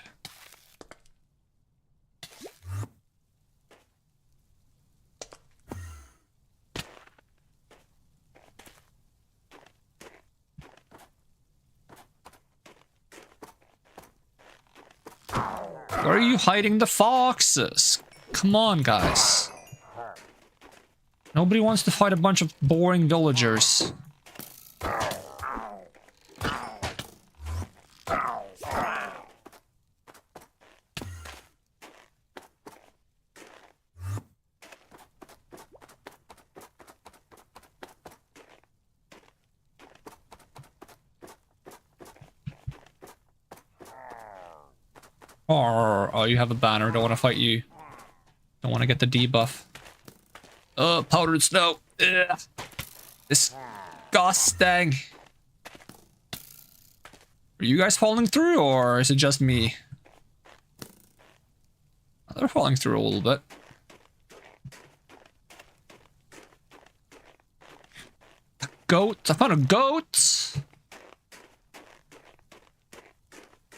Speaker 1: Where are you hiding the foxes? Come on, guys. Nobody wants to fight a bunch of boring villagers. Oh, you have a banner. Don't want to fight you. Don't want to get the debuff. Oh, powdered snow. Ugh. Disgusting. Are you guys falling through, or is it just me? They're falling through a little bit. The goat. I found a goat.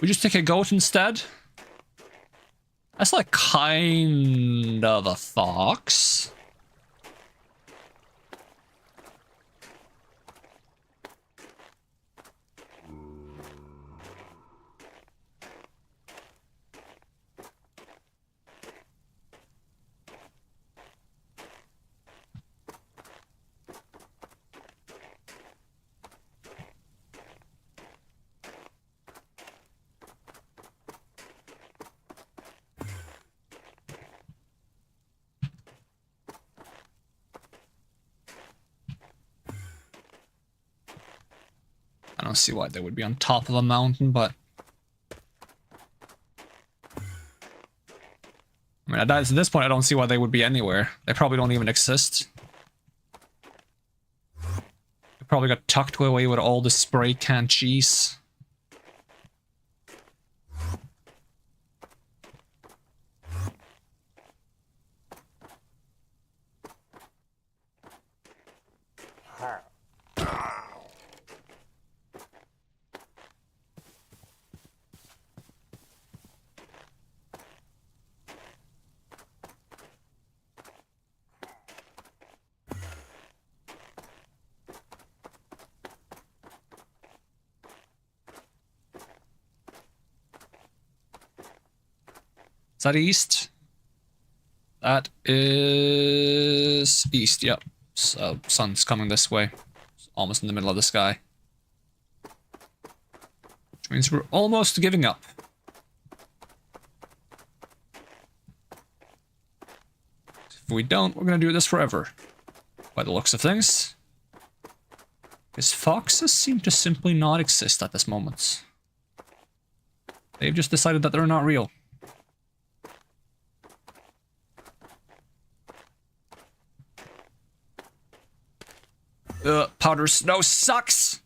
Speaker 1: We just take a goat instead. That's like kind of a fox. I don't see why they would be on top of a mountain, but... I mean, at this point, I don't see why they would be anywhere. They probably don't even exist. They probably got tucked away with all the spray can cheese. Is that east? That is east, yep. So, sun's coming this way. It's almost in the middle of the sky. Which means we're almost giving up. If we don't, we're gonna do this forever. By the looks of things. Because foxes seem to simply not exist at this moment. They've just decided that they're not real. Powder snow sucks!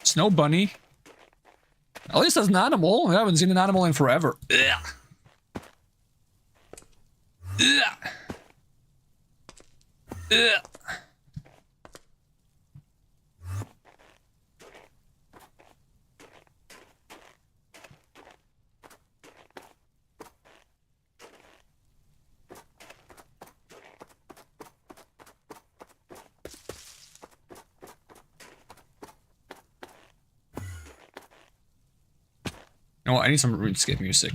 Speaker 1: Snow bunny. At least as an animal. I haven't seen an animal in forever. Ugh. Ugh. Ugh. You know what? I need some RuneScape music.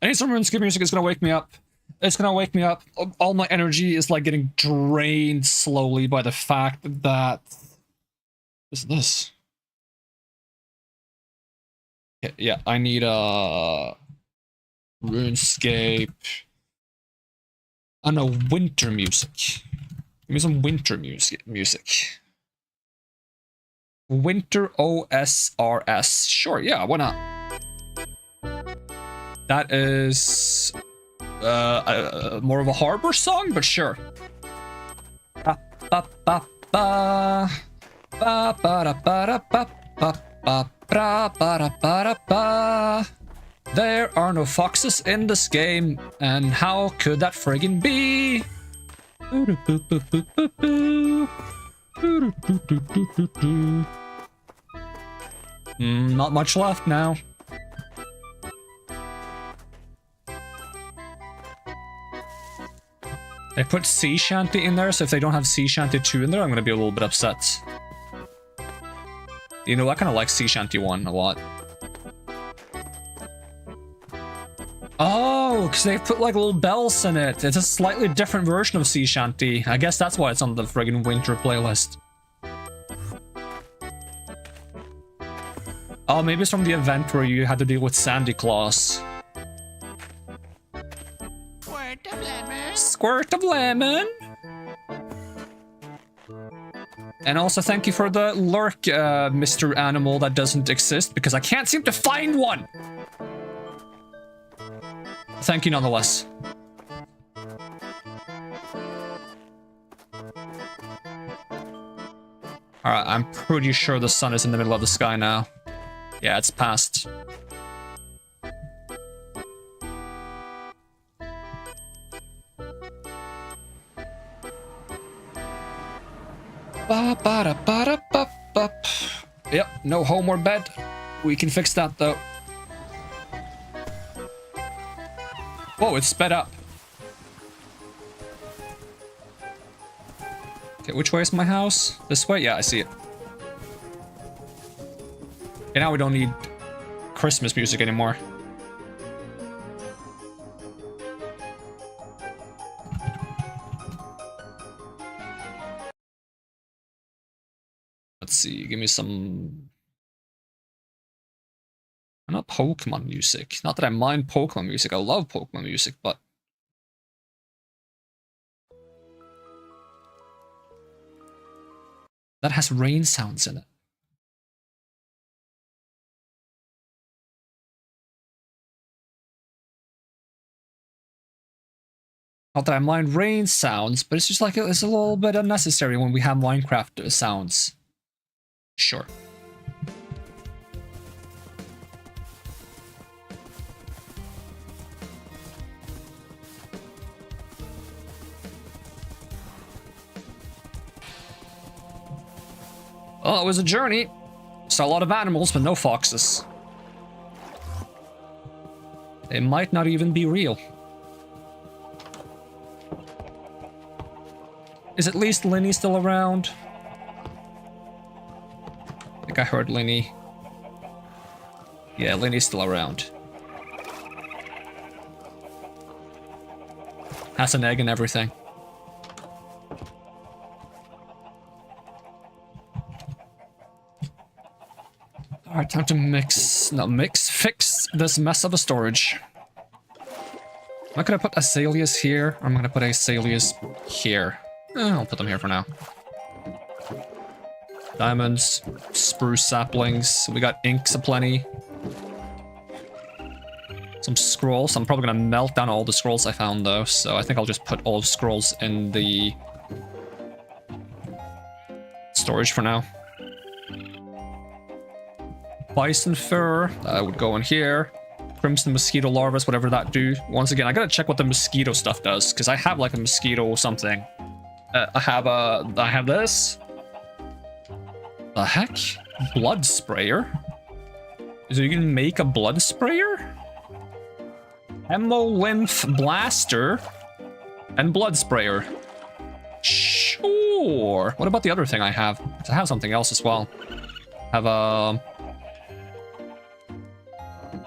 Speaker 1: I need some RuneScape music. It's gonna wake me up. It's gonna wake me up. All my energy is like getting drained slowly by the fact that... What is this? Yeah, I need RuneScape I know, winter music. Give me some winter music. Winter OSRS. Sure, yeah, why not? That is more of a harbor song, but sure. Ba ba ba ba ba ba ba ba ba ba ba ba ba. There are no foxes in this game, and how could that friggin' be? Not much left now. They put Sea Shanty in there, so if they don't have Sea Shanty 2 in there, I'm gonna be a little bit upset. You know, I kind of like Sea Shanty 1 a lot. Oh, because they put like little bells in it. It's a slightly different version of Sea Shanty. I guess that's why it's on the friggin' winter playlist. Oh, maybe it's from the event where you had to deal with Sandy Claus.
Speaker 3: Squirt of lemon.
Speaker 1: Squirt of lemon. And also thank you for the lurk, Mr. Animal that doesn't exist, because I can't seem to find one. Thank you nonetheless. Alright, I'm pretty sure the sun is in the middle of the sky now. Yeah, it's past. Ba ba da ba da ba ba. Yep, no home or bed. We can fix that though. Whoa, it's sped up. Okay, which way is my house? This way? Yeah, I see it. Okay, now we don't need Christmas music anymore. Let's see, give me some... Not Pokemon music. Not that I mind Pokemon music, I love Pokemon music, but... that has rain sounds in it. Not that I mind rain sounds, but it's just like it's a little bit unnecessary when we have Minecraft sounds. Sure. Well, it was a journey. Saw a lot of animals, but no foxes. They might not even be real. Is at least Linny still around? I think I heard Linny. Yeah, Linny's still around. Has an egg and everything. Alright, time to fix this mess of a storage. Am I gonna put azaleas here, or am I gonna put azaleas here? I'll put them here for now. Diamonds, spruce saplings, we got inks aplenty. Some scrolls, I'm probably gonna melt down all the scrolls I found though, so I think I'll just put all the scrolls in the storage for now. Bison fur, would go in here. Crimson mosquito larvae, whatever that do. Once again, I gotta check what the mosquito stuff does, because I have like a mosquito something. I have this. The heck? Blood sprayer? So you can make a blood sprayer? Hemolymph blaster and blood sprayer. Sure. What about the other thing I have? I have something else as well. I have a...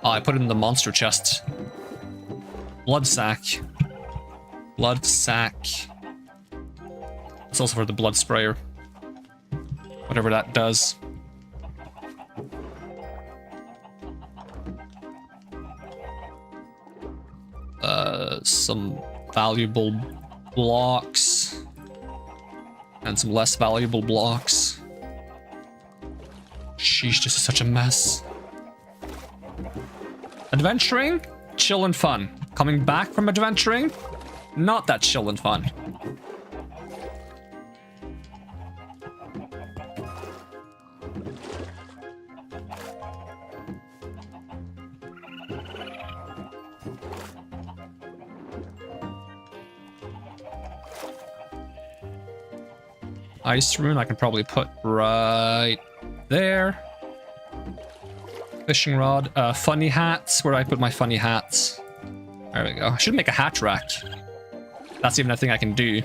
Speaker 1: oh, I put it in the monster chest. Blood sack. Blood sack. It's also for the blood sprayer. Whatever that does. Some valuable blocks. And some less valuable blocks. Sheesh, this is such a mess. Adventuring? Chill and fun. Coming back from adventuring? Not that chill and fun. Ice rune I can probably put right there. Fishing rod. Funny hats. Where do I put my funny hats? There we go. I should make a hat rack. That's even a thing I can do.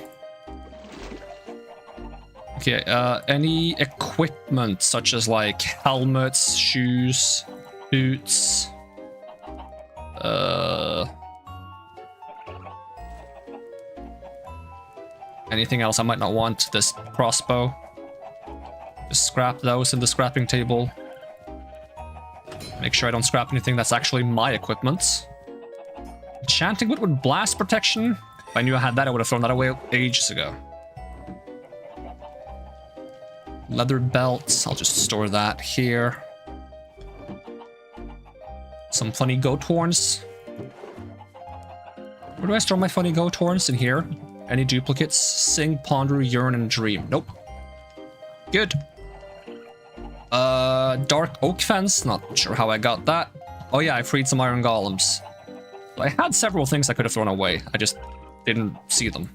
Speaker 1: Okay, any equipment such as like helmets, shoes, boots. Anything else I might not want? This crossbow. Just scrap those in the scrapping table. Make sure I don't scrap anything that's actually my equipment. Enchanting wood with blast protection. If I knew I had that, I would have thrown that away ages ago. Leather belts. I'll just store that here. Some funny goat horns. Where do I store my funny goat horns? In here. Any duplicates? Sing, ponder, yearn, and dream. Nope. Good. Dark oak fence. Not sure how I got that. Oh yeah, I freed some iron golems. I had several things I could have thrown away. I just didn't see them.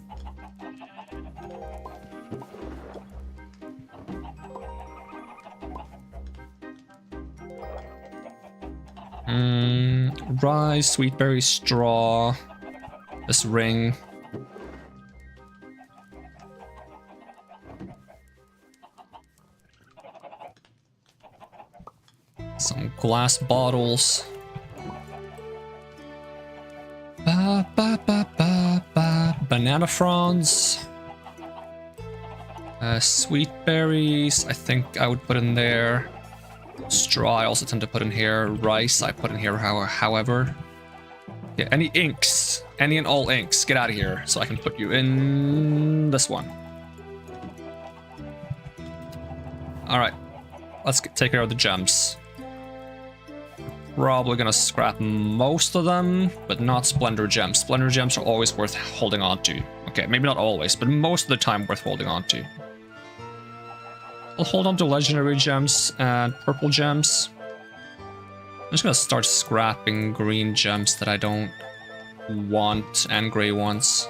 Speaker 1: Rice, sweet berry, straw. This ring. Some glass bottles. Banana fronds. Sweet berries, I think I would put in there. Straw, I also tend to put in here. Rice, I put in here, however. Yeah, any inks. Any and all inks. Get out of here, so I can put you in this one. Alright. Let's take care of the gems. Probably gonna scrap most of them, but not Splendor Gems. Splendor Gems are always worth holding on to. Okay, maybe not always, but most of the time worth holding on to. I'll hold on to Legendary Gems and Purple Gems. I'm just gonna start scrapping green gems that I don't want and gray ones.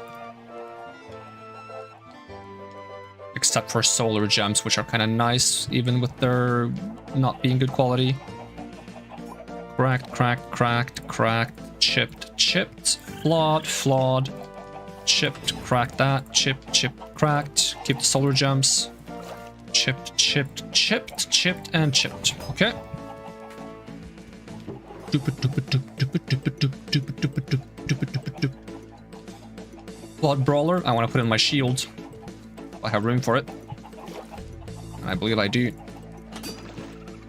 Speaker 1: Except for Solar Gems, which are kind of nice, even with their not being good quality. Cracked, cracked, cracked, cracked, chipped, chipped, flawed, flawed, chipped, cracked that, chipped, chipped, cracked. Keep the solar gems. Chipped, chipped, chipped, chipped, and chipped. Okay. Blood Brawler, I want to put in my shield. I have room for it. And I believe I do.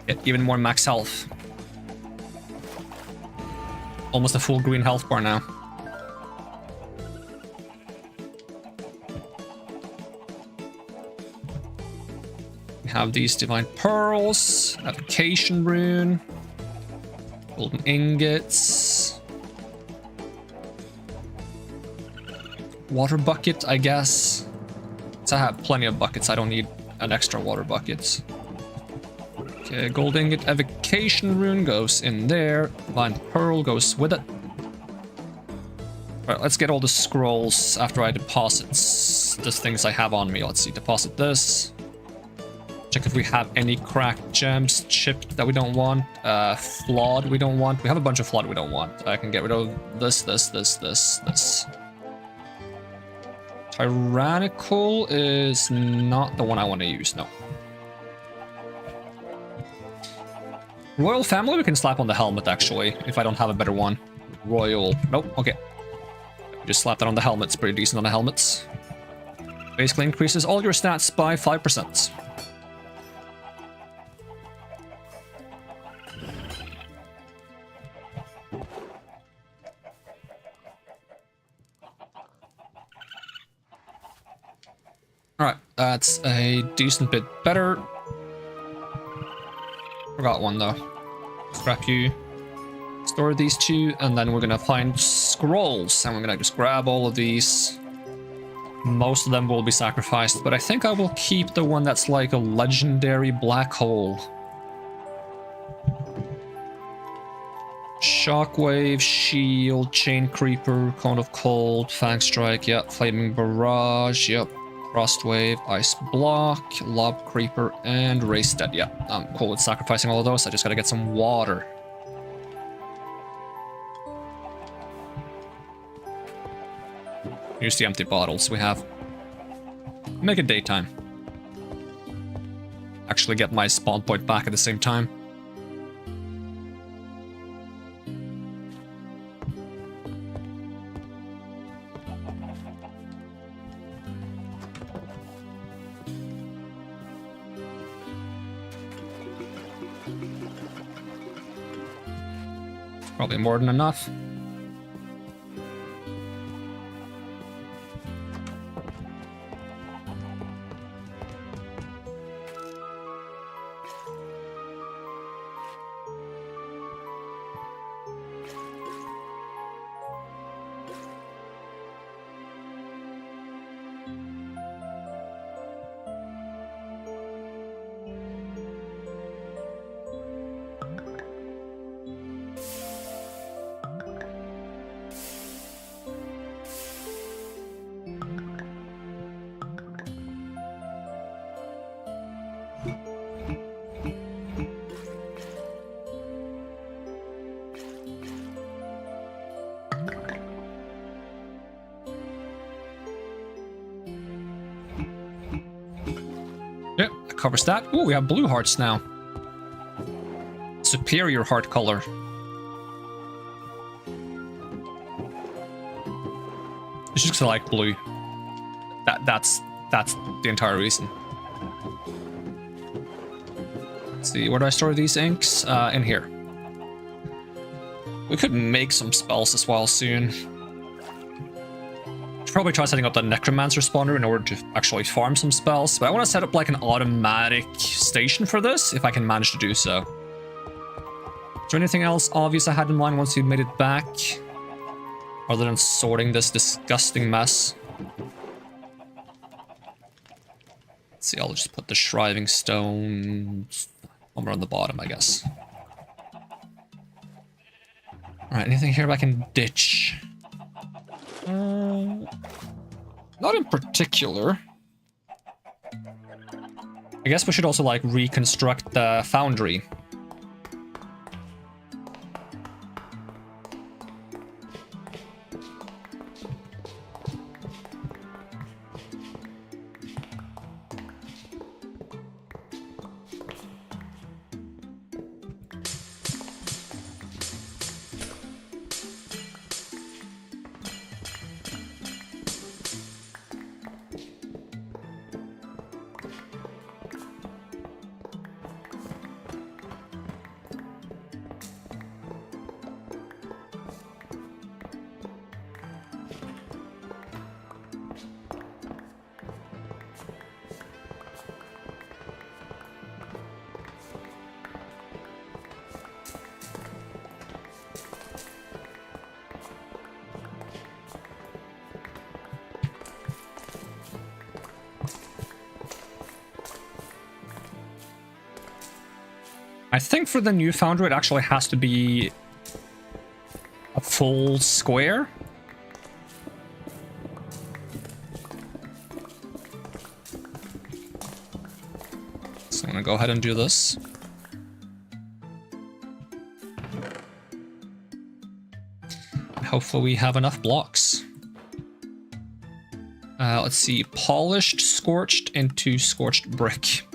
Speaker 1: Get even more max health. Almost a full green health bar now. We have these divine pearls, evocation rune, golden ingots, water bucket, I guess. So I have plenty of buckets. I don't need an extra water bucket. Okay, gold ingot, evocation rune goes in there. Divine pearl goes with it. Alright, let's get all the scrolls after I deposit the things I have on me. Let's see, deposit this. Check if we have any cracked gems, chipped that we don't want. Flawed we don't want. We have a bunch of flawed we don't want. I can get rid of this. Tyrannical is not the one I want to use, no. Royal family we can slap on the helmet, actually, if I don't have a better one. Royal, nope, okay. Just slap that on the helmet, it's pretty decent on the helmets. Basically increases all your stats by 5%. Alright, that's a decent bit better. Forgot one though. Scrap you. Store these two, and then we're gonna find scrolls, and we're gonna just grab all of these. Most of them will be sacrificed, but I think I will keep the one that's like a legendary black hole. Shockwave, shield, chain creeper, cone of cold, fang strike, yep, flaming barrage, yep, frostwave, ice block, lob creeper, and race dead, yep. I'm cool with sacrificing all of those. I just gotta get some water. Here's the empty bottles we have. Make it daytime. Actually get my spawn point back at the same time. Probably more than enough. Yep, that covers that. Ooh, we have blue hearts now. Superior heart color. It's just 'cause I like blue. That's the entire reason. Let's see, where do I store these inks? In here. We could make some spells as well soon. Should probably try setting up the necromancer spawner in order to actually farm some spells, but I want to set up like an automatic station for this if I can manage to do so. Is there anything else obvious I had in mind once we made it back, other than sorting this disgusting mess? Let's see, I'll just put the shriving stones somewhere on the bottom, I guess. Alright, anything here I can ditch? Not in particular. I guess we should also like reconstruct the foundry. I think for the new foundry it actually has to be a full square. So I'm gonna go ahead and do this. Hopefully we have enough blocks. Let's see, polished, scorched into scorched brick.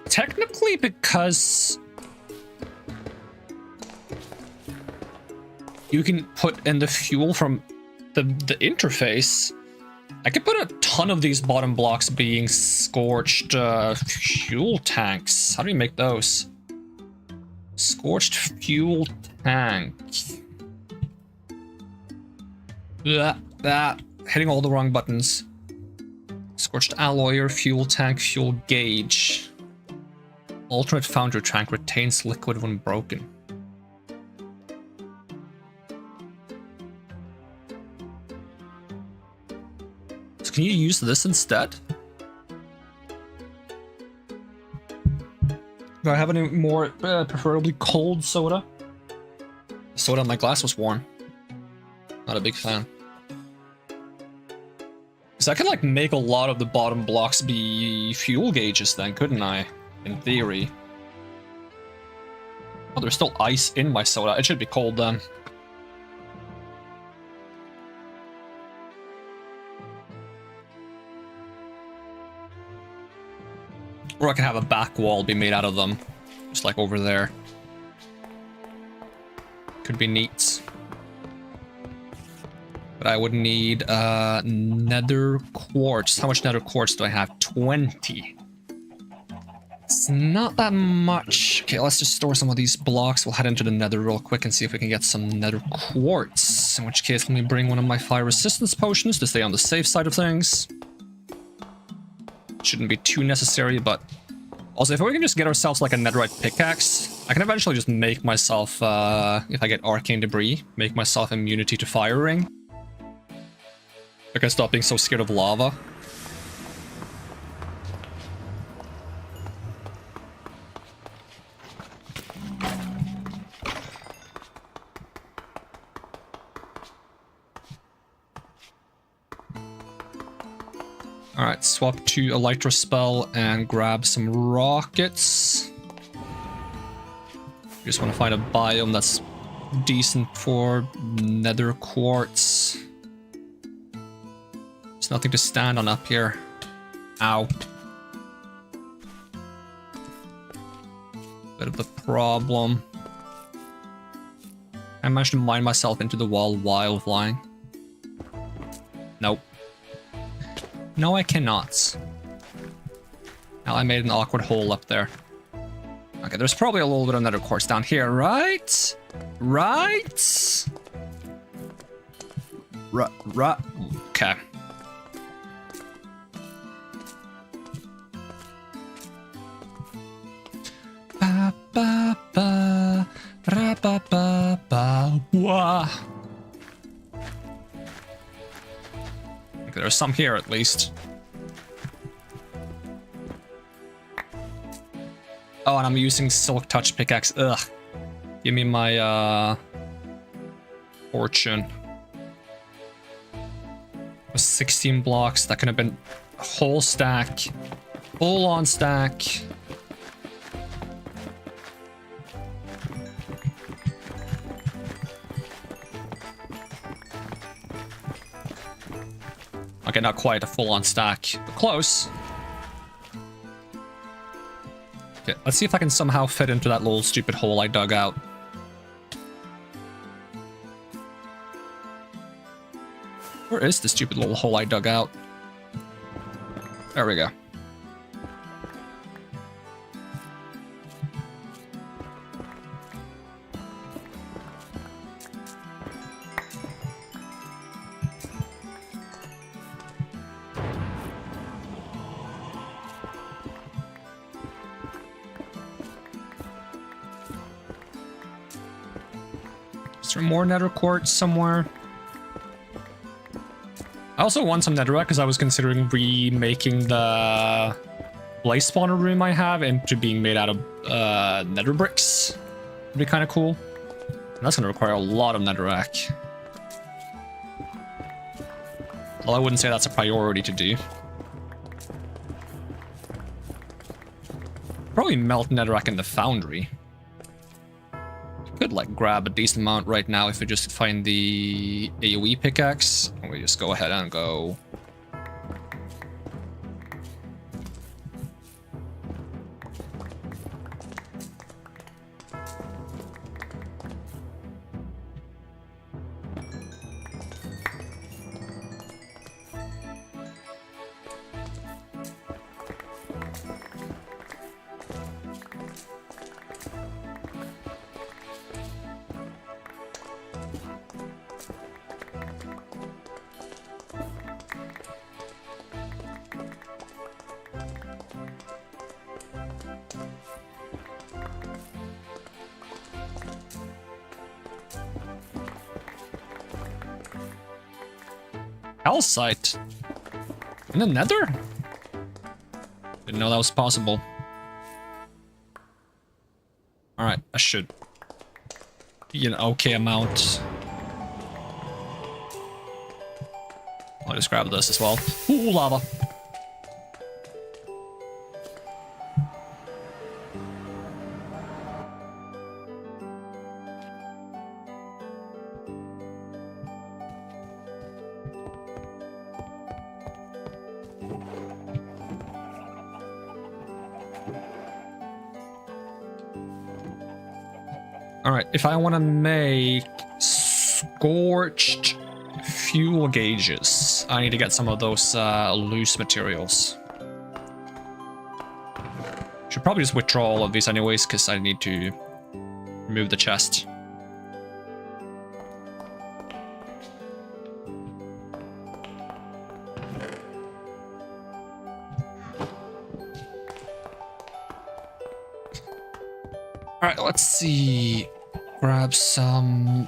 Speaker 1: Technically, because you can put in the fuel from the interface, I could put a ton of these bottom blocks being scorched fuel tanks. How do you make those? Scorched fuel tank. Hitting all the wrong buttons. Scorched alloy, fuel tank, fuel gauge. Alternate foundry tank retains liquid when broken. So can you use this instead? Do I have any more preferably cold soda? The soda in my glass was warm. Not a big fan. So I could like make a lot of the bottom blocks be fuel gauges then, couldn't I? In theory. Oh, there's still ice in my soda. It should be cold then. Or I can have a back wall be made out of them. Just like over there. Could be neat. But I would need nether quartz. How much nether quartz do I have? 20. It's not that much. Okay, let's just store some of these blocks. We'll head into the nether real quick and see if we can get some nether quartz. In which case, let me bring one of my fire resistance potions to stay on the safe side of things. Shouldn't be too necessary, but... Also, if we can just get ourselves like a netherite pickaxe, I can eventually just make myself, if I get arcane debris, make myself immunity to firing. I can stop being so scared of lava. Alright, swap to Elytra spell and grab some rockets. Just want to find a biome that's decent for nether quartz. There's nothing to stand on up here. Ow. Bit of a problem. I managed to mine myself into the wall while flying. Nope. No, I cannot. Now I made an awkward hole up there. Okay, there's probably a little bit of nether quartz down here, right? Right? Okay. Ba ba ba, ra ba ba ba, wah. There's some here at least. Oh, and I'm using silk touch pickaxe. Ugh. Give me my fortune. It was 16 blocks. That could have been a whole stack. Full on stack. Okay, not quite a full-on stack, but close. Okay, let's see if I can somehow fit into that little stupid hole I dug out. Where is the stupid little hole I dug out? There we go. Is there more nether quartz somewhere? I also want some netherite because I was considering remaking the blaze spawner room I have into being made out of nether bricks. Would be kind of cool. And that's going to require a lot of netherrack. Well, I wouldn't say that's a priority to do. Probably melt netherrack in the foundry. Could like grab a decent amount right now if we just find the AoE pickaxe. And we just go ahead and go. Calcite? In the nether? Didn't know that was possible. Alright, I should be an okay amount. I'll just grab this as well. Ooh, lava. Alright, if I want to make scorched fuel gauges, I need to get some of those loose materials. Should probably just withdraw all of these anyways, because I need to remove the chest. Alright, let's see. Grab some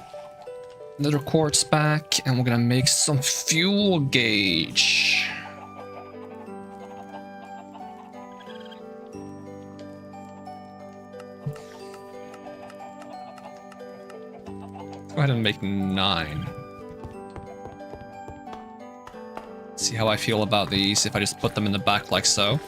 Speaker 1: nether quartz back, and we're gonna make some fuel gauge. Go ahead and make 9. See how I feel about these if I just put them in the back like so.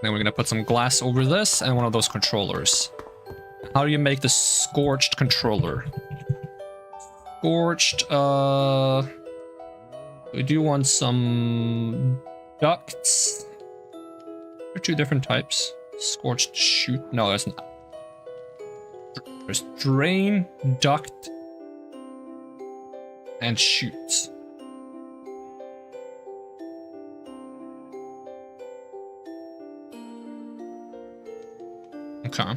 Speaker 1: Then we're gonna put some glass over this and one of those controllers. How do you make the scorched controller? Scorched, we do want some ducts. There are 2 different types. Scorched shoot. No, there's not. There's drain, duct, and shoot. Okay.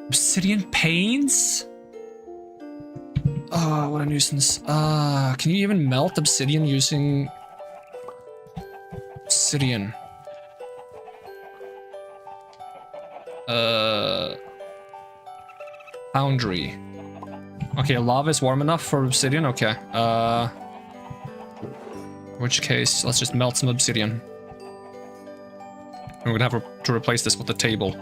Speaker 1: Obsidian panes? Oh, what a nuisance. Can you even melt obsidian using obsidian? Foundry. Okay, lava is warm enough for obsidian? Okay. In which case, let's just melt some obsidian. We're gonna have to replace this with a table.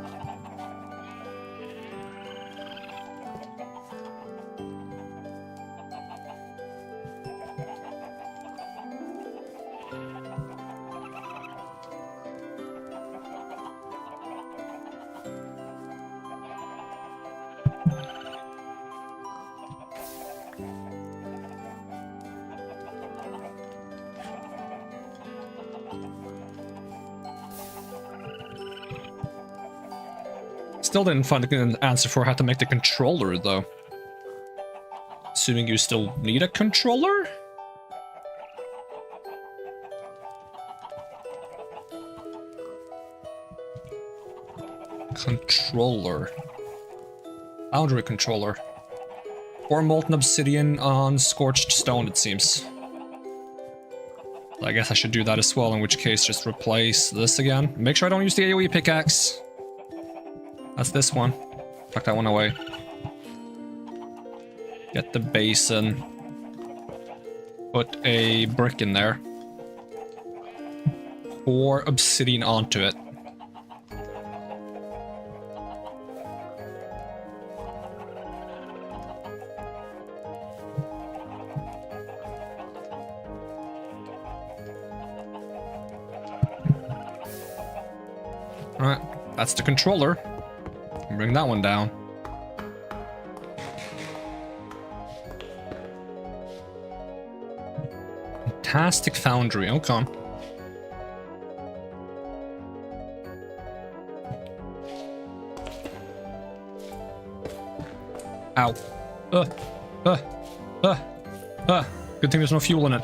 Speaker 1: Still didn't find an answer for how to make the controller, though. Assuming you still need a controller? Controller. Foundry controller. Or molten obsidian on scorched stone, it seems. I guess I should do that as well, in which case just replace this again. Make sure I don't use the AoE pickaxe. That's this one. Tuck that one away. Get the basin. Put a brick in there. Pour obsidian onto it. Alright, that's the controller. Bring that one down. Fantastic foundry, okay. Ow. Good thing there's no fuel in it.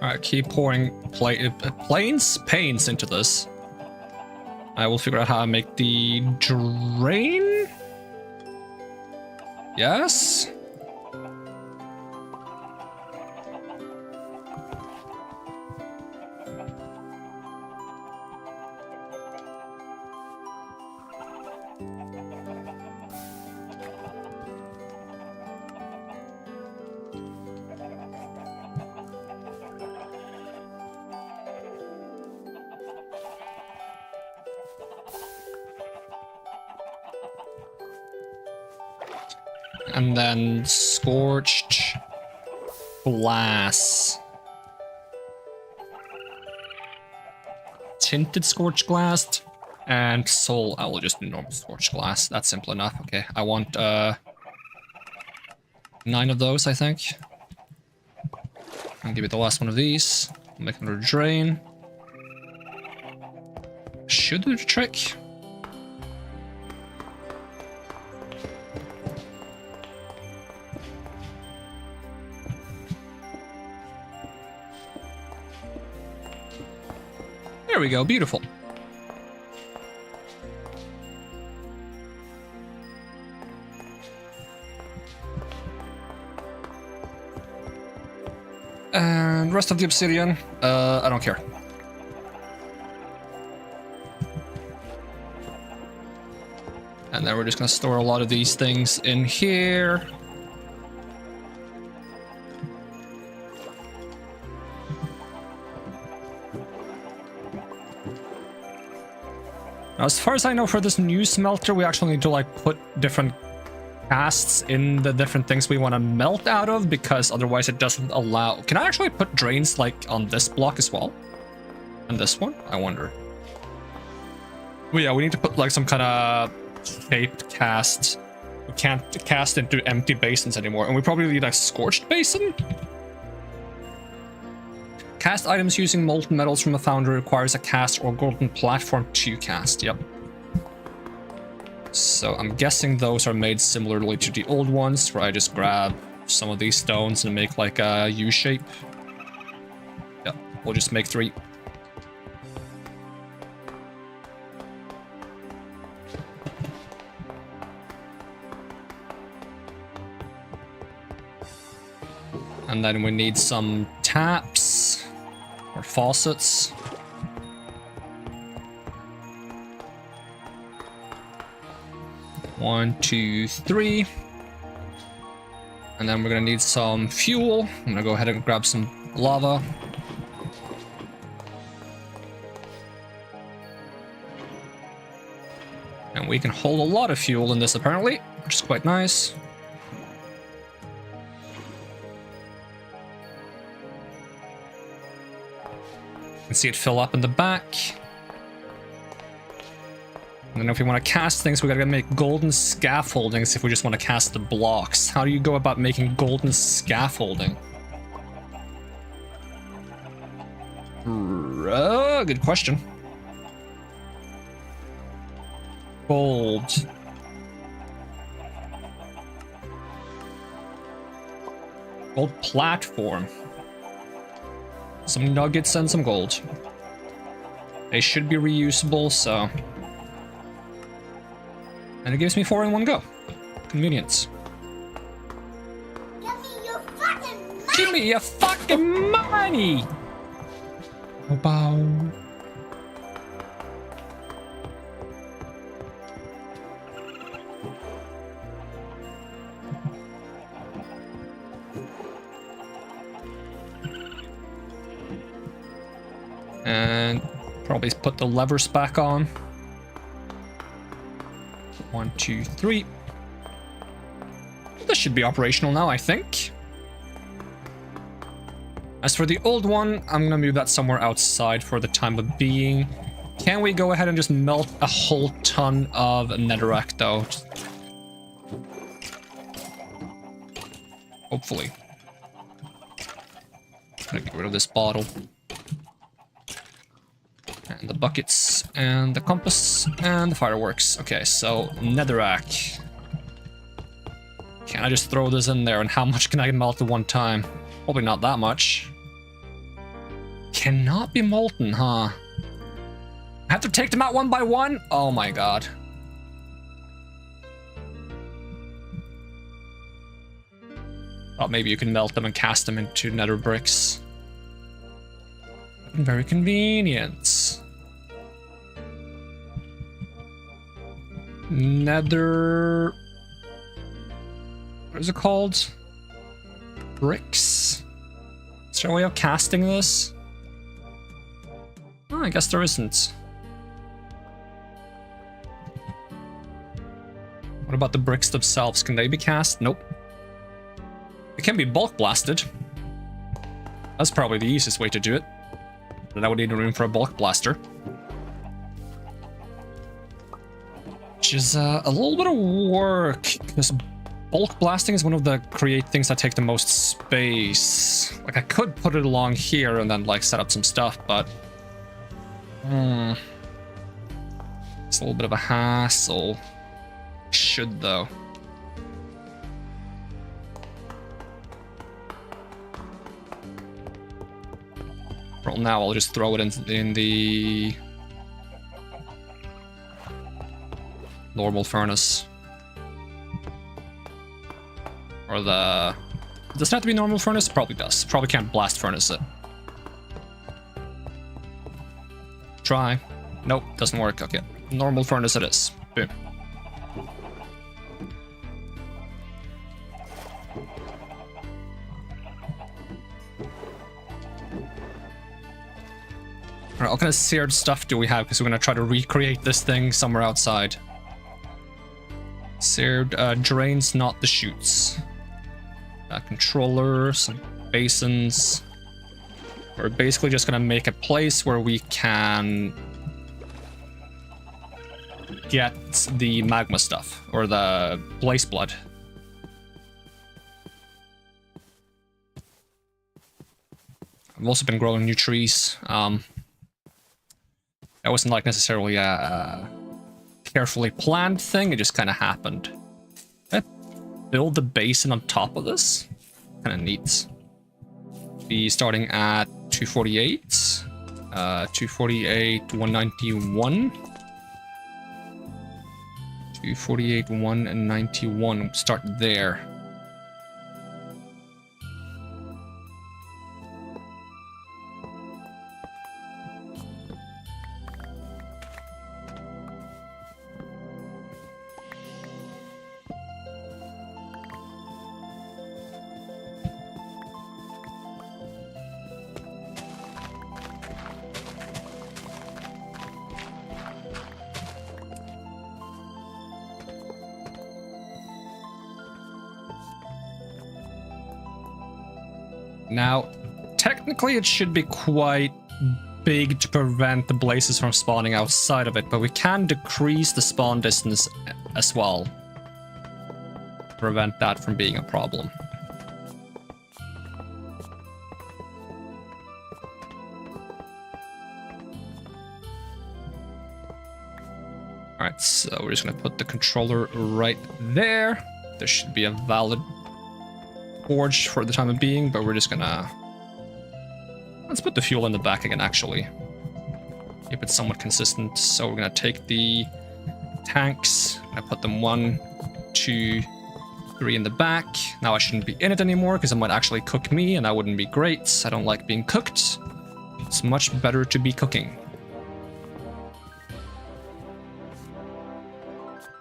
Speaker 1: Alright, keep pouring paints into this. I will figure out how to make the drain. Yes. And then scorched glass. Tinted scorched glass. And soul. I will just do normal scorched glass. That's simple enough. Okay, I want 9 of those, I think. I'll give it the last one of these. Make another drain. Should do the trick. There we go, beautiful. And rest of the obsidian, I don't care. And then we're just gonna store a lot of these things in here. Now, as far as I know, for this new smelter, we actually need to like put different casts in the different things we want to melt out of, because otherwise it doesn't allow. Can I actually put drains like on this block as well? And this one? I wonder. Well, yeah, we need to put like some kind of shaped cast. We can't cast into empty basins anymore, and we probably need a scorched basin. Cast items using molten metals from a foundry requires a cast or golden platform to cast. Yep. So I'm guessing those are made similarly to the old ones, where I just grab some of these stones and make like a U shape. Yep, we'll just make 3. And then we need some taps. Or faucets. One, 2, 3. And then we're gonna need some fuel. I'm gonna go ahead and grab some lava. And we can hold a lot of fuel in this apparently, which is quite nice. You can see it fill up in the back. And then if we want to cast things, we gotta make golden scaffoldings if we just want to cast the blocks. How do you go about making golden scaffolding? Good question. Gold. Gold platform. Some nuggets and some gold. They should be reusable, so... And it gives me 4 in one go. Convenience.
Speaker 3: Give me your fucking money!
Speaker 1: Give me your fucking money! Bow. And probably put the levers back on. 1, 2, 3. This should be operational now, I think. As for the old one, I'm gonna move that somewhere outside for the time of being. Can we go ahead and just melt a whole ton of netherrack though? Hopefully. I'm gonna get rid of this bottle. And the buckets, and the compass, and the fireworks. Okay, so netherrack. Can I just throw this in there, and how much can I melt at one time? Probably not that much. cannot be molten, huh? I have to take them out one by one? Oh my god. Thought maybe you can melt them and cast them into nether bricks. Very convenient. Nether... what is it called? Bricks? Is there a way of casting this? Oh, I guess there isn't. What about the bricks themselves? Can they be cast? Nope. It can be bulk blasted. That's probably the easiest way to do it. But I would need room for a bulk blaster. Which is a little bit of work, because bulk blasting is one of the create things that take the most space. Like, I could put it along here and then, like, set up some stuff, but... it's a little bit of a hassle. Should, though. Well, now I'll just throw it in the normal furnace. Or the... does it have to be normal furnace? Probably does. Probably can't blast furnace it. Try. Nope, doesn't work. Okay. Normal furnace it is. Boom. Alright, what kind of seared stuff do we have? Because we're going to try to recreate this thing somewhere outside. Seared drains, not the chutes. Controller, some basins. We're basically just going to make a place where we can get the magma stuff, or the blaze blood. I've also been growing new trees. That wasn't like necessarily a carefully planned thing, it just kind of happened. Did I build the basin on top of this? Kind of neat. Be starting at 248, 248, 191. 248, 1 and 91. Start there. Now, technically it should be quite big to prevent the blazes from spawning outside of it, but we can decrease the spawn distance as well. Prevent that from being a problem. Alright, so we're just gonna put the controller right there. There should be a valid forge for the time of being, but we're just gonna... let's put the fuel in the back again, actually. Keep it somewhat consistent. So we're gonna take the tanks, I put them 1, 2, 3 in the back. Now I shouldn't be in it anymore, because it might actually cook me, and that wouldn't be great. I don't like being cooked. It's much better to be cooking.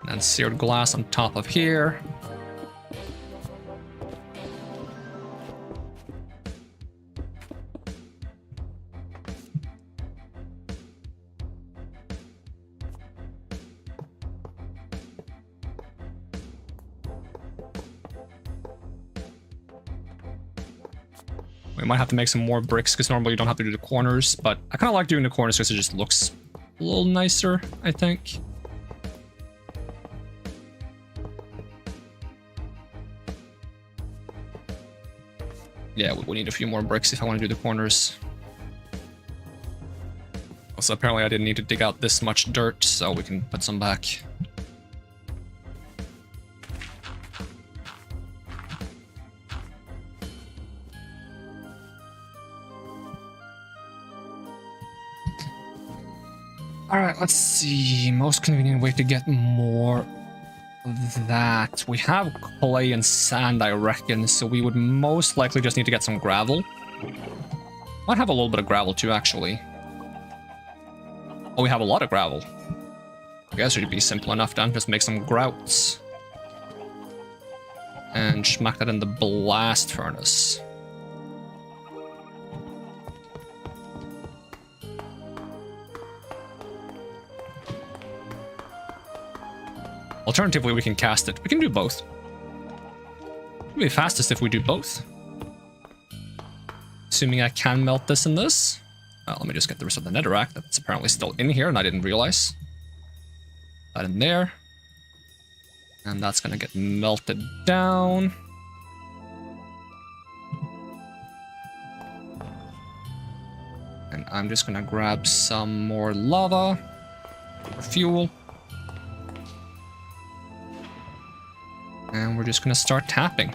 Speaker 1: And seared glass on top of here. We might have to make some more bricks, because normally you don't have to do the corners, but I kind of like doing the corners because it just looks a little nicer, I think. Yeah, we need a few more bricks if I want to do the corners. Also, apparently I didn't need to dig out this much dirt, so we can put some back. Alright, let's see. Most convenient way to get more of that. We have clay and sand, I reckon, so we would most likely just need to get some gravel. Might have a little bit of gravel too, actually. Oh, we have a lot of gravel. I guess it would be simple enough then. Just make some grouts. And smack that in the blast furnace. Alternatively, we can cast it. We can do both. It'll be fastest if we do both. Assuming I can melt this and this. Well, let me just get the rest of the netherrack that's apparently still in here and I didn't realize. That in there. And that's gonna get melted down. And I'm just gonna grab some more lava or fuel. And we're just gonna start tapping.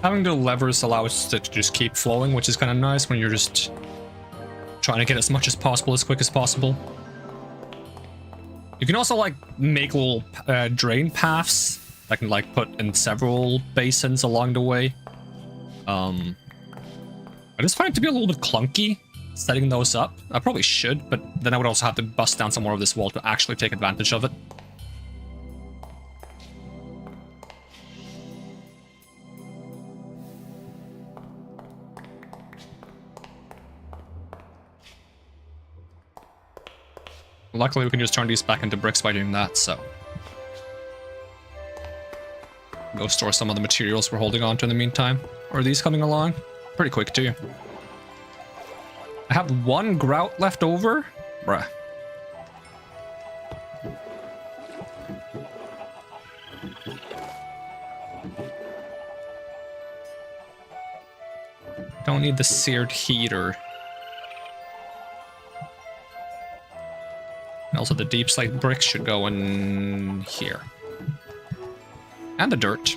Speaker 1: Having the levers allows it to just keep flowing, which is kind of nice when you're just trying to get as much as possible, as quick as possible. You can also like make little drain paths that can like put in several basins along the way. I just find it to be a little bit clunky setting those up. I probably should, but then I would also have to bust down some more of this wall to actually take advantage of it. Luckily, we can just turn these back into bricks by doing that, so. Go store some of the materials we're holding on to in the meantime. Or are these coming along? Pretty quick, too. I have one grout left over? Bruh. Don't need the seared heater. Also, the deep slate bricks should go in here. And the dirt.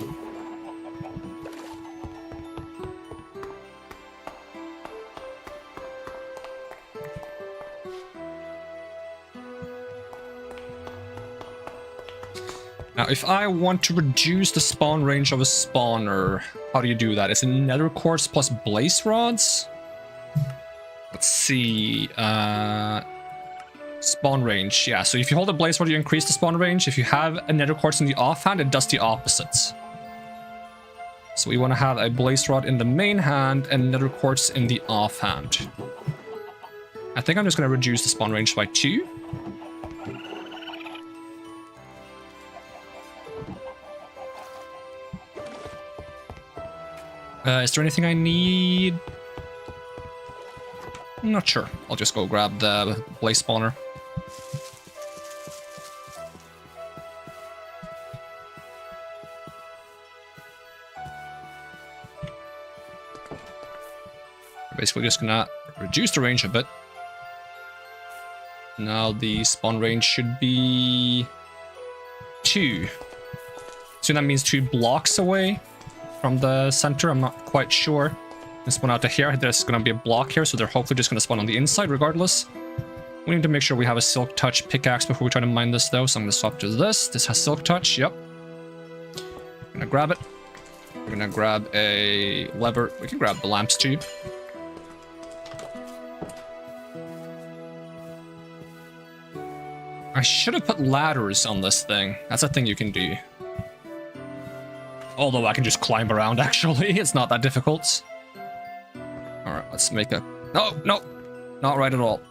Speaker 1: Now, if I want to reduce the spawn range of a spawner, how do you do that? Is it nether quartz plus blaze rods? Let's see. Spawn range, yeah. So if you hold a blaze rod, you increase the spawn range. If you have a nether quartz in the offhand, it does the opposites. So we want to have a blaze rod in the main hand and nether quartz in the offhand. I think I'm just going to reduce the spawn range by 2. Is there anything I need? I'm not sure. I'll just go grab the blaze spawner. Basically just gonna reduce the range a bit. Now the spawn range should be 2. So that means 2 blocks away from the center. I'm not quite sure. They spawn out to here. There's gonna be a block here, so they're hopefully just gonna spawn on the inside regardless. We need to make sure we have a silk touch pickaxe before we try to mine this though, so I'm gonna swap to this. This has silk touch, yep. I'm gonna grab it. We're gonna grab a lever. We can grab the lamps tube. I should have put ladders on this thing. That's a thing you can do. Although I can just climb around, actually. It's not that difficult. Alright, let's make a... No, no! Not right at all.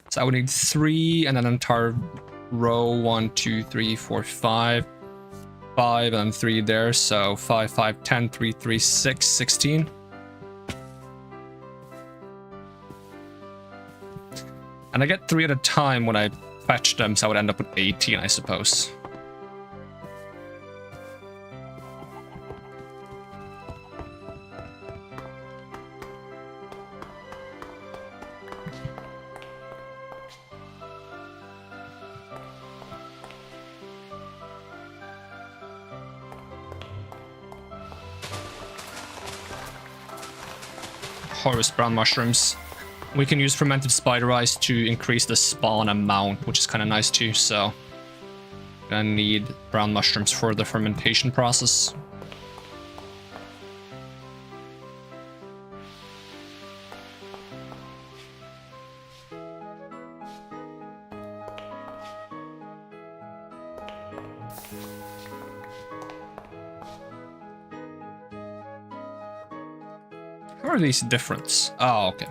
Speaker 1: So I would need 3 and an entire row. 1, 2, 3, 4, 5. 5 and 3 there, so 5, 5, 10, 3, 3, 6, 16. And I get 3 at a time when I fetch them, so I would end up with 18, I suppose. Harvest brown mushrooms. We can use fermented spider eyes to increase the spawn amount, which is kind of nice too, so gonna need brown mushrooms for the fermentation process. How are these different? Oh, okay.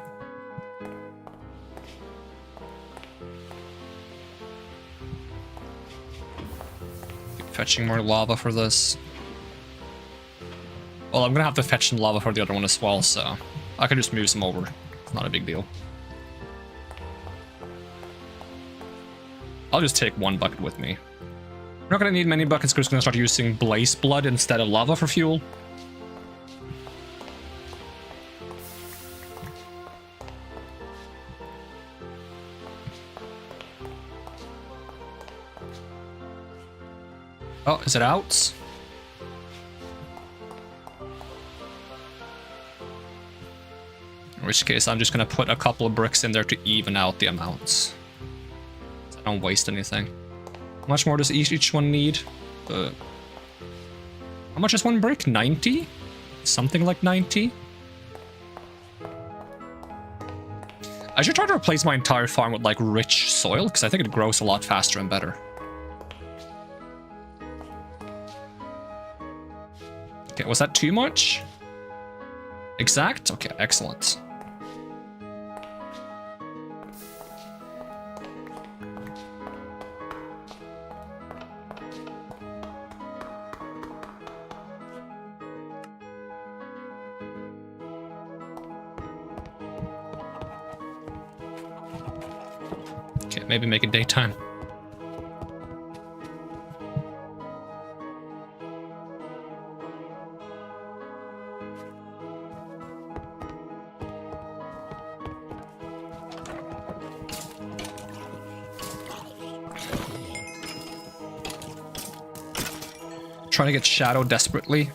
Speaker 1: Keep fetching more lava for this. Well, I'm gonna have to fetch some lava for the other one as well, so I can just move some over. It's not a big deal. I'll just take 1 bucket with me. We're not gonna need many buckets because we're gonna start using blaze blood instead of lava for fuel. Oh, is it out? In which case, I'm just gonna put a couple of bricks in there to even out the amounts. So I don't waste anything. How much more does each one need? How much is 1 brick? 90? Something like 90? I should try to replace my entire farm with like rich soil, because I think it grows a lot faster and better. Okay, was that too much? Exact? Okay, excellent. Okay, maybe make it daytime. Trying to get Shadow desperately.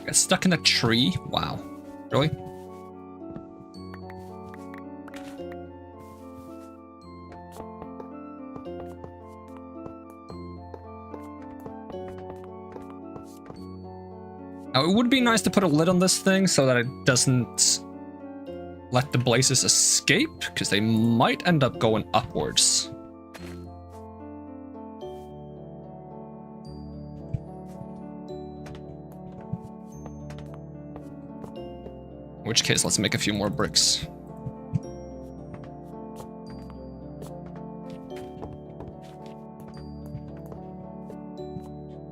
Speaker 1: Got stuck in a tree? Wow. Really? Now, it would be nice to put a lid on this thing so that it doesn't let the blazes escape, because they might end up going upwards. In which case, let's make a few more bricks.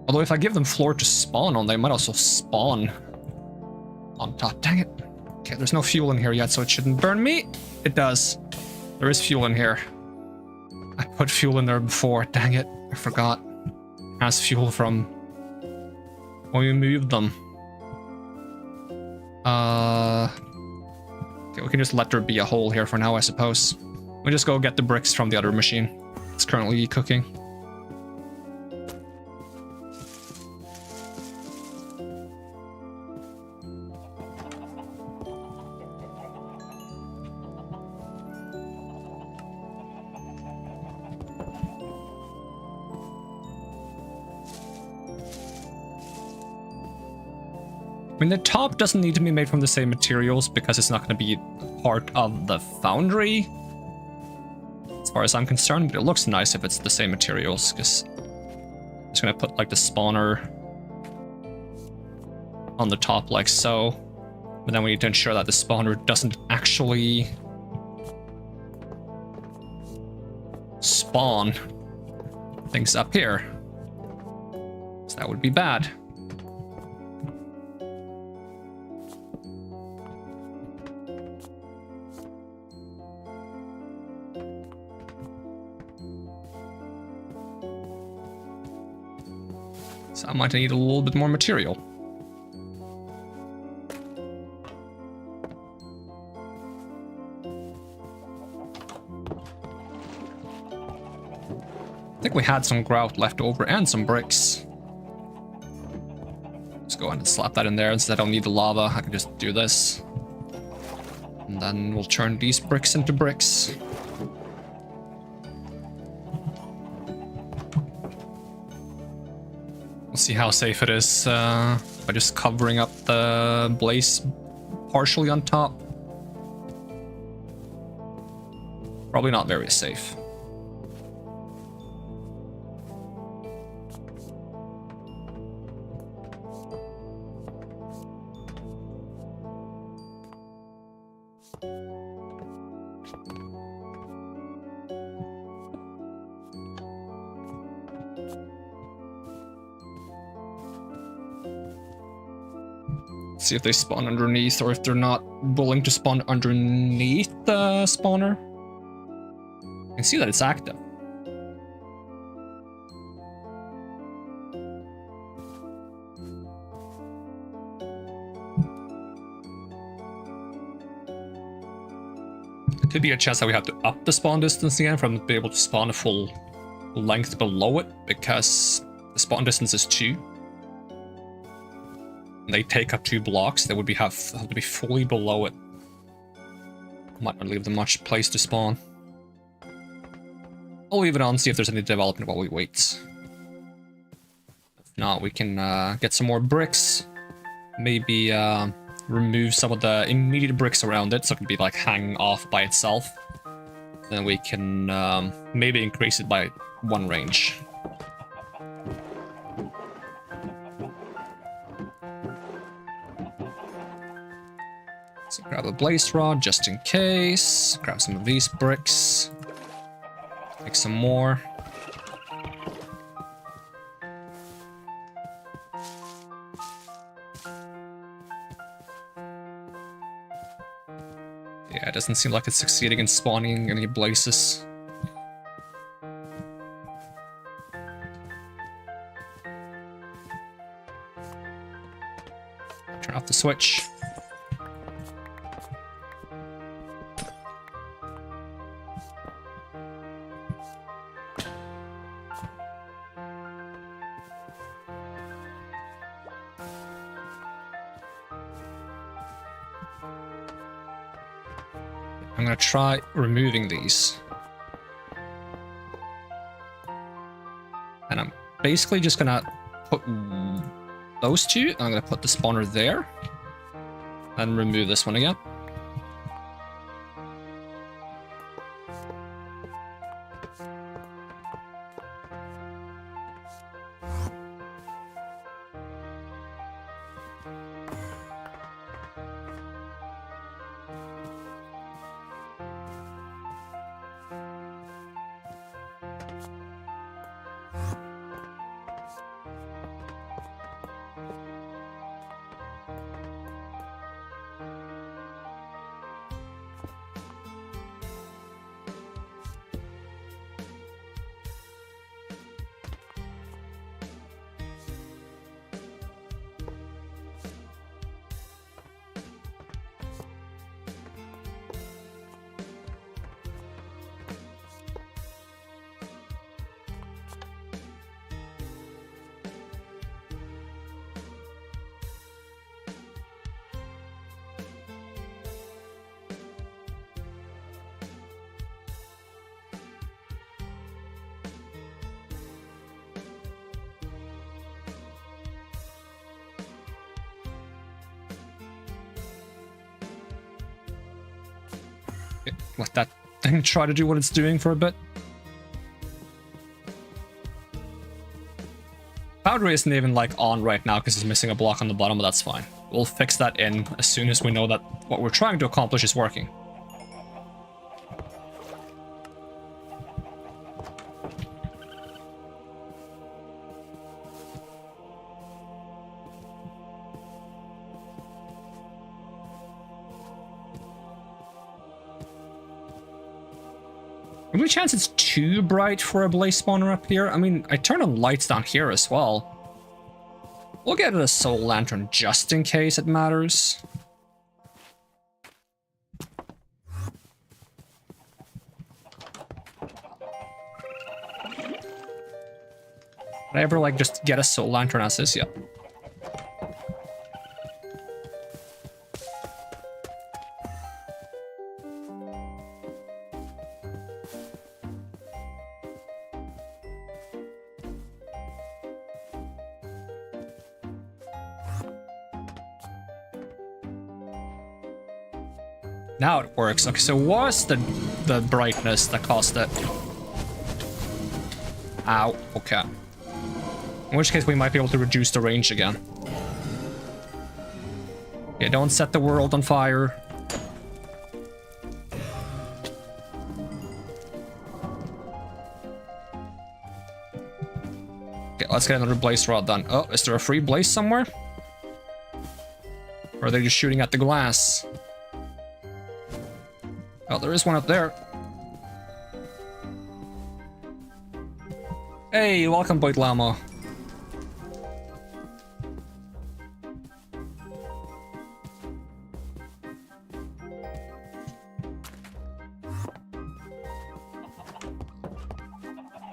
Speaker 1: Although if I give them floor to spawn on, they might also spawn on top. Dang it. Okay, there's no fuel in here yet, so it shouldn't burn me. It does. There is fuel in here. I put fuel in there before. Dang it. I forgot. It has fuel from when we moved them. Okay, we can just let there be a hole here for now, I suppose. We just go get the bricks from the other machine. It's currently cooking. I mean, the top doesn't need to be made from the same materials because it's not going to be part of the foundry, as far as I'm concerned, but it looks nice if it's the same materials, because just gonna put like the spawner on the top like so. But then we need to ensure that the spawner doesn't actually spawn things up here. So that would be bad. So I might need a little bit more material. I think we had some grout left over and some bricks. Let's go ahead and slap that in there. Instead, I don't need the lava. I can just do this. And then we'll turn these bricks into bricks. We'll see how safe it is by just covering up the blaze partially on top. Probably not very safe. See if they spawn underneath, or if they're not willing to spawn underneath the spawner. I can see that it's active. It could be a chance that we have to up the spawn distance again for them to be able to spawn a full length below it, because the spawn distance is 2. They take up 2 blocks. They would have to be fully below it. Might not leave them much place to spawn. I'll leave it on, see if there's any development while we wait. If not, we can get some more bricks. Maybe remove some of the immediate bricks around it so it can be like hanging off by itself. Then we can maybe increase it by 1 range. So grab a blaze rod just in case. Grab some of these bricks. Make some more. Yeah, it doesn't seem like it's succeeding in spawning any blazes. Turn off the switch. I'm gonna try removing these. And I'm basically just gonna put those 2. I'm gonna put the spawner there. And remove this one again. Let that thing try to do what it's doing for a bit. foundry isn't even like on right now because it's missing a block on the bottom, but that's fine. We'll fix that in as soon as we know that what we're trying to accomplish is working. Any chance it's too bright for a blaze spawner up here? I mean, I turned on lights down here as well. We'll get a soul lantern just in case it matters. Did I ever, like, just get a soul lantern as is? Yeah. Now it works. Okay, so was the brightness that caused it? Ow. Okay. In which case we might be able to reduce the range again. Okay, don't set the world on fire. Okay, let's get another blaze rod done. Oh, is there a free blaze somewhere? Or are they just shooting at the glass? Oh, there is one up there. Hey, welcome, Boyd Lamo.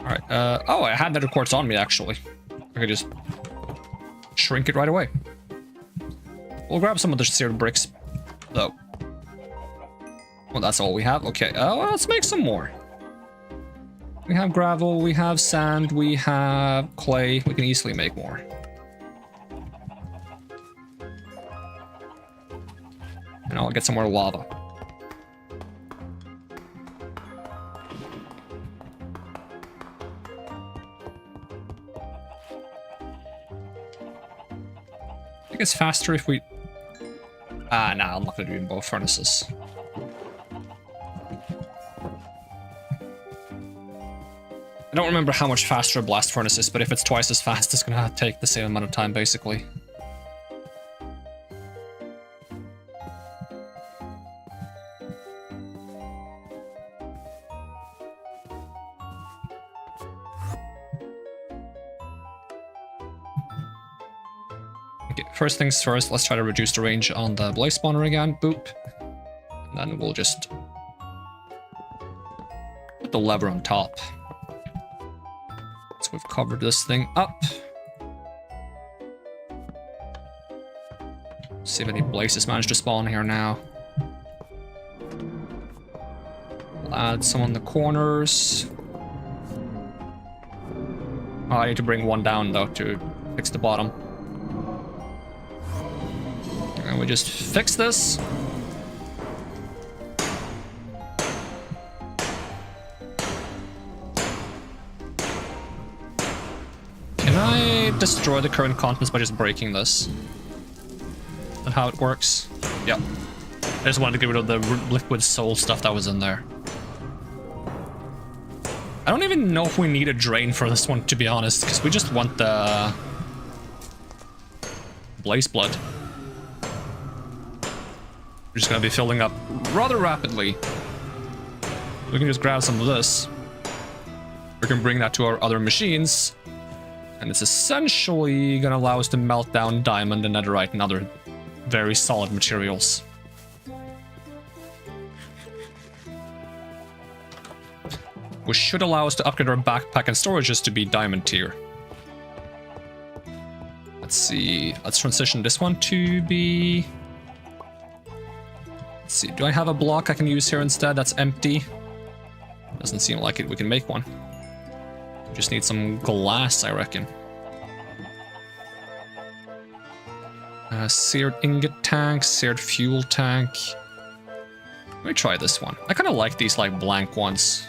Speaker 1: Alright, oh, I had nether quartz on me, actually. I could just shrink it right away. We'll grab some of the seared bricks, though. Well, that's all we have. Okay, well, let's make some more. We have gravel, we have sand, we have clay. We can easily make more. And I'll get some more lava. I think it's faster if we... Ah, nah, I'm not gonna do it in both furnaces. I don't remember how much faster a blast furnace is, but if it's twice as fast, it's gonna take the same amount of time, basically. Okay, first things first, let's try to reduce the range on the blaze spawner again. Boop. And then we'll just put the lever on top. So we've covered this thing up. See if any blazes manage to spawn here now. We'll add some on the corners. Oh, I need to bring one down though to fix the bottom. And we just fix this. Can I destroy the current contents by just breaking this? Is that how it works? Yep. I just wanted to get rid of the liquid soul stuff that was in there. I don't even know if we need a drain for this one, to be honest, because we just want the blaze blood. We're just gonna be filling up rather rapidly. We can just grab some of this. We can bring that to our other machines. And it's essentially gonna allow us to melt down diamond and netherite and other very solid materials. Which should allow us to upgrade our backpack and storages to be diamond tier. Let's see, let's transition this one to be... Let's see, do I have a block I can use here instead that's empty? Doesn't seem like it, we can make one. We just need some glass, I reckon. Seared ingot tank, seared fuel tank. Let me try this one. I kind of like these like blank ones.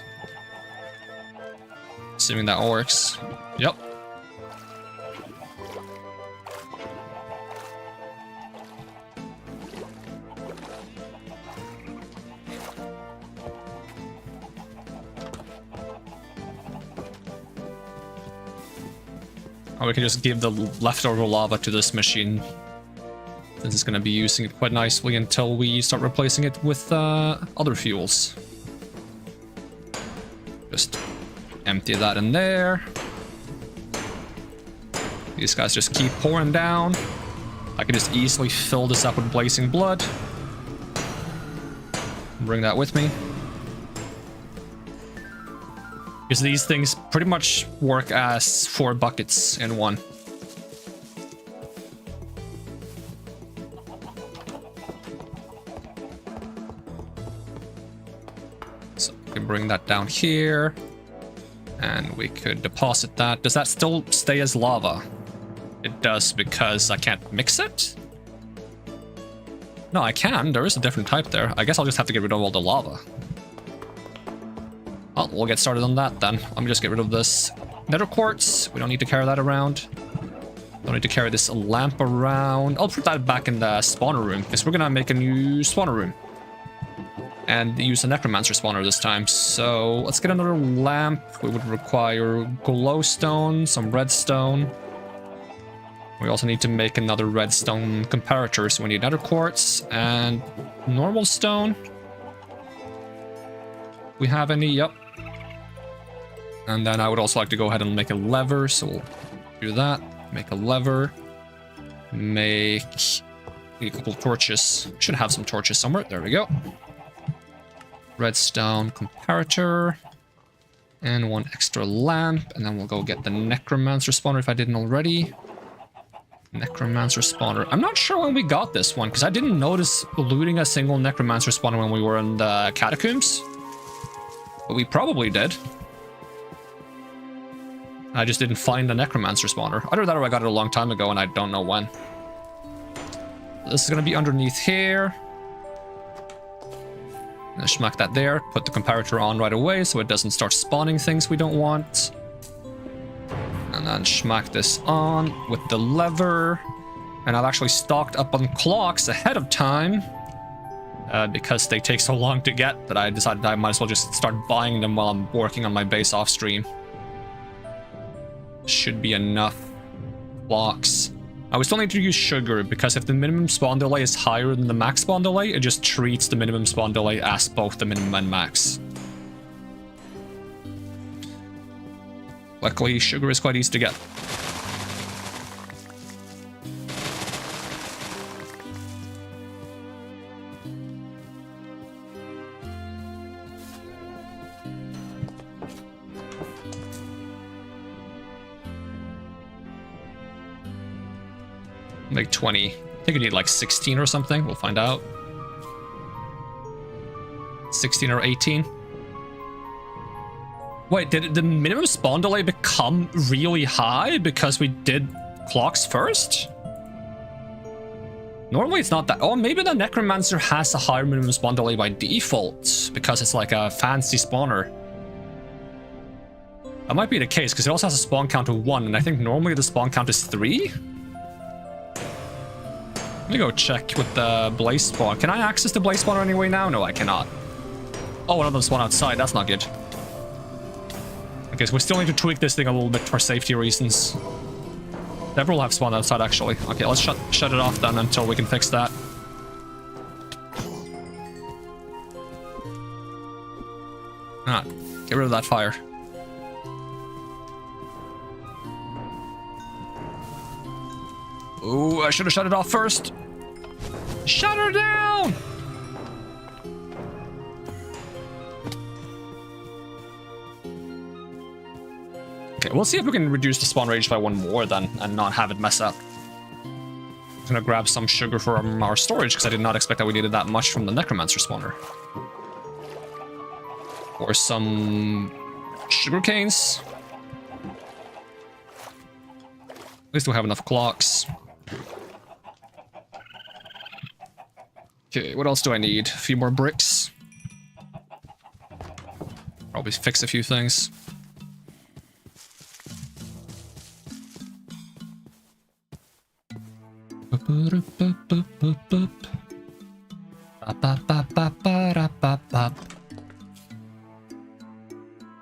Speaker 1: Assuming that works. Yep. Or we can just give the leftover lava to this machine. This is going to be using it quite nicely until we start replacing it with other fuels. Just empty that in there. These guys just keep pouring down. I can just easily fill this up with blazing blood. Bring that with me. Because these things pretty much work as 4 buckets in one. So we can bring that down here. And we could deposit that. Does that still stay as lava? It does, because I can't mix it? No, I can. There is a different type there. I guess I'll just have to get rid of all the lava. Well, we'll get started on that then. Let me just get rid of this nether quartz. We don't need to carry that around. Don't need to carry this lamp around. I'll put that back in the spawner room, because we're gonna make a new spawner room. And use a necromancer spawner this time. So let's get another lamp. We would require glowstone, some redstone. We also need to make another redstone comparator, so we need nether quartz and normal stone. We have any? Yep. And then I would also like to go ahead and make a lever, so we'll do that. Make a lever. Make a couple of torches. Should have some torches somewhere. There we go. Redstone comparator. And 1 extra lamp. And then we'll go get the necromancer spawner if I didn't already. Necromancer spawner. I'm not sure when we got this one, because I didn't notice looting a single necromancer spawner when we were in the catacombs. But we probably did. I just didn't find a necromancer spawner. Either that or I got it a long time ago and I don't know when. This is going to be underneath here. And smack that there. Put the comparator on right away so it doesn't start spawning things we don't want. And then smack this on with the lever. And I've actually stocked up on clocks ahead of time. Because they take so long to get that I decided I might as well just start buying them while I'm working on my base off stream. Should be enough clocks. I would still need to use sugar, because if the minimum spawn delay is higher than the max spawn delay, it just treats the minimum spawn delay as both the minimum and max. Luckily, sugar is quite easy to get. Like 20. I think you need like 16 or something. We'll find out. 16 or 18. Wait, did the minimum spawn delay become really high because we did clocks first? Normally it's not that. Oh, maybe the necromancer has a higher minimum spawn delay by default because it's like a fancy spawner. That might be the case, because it also has a spawn count of 1, and I think normally the spawn count is 3. Let me go check with the blaze spawn. Can I access the blaze spawner anyway now? No, I cannot. Oh, one of them spawn outside. That's not good. Okay, so we still need to tweak this thing a little bit for safety reasons. Several have spawned outside, actually. Okay, let's shut it off then until we can fix that. Ah, get rid of that fire. Ooh, I should have shut it off first. Shut her down! Okay, we'll see if we can reduce the spawn range by 1 more then, and not have it mess up. I'm gonna grab some sugar from our storage, because I did not expect that we needed that much from the necromancer spawner. Or some sugar canes. At least we'll have enough clocks. Okay, what else do I need? A few more bricks. Probably fix a few things.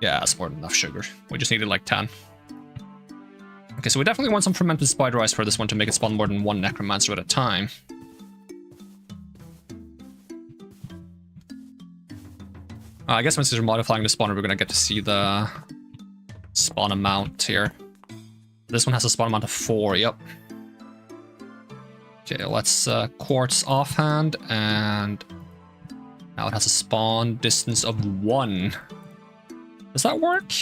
Speaker 1: Yeah, that's more than enough sugar. We just needed like 10. Okay, so we definitely want some fermented spider eyes for this one to make it spawn more than one necromancer at a time. I guess once we're modifying the spawner, we're gonna get to see the spawn amount here. This one has a spawn amount of 4, yep. Okay, let's quartz offhand, and now it has a spawn distance of 1. Does that work?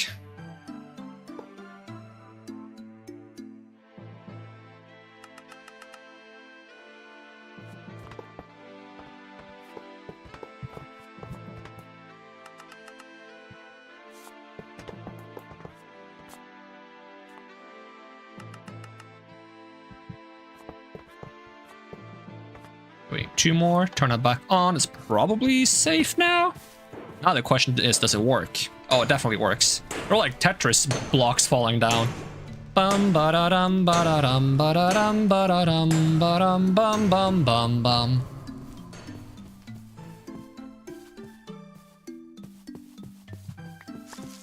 Speaker 1: Wait, 2 more, turn it back on. It's probably safe now. Now the question is, does it work? Oh, it definitely works. They're like Tetris blocks falling down. Bum ba da dum ba da dum ba da dum ba da dum ba dum bum bum bum bum.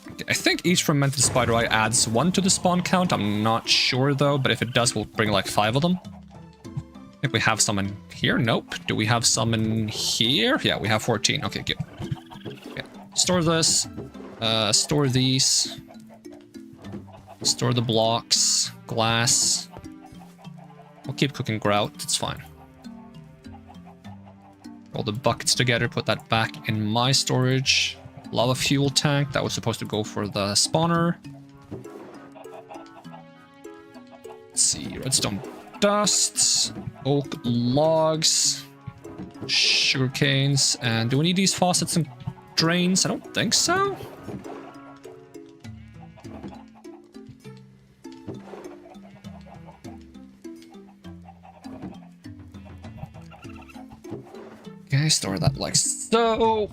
Speaker 1: Okay, I think each fermented spider eye adds 1 to the spawn count. I'm not sure though, but if it does, we'll bring like 5 of them. I think we have some in here. Nope. Do we have some in here? Yeah, we have 14. Okay, good. Okay. Store this. Store these. Store the blocks. Glass. We'll keep cooking grout. It's fine. Roll the buckets together. Put that back in my storage. Lava fuel tank. That was supposed to go for the spawner. Let's see. Redstone dust, oak logs, sugar canes, and do we need these faucets and drains? I don't think so. Okay, store that like so.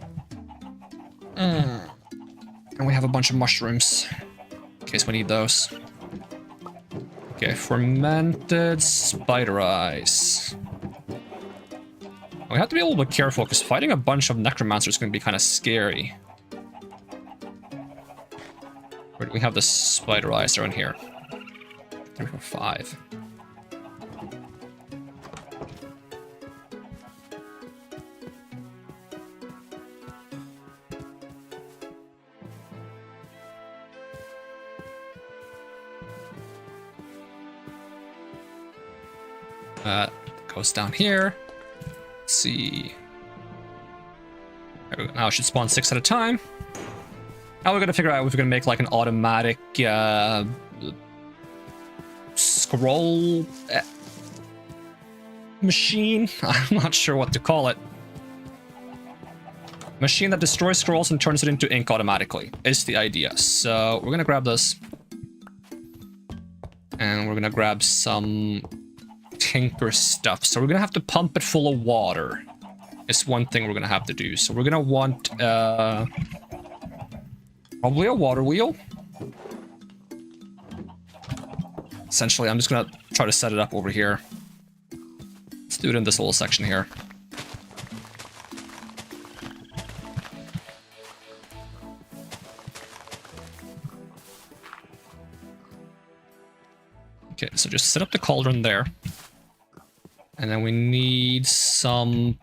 Speaker 1: And we have a bunch of mushrooms in case we need those. Okay, fermented spider eyes. We have to be a little bit careful because fighting a bunch of necromancers is going to be kind of scary. Where do we have the spider eyes? They're in here. 3, 4, 5. Goes down here. Let's see. Now it should spawn 6 at a time. Now we're gonna figure out if we're gonna make like an automatic scroll machine. I'm not sure what to call it. Machine that destroys scrolls and turns it into ink automatically is the idea. So we're gonna grab this. And we're gonna grab some tinker stuff. So we're gonna have to pump it full of water. It's one thing we're gonna have to do. So we're gonna want probably a water wheel. Essentially, I'm just gonna try to set it up over here. Let's do it in this little section here. Okay, so just set up the cauldron there. And then we need some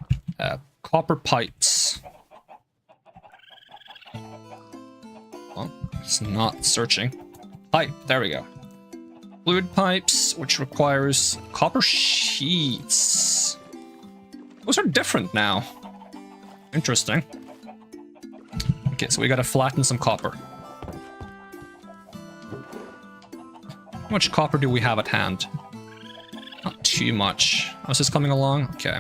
Speaker 1: copper pipes. Oh, it's not searching. Pipe, there we go. Fluid pipes, which requires copper sheets. Those are different now. Interesting. Okay, so we gotta flatten some copper. How much copper do we have at hand? Not too much. Oh, is this coming along? Okay.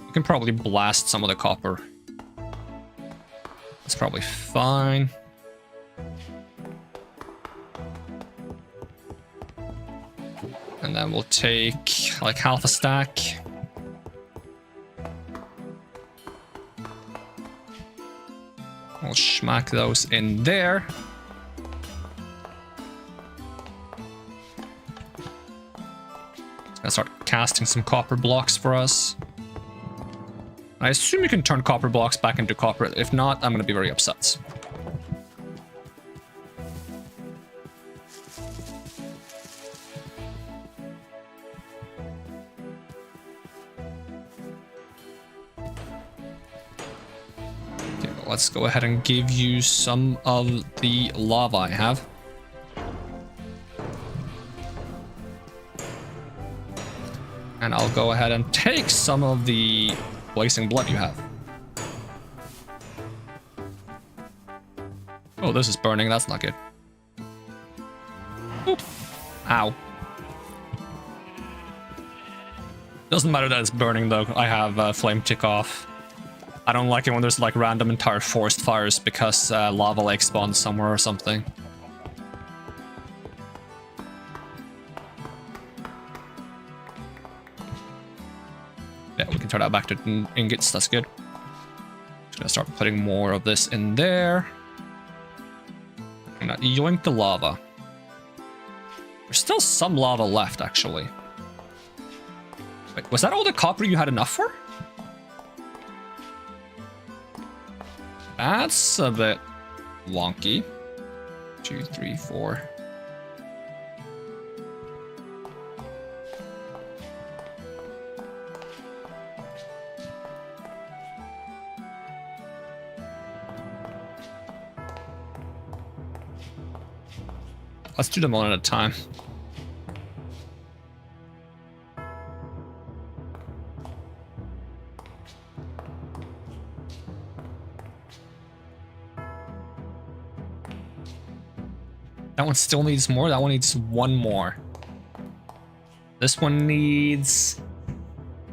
Speaker 1: We can probably blast some of the copper. That's probably fine. And then we'll take like half a stack. We'll schmack those in there. Gonna start casting some copper blocks for us. I assume you can turn copper blocks back into copper. If not, I'm gonna be very upset. let's go ahead and give you some of the lava I have. And I'll go ahead and take some of the blazing blood you have. Oh, this is burning. That's not good. Oop. Ow. Doesn't matter that it's burning though. I have flame tick off. I don't like it when there's like random entire forest fires because lava lake spawns somewhere or something. Yeah, we can turn that back to ingots. That's good. Just gonna start putting more of this in there. I'm gonna yoink the lava. There's still some lava left, actually. Wait, was that all the copper you had enough for? That's a bit wonky. 2, 3, 4. Let's do them one at a time. That one still needs more. That one needs one more. This one needs...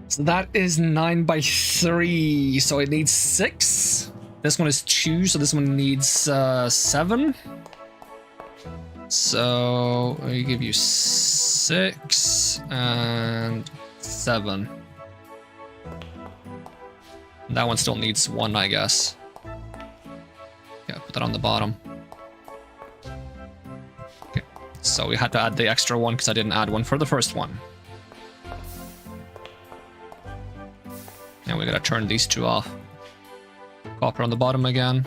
Speaker 1: So that is 9 by 3. So it needs 6. This one is 2. So this one needs 7. So I give you 6 and 7. That one still needs 1, I guess. Yeah, put that on the bottom. Okay, so we had to add the extra one because I didn't add one for the first one. And we gotta turn these 2 off. Copper on the bottom again.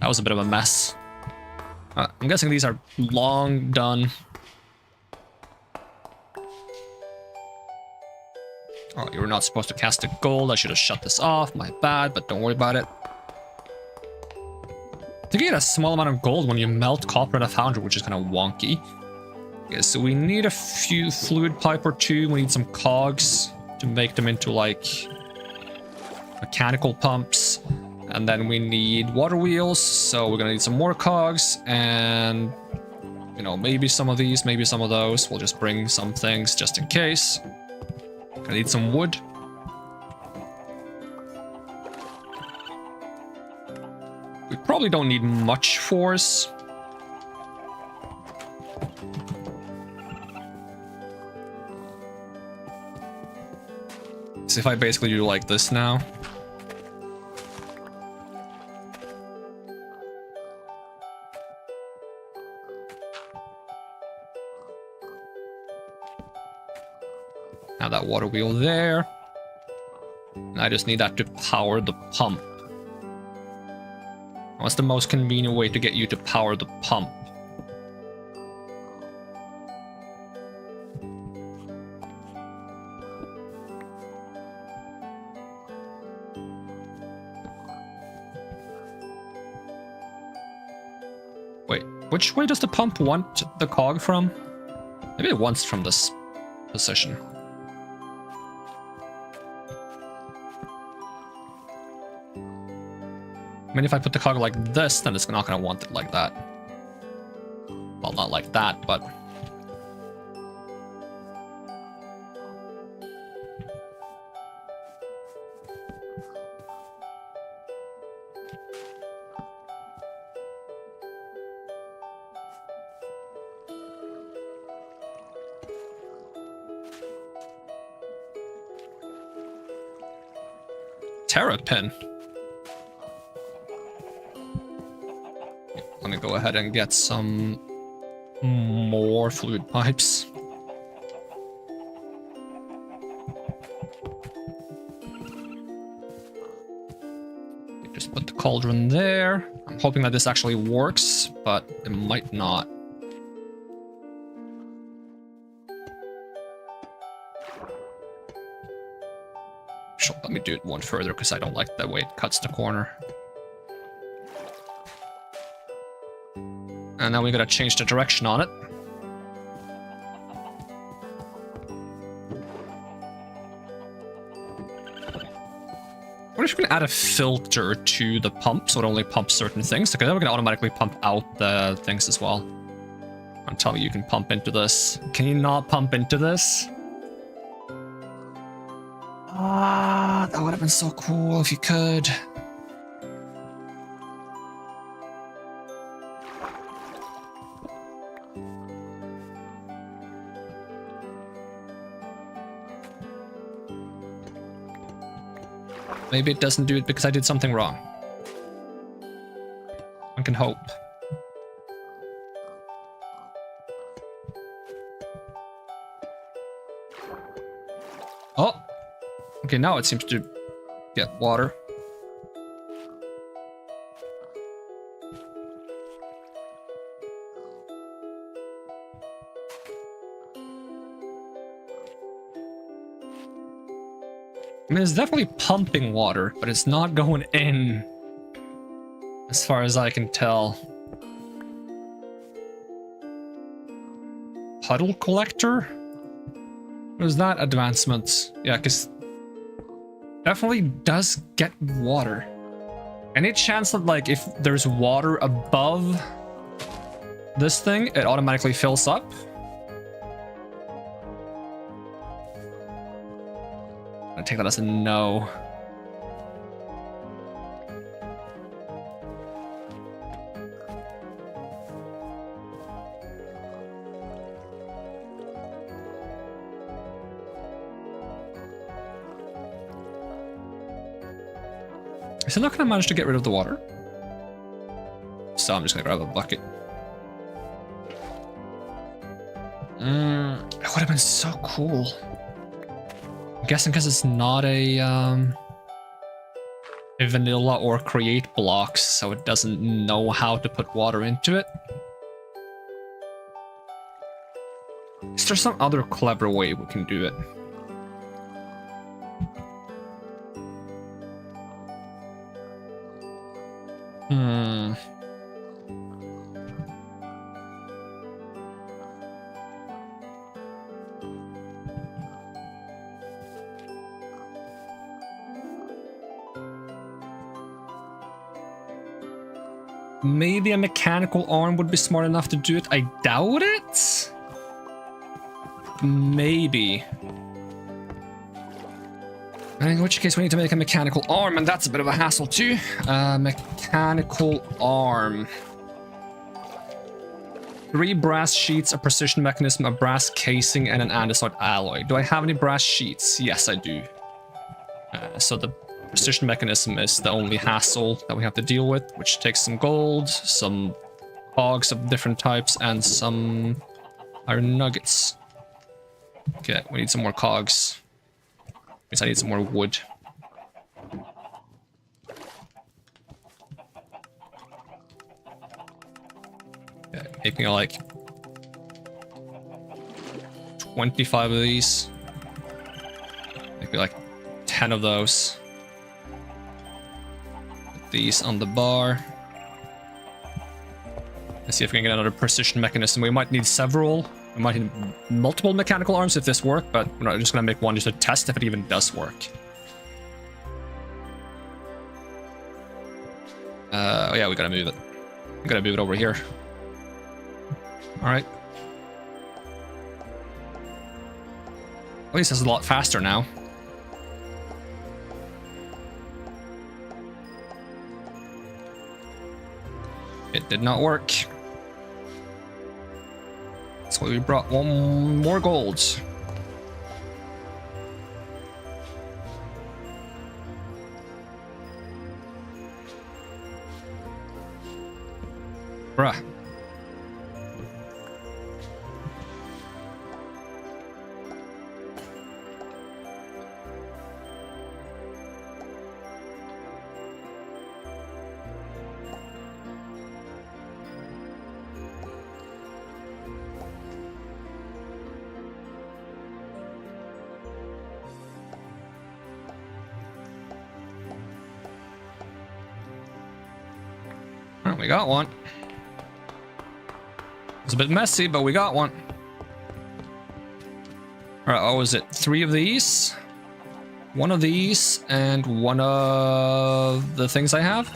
Speaker 1: That was a bit of a mess. I'm guessing these are long done. Oh, you were not supposed to cast the gold. I should have shut this off. My bad, but don't worry about it. I think you get a small amount of gold when you melt copper in a foundry, which is kind of wonky. Okay, so we need a few fluid pipe or 2. We need some cogs to make them into like mechanical pumps. And then we need water wheels, so we're gonna need some more cogs, and you know, maybe some of these, maybe some of those. We'll just bring some things just in case. Gonna need some wood. We probably don't need much force. So if I basically do like this now. Now that water wheel there. And I just need that to power the pump. What's the most convenient way to get you to power the pump? Wait, which way does the pump want the cog from? Maybe it wants from this position. I mean, if I put the cog like this, then it's not going to want it like that. Well, not like that, but... Terrapin. Let me go ahead and get some more fluid pipes. Just put the cauldron there. I'm hoping that this actually works, but it might not. Sure, let me do it one further because I don't like the way it cuts the corner. And now we gotta change the direction on it. What if we can add a filter to the pump so it only pumps certain things? Okay, then we can automatically pump out the things as well. Don't tell me you can pump into this. Can you not pump into this? Ah, that would have been so cool if you could. Maybe it doesn't do it because I did something wrong. One can hope. Oh! Okay, now it seems to get water. I mean, it's definitely pumping water, but it's not going in, as far as I can tell. Puddle collector? What is that advancement? Yeah, because definitely does get water. Any chance that, like, if there's water above this thing, it automatically fills up? I take that as a no. Is it not gonna manage to get rid of the water? So I'm just gonna grab a bucket. It would have been so cool. I'm guessing because it's not a vanilla or create blocks, so it doesn't know how to put water into it. Is there some other clever way we can do it? Maybe a mechanical arm would be smart enough to do it. I doubt it. Maybe. In which case we need to make a mechanical arm, and that's a bit of a hassle too. Mechanical arm. 3 brass sheets, a precision mechanism, a brass casing, and an andesite alloy. Do I have any brass sheets? Yes, I do. So the precision mechanism is the only hassle that we have to deal with, which takes some gold, some cogs of different types, and some iron nuggets. Okay, we need some more cogs. Means I need some more wood. Okay, making like 25 of these. Maybe like 10 of those. Put these on the bar. Let's see if we can get another precision mechanism. We might need several. We might need multiple mechanical arms if this works, but we're not just gonna make one just to test if it even does work. Oh yeah, we gotta move it. We gotta move it over here. Alright. At least this is a lot faster now. It did not work. That's why we brought one more gold. Bruh. We got one. It's a bit messy, but we got one. Alright, what was it? 3 of these? 1 of these, and 1 of the things I have?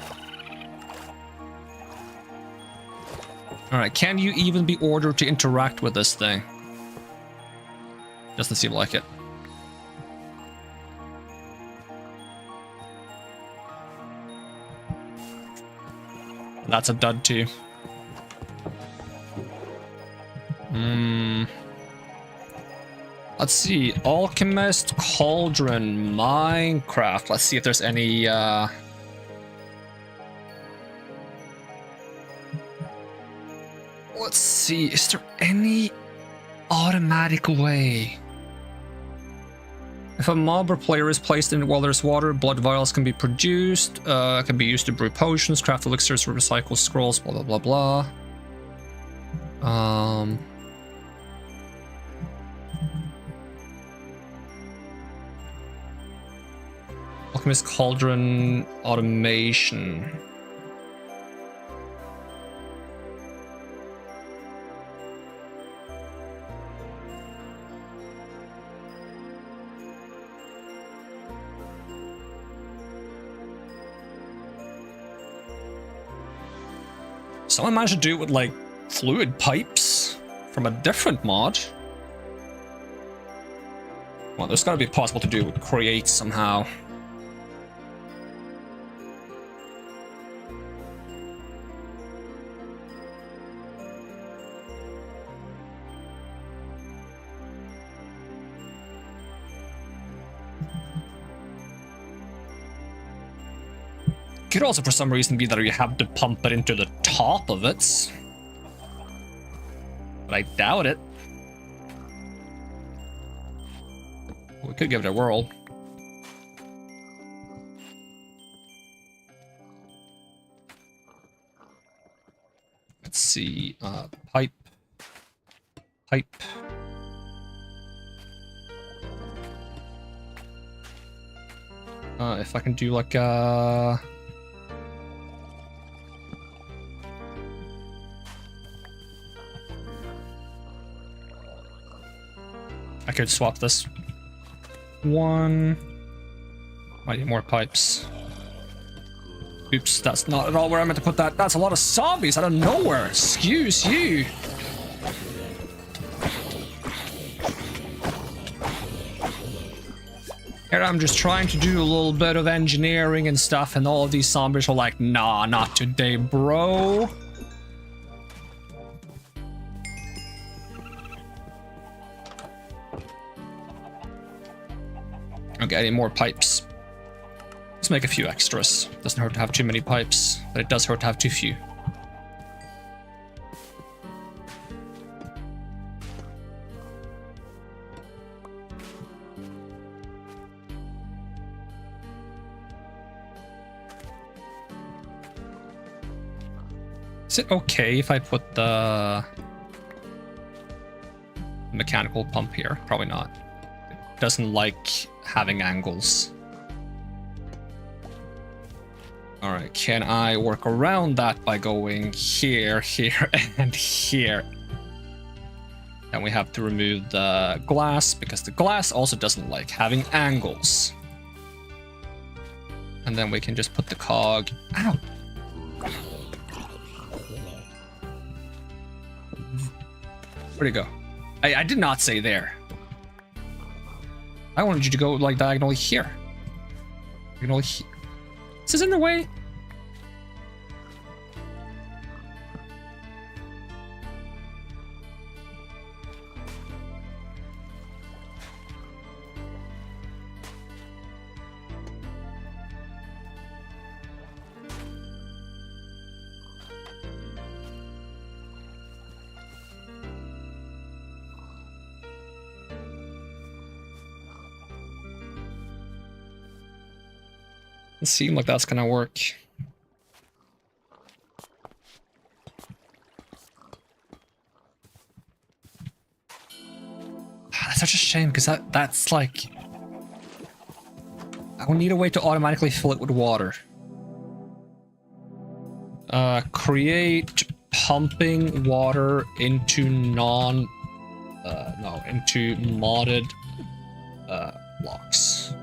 Speaker 1: Alright, can you even be ordered to interact with this thing? Doesn't seem like it. That's a dud too. Let's see. Alchemist, Cauldron, Minecraft. Let's see if there's any let's see. Is there any automatic way? If a mob or player is placed in it while there's water, blood vials can be produced, can be used to brew potions, craft elixirs, recycle scrolls, blah blah blah blah. Alchemist Cauldron automation. Someone managed to do it with, like, fluid pipes from a different mod. Well, there's gotta be possible to do it with create somehow. Could also for some reason be that you have to pump it into the top of it. But I doubt it. We could give it a whirl. Let's see, pipe. If I can do like a... I could swap this. 1. Might need more pipes. Oops, that's not at all where I meant to put that. That's a lot of zombies out of nowhere. Excuse you. Here I'm just trying to do a little bit of engineering and stuff, and all of these zombies are like, nah, not today, bro. Okay, I need more pipes. Let's make a few extras. Doesn't hurt to have too many pipes, but it does hurt to have too few. Is it okay if I put the mechanical pump here? Probably not. It doesn't like having angles. Alright, can I work around that by going here, here, and here? And we have to remove the glass, because the glass also doesn't like having angles. And then we can just put the cog... Ow! Where'd it go? I did not say there. I wanted you to go like diagonally here. Diagonally here. This is in the way. It seems like that's gonna work. That's such a shame, because that's like... I will need a way to automatically fill it with water. Create pumping water into into modded blocks.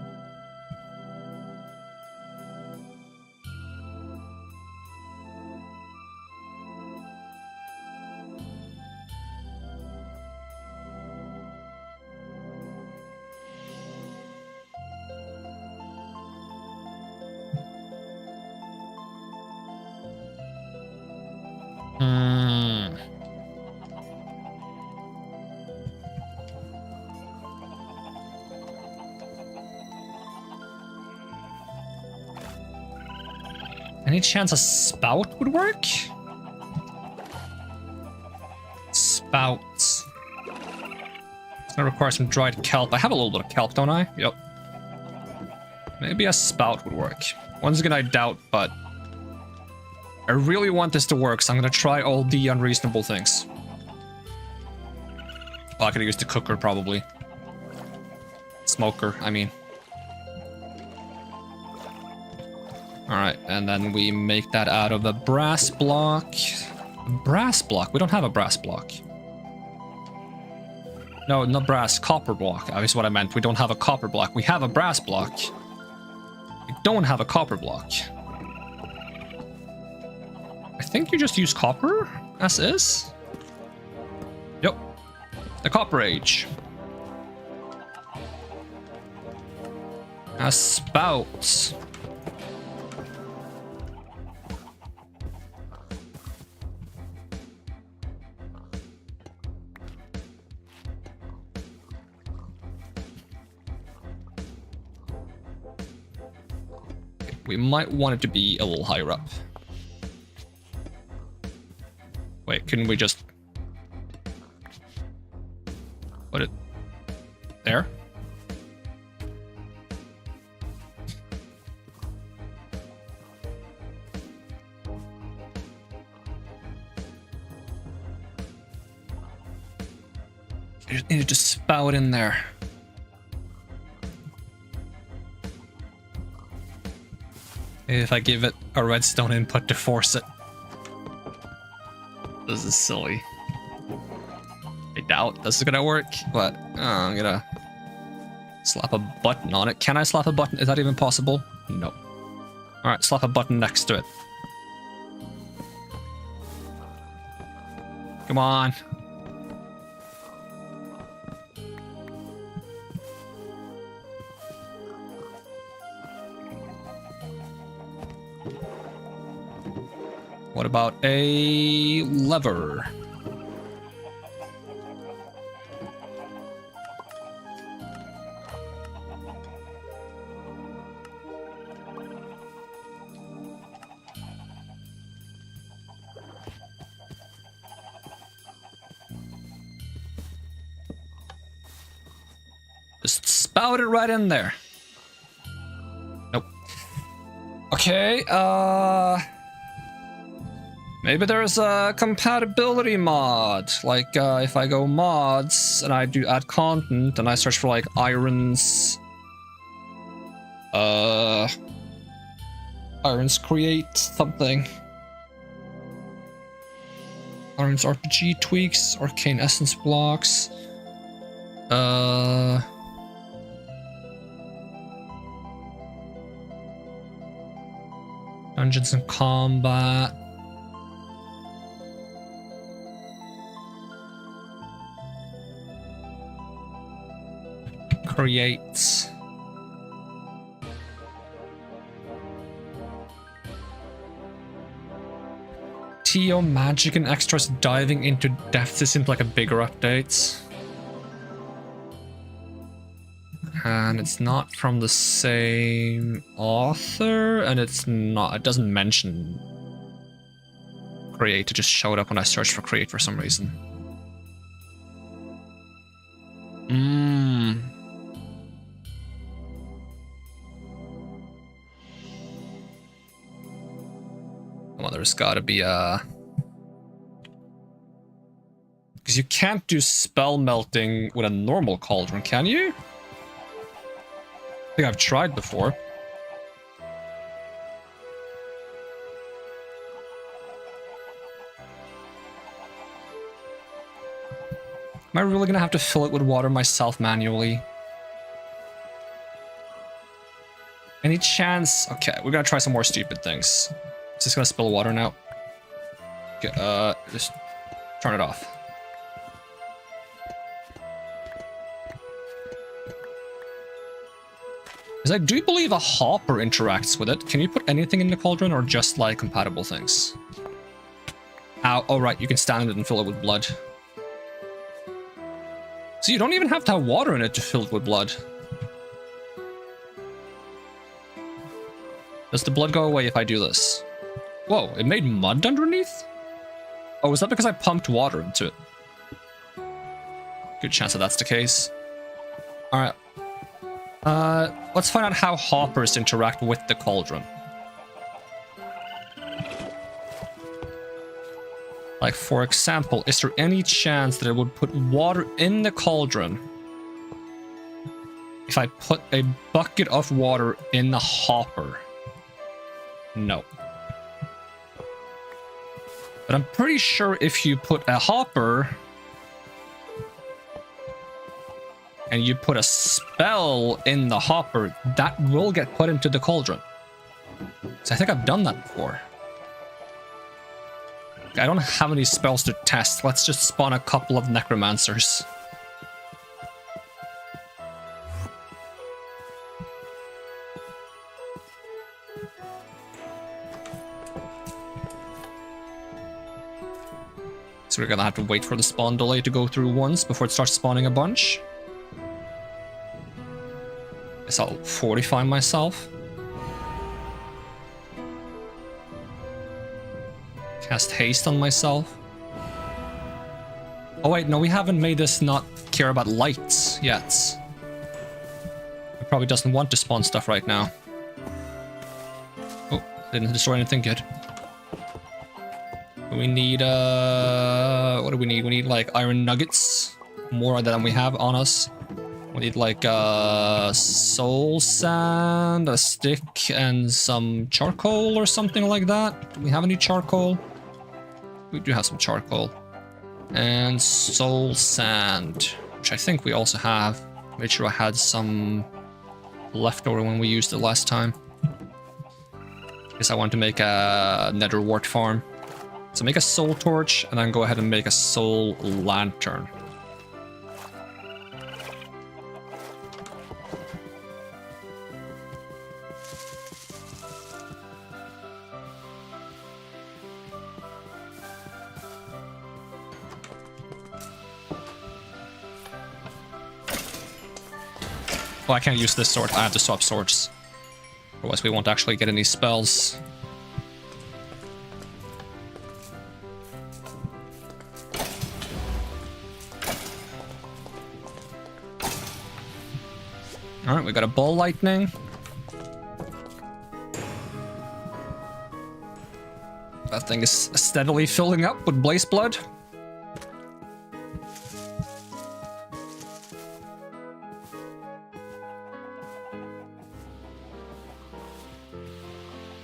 Speaker 1: Any chance a spout would work? Spouts. It's gonna require some dried kelp. I have a little bit of kelp, don't I? Yep. Maybe a spout would work. Once again, I doubt, but I really want this to work, so I'm gonna try all the unreasonable things. Oh, I could use the cooker, probably. Smoker, I mean. Alright, and then we make that out of a brass block. A brass block? We don't have a brass block. No, not brass, copper block. That is what I meant. We don't have a copper block. We have a brass block. We don't have a copper block. I think you just use copper as is. Yep. The Copper Age. A spout. We might want it to be a little higher up. Wait, couldn't we just put it there? I just needed to spout in there. If I give it a redstone input to force it. This is silly. I doubt this is gonna work, but I'm gonna slap a button on it. Can I slap a button? Is that even possible? No. Alright, slap a button next to it. Come on. What about a lever? Just spout it right in there. Nope. Okay, maybe there's a compatibility mod. Like, if I go mods and I do add content and I search for like irons, irons create something. Irons RPG tweaks, arcane essence blocks. Dungeons and combat. Create. TO magic and extras diving into depths. This seems like a bigger update. And it's not from the same author, and it doesn't mention create. It just showed up when I searched for create for some reason. Well, there's gotta be a... Because you can't do spell melting with a normal cauldron, can you? I think I've tried before. Am I really gonna have to fill it with water myself manually? Any chance? Okay, we're gonna try some more stupid things. Is this gonna spill water now? Okay, just turn it off. Because I do believe a hopper interacts with it. Can you put anything in the cauldron or just like compatible things? Ow, oh right, you can stand in it and fill it with blood. So you don't even have to have water in it to fill it with blood. Does the blood go away if I do this? Whoa, it made mud underneath? Oh, is that because I pumped water into it? Good chance that that's the case. Alright. Let's find out how hoppers interact with the cauldron. Like, for example, is there any chance that it would put water in the cauldron if I put a bucket of water in the hopper? No. But I'm pretty sure if you put a hopper and you put a spell in the hopper, that will get put into the cauldron. So I think I've done that before. I don't have any spells to test. Let's just spawn a couple of necromancers. So we're gonna have to wait for the spawn delay to go through once before it starts spawning a bunch. Guess I'll fortify myself. Cast haste on myself. Oh wait, no, we haven't made this not care about lights yet. It probably doesn't want to spawn stuff right now. Oh, didn't destroy anything good. We need, what do we need? We need, like, iron nuggets. More than we have on us. We need, like, soul sand, a stick, and some charcoal or something like that. Do we have any charcoal? We do have some charcoal. And soul sand, which I think we also have. Made sure I had some leftover when we used it last time. Because I want to make a nether wart farm. So make a soul torch, and then go ahead and make a soul lantern. Oh, I can't use this sword. I have to swap swords. Otherwise we won't actually get any spells. Alright, we got a ball lightning. That thing is steadily filling up with blaze blood.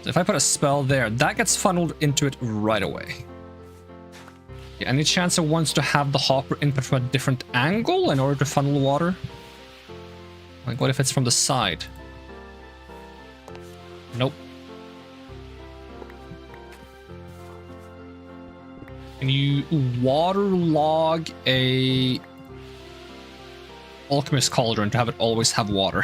Speaker 1: So if I put a spell there, that gets funneled into it right away. Yeah, any chance it wants to have the hopper input from a different angle in order to funnel water? Like, what if it's from the side? Nope. Can you waterlog a alchemist cauldron to have it always have water?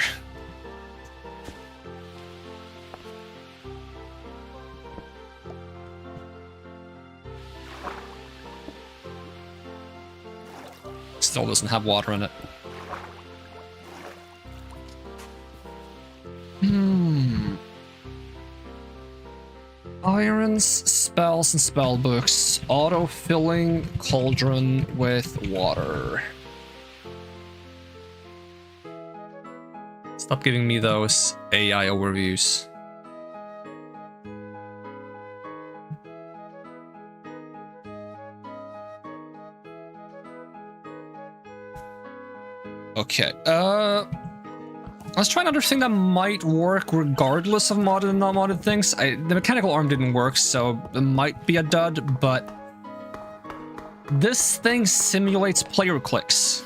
Speaker 1: Still doesn't have water in it. Irons, spells, and spell books. Auto-filling cauldron with water. Stop giving me those AI overviews. Okay, I was trying another thing that might work regardless of modded and not modded things. The mechanical arm didn't work, so it might be a dud, but This thing simulates player clicks.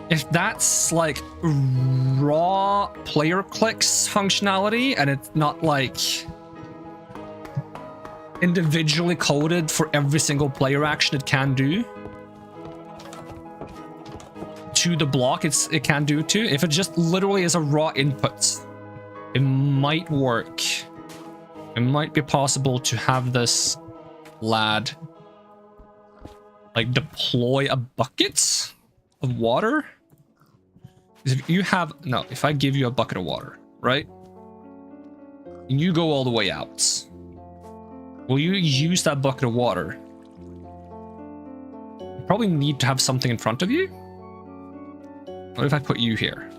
Speaker 1: If that's like raw player clicks functionality and it's not like individually coded for every single player action it can do to the block it can do to, if it just literally is a raw input, it might work. It might be possible to have this lad like deploy a bucket of water. If you have, no, if I give you a bucket of water, right? And you go all the way out. Will you use that bucket of water? You probably need to have something in front of you. What if I put you here?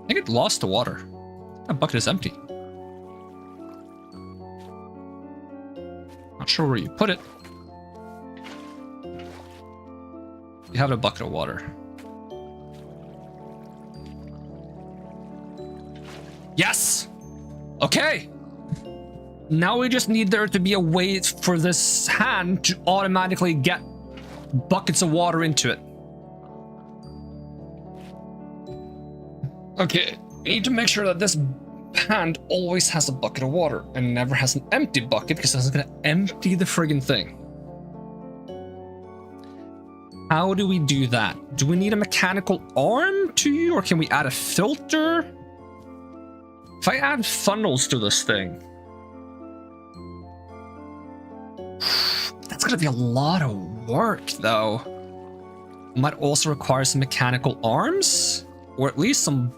Speaker 1: I think it lost the water. That bucket is empty. Not sure where you put it. You have a bucket of water. Yes! Okay! Now we just need there to be a way for this hand to automatically get buckets of water into it. Okay, we need to make sure that this hand always has a bucket of water and never has an empty bucket because it's gonna empty the friggin' thing. How do we do that? Do we need a mechanical arm to you, or can we add a filter? If I add funnels to this thing, that's gonna be a lot of work though. Might also require some mechanical arms, or at least some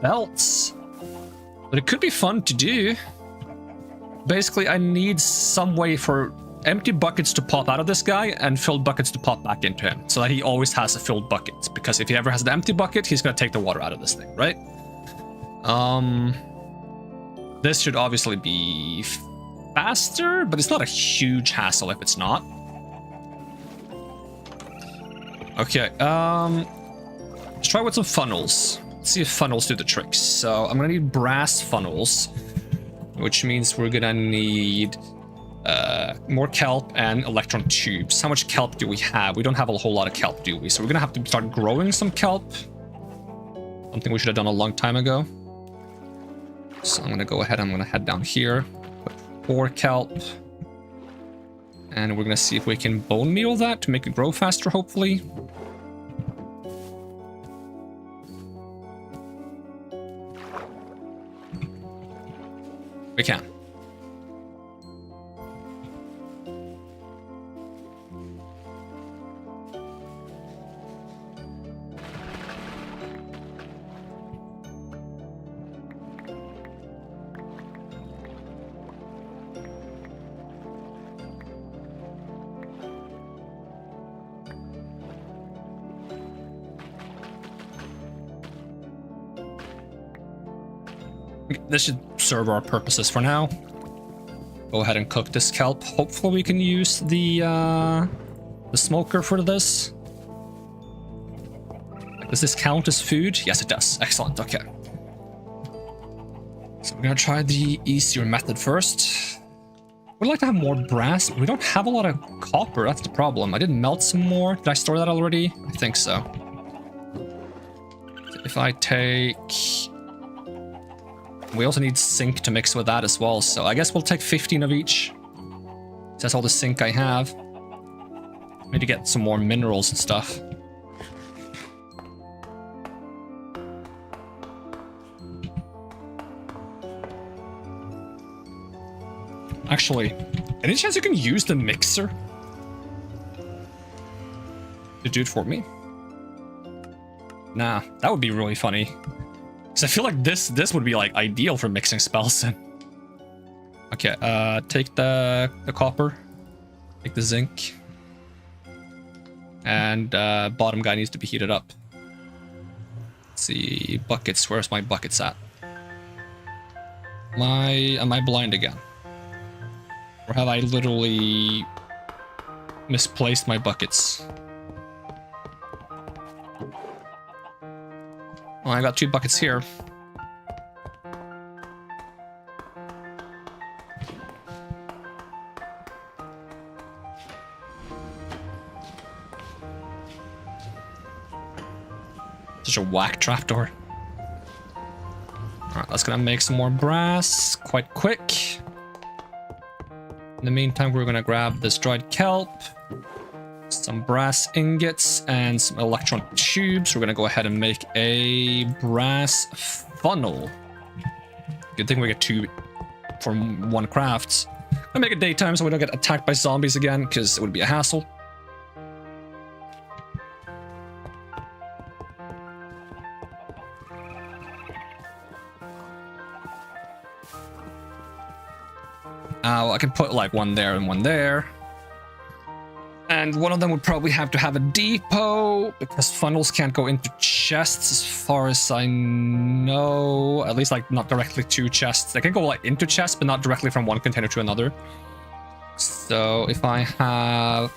Speaker 1: belts. But it could be fun to do. Basically, I need some way for empty buckets to pop out of this guy and filled buckets to pop back into him, so that he always has a filled bucket. Because if he ever has an empty bucket, he's gonna take the water out of this thing, right? This should obviously be faster, but it's not a huge hassle if it's not. Okay, let's try with some funnels. Let's see if funnels do the trick. So I'm gonna need brass funnels, which means we're gonna need more kelp and electron tubes. How much kelp do we have? We don't have a whole lot of kelp, do we? So we're gonna have to start growing some kelp. Something we should have done a long time ago. So I'm gonna go ahead, I'm gonna head down here, put 4 kelp. And we're gonna see if we can bone meal that to make it grow faster, hopefully. We can. This should serve our purposes for now. Go ahead and cook this kelp. Hopefully we can use the smoker for this. Does this count as food? Yes, it does. Excellent. Okay. So we're gonna try the easier method first. We'd like to have more brass. We don't have a lot of copper. That's the problem. I did melt some more. Did I store that already? I think so. If I take... We also need zinc to mix with that as well, so I guess we'll take 15 of each. That's all the zinc I have. Need to get some more minerals and stuff. Actually, any chance you can use the mixer to do it for me? Nah, that would be really funny. Because I feel like this would be like ideal for mixing spells in. Okay, take the copper, take the zinc, and bottom guy needs to be heated up. Let's see, buckets. Where's my buckets at? Am I blind again? Or have I literally misplaced my buckets? Well, I got 2 buckets here. Such a whack trapdoor. Alright, that's gonna make some more brass quite quick. In the meantime, we're gonna grab this dried kelp, some brass ingots, and some electron tubes. We're gonna go ahead and make a brass funnel. Good thing we get 2 from 1 craft. I'll make it daytime so we don't get attacked by zombies again, because it would be a hassle. I can put like 1 there and 1 there. And one of them would probably have to have a depot, because funnels can't go into chests as far as I know. At least like not directly to chests. They can go like into chests, but not directly from one container to another. So if I have...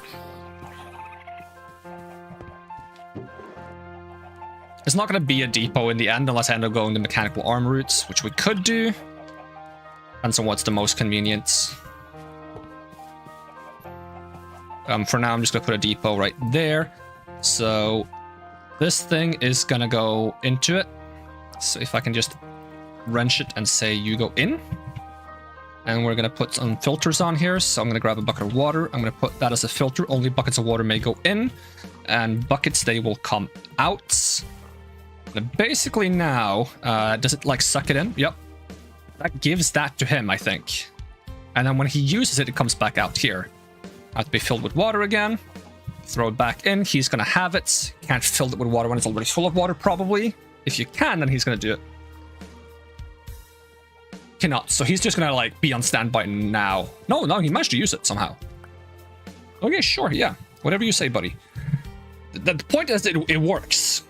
Speaker 1: It's not going to be a depot in the end unless I end up going the mechanical arm routes, which we could do. And so what's the most convenient? For now, I'm just going to put a depot right there. So this thing is going to go into it. So if I can just wrench it and say you go in. And we're going to put some filters on here. So I'm going to grab a bucket of water. I'm going to put that as a filter. Only buckets of water may go in. And buckets, they will come out. And basically now, does it like suck it in? Yep. That gives that to him, I think. And then when he uses it, it comes back out here. Have to be filled with water again. Throw it back in. He's going to have it. Can't fill it with water when it's already full of water, probably. If you can, then he's going to do it. Cannot. So he's just going to, like, be on standby now. No, he managed to use it somehow. Okay, sure, yeah. Whatever you say, buddy. The point is that it works.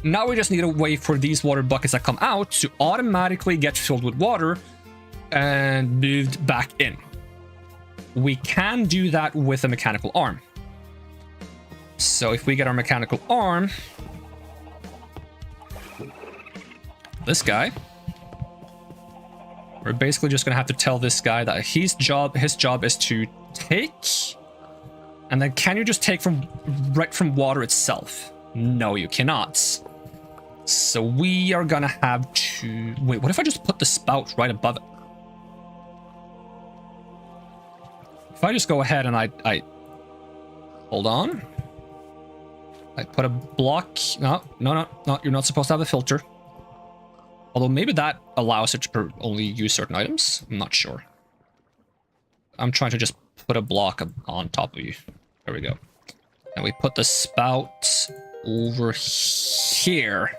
Speaker 1: Now we just need a way for these water buckets that come out to automatically get filled with water and moved back in. We can do that with a mechanical arm. So if we get our mechanical arm, this guy, we're basically just going to have to tell this guy that his job is to take, and then can you just take right from water itself? No, you cannot. So we are going to have to... Wait, what if I just put the spout right above it? If I just go ahead and I hold on. I put a block. No, you're not supposed to have a filter. Although maybe that allows it to only use certain items. I'm not sure. I'm trying to just put a block on top of you. There we go. And we put the spout over here.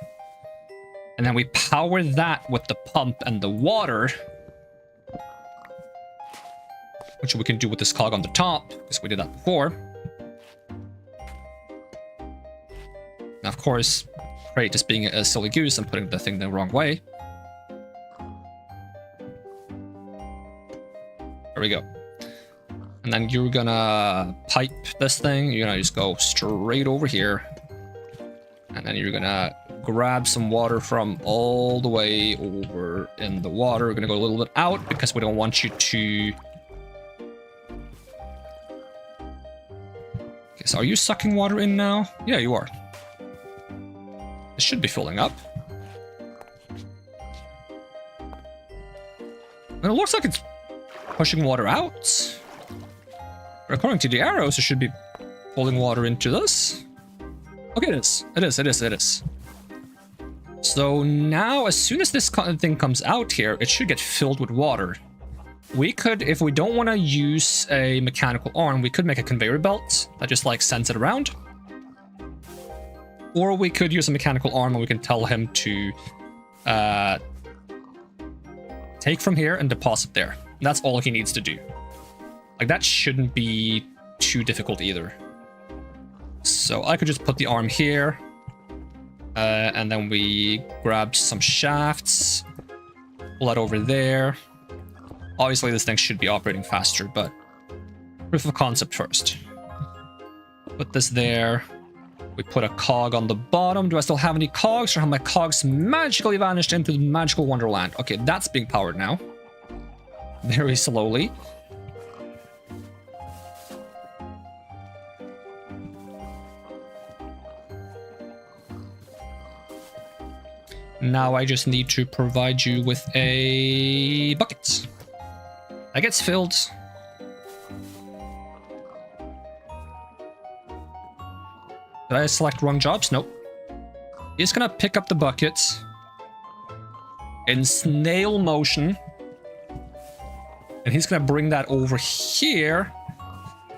Speaker 1: And then we power that with the pump and the water. Which we can do with this cog on the top, because we did that before. Now, of course, Crate is being a silly goose and putting the thing the wrong way. There we go. And then you're gonna pipe this thing. You're gonna just go straight over here. And then you're gonna grab some water from all the way over in the water. We're gonna go a little bit out because we don't want you to... Okay, so are you sucking water in now? Yeah, you are. It should be filling up. And it looks like it's pushing water out. But according to the arrows, it should be pulling water into this. Okay, it is. It is. So now, as soon as this thing comes out here, it should get filled with water. We could, if we don't want to use a mechanical arm, we could make a conveyor belt that just like sends it around. Or we could use a mechanical arm and we can tell him to take from here and deposit there. And that's all he needs to do. Like, that shouldn't be too difficult either. So I could just put the arm here. And then we grab some shafts. Pull that over there. Obviously, this thing should be operating faster, but proof of concept first. Put this there. We put a cog on the bottom. Do I still have any cogs, or have my cogs magically vanished into the magical wonderland? Okay, that's being powered now. Very slowly. Now I just need to provide you with a bucket. That gets filled. Did I select wrong jobs? Nope. He's gonna pick up the bucket in snail motion. And he's gonna bring that over here.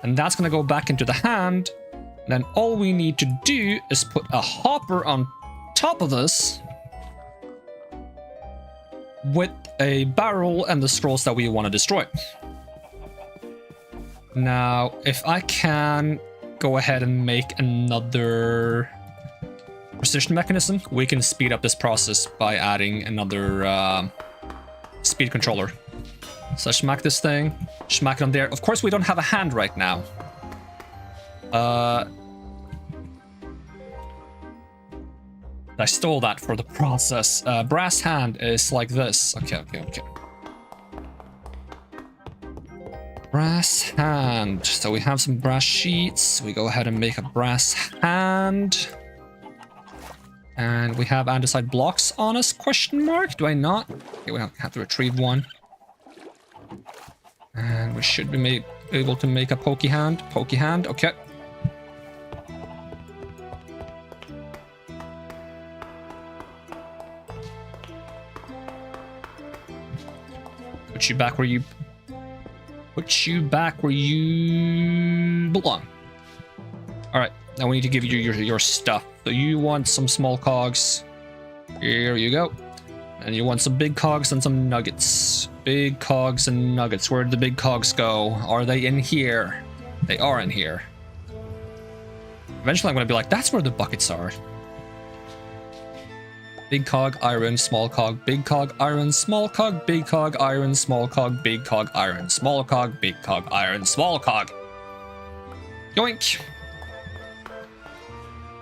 Speaker 1: And that's gonna go back into the hand. And then all we need to do is put a hopper on top of this with a barrel and the scrolls that we want to destroy. Now, if I can go ahead and make another precision mechanism, we can speed up this process by adding another speed controller. So smack this thing, smack it on there. Of course, we don't have a hand right now. I stole that for the process. Brass hand is like this. Okay. Brass hand. So we have some brass sheets. We go ahead and make a brass hand. And we have andesite blocks on us, question mark? Do I not? Okay, we have to retrieve one. And we should be able to make a pokey hand. Pokey hand, okay. Put you back where you belong. All right, now we need to give you your stuff. So you want some small cogs. Here you go. And you want some big cogs and some nuggets. Big cogs and nuggets. Where did the big cogs go? Are they in here? They are in here. Eventually I'm going to be like, that's where the buckets are. Big cog, iron, small cog, big cog, iron, small cog, big cog, iron, small cog, big cog, iron, small cog, big cog, iron, small cog. Yoink!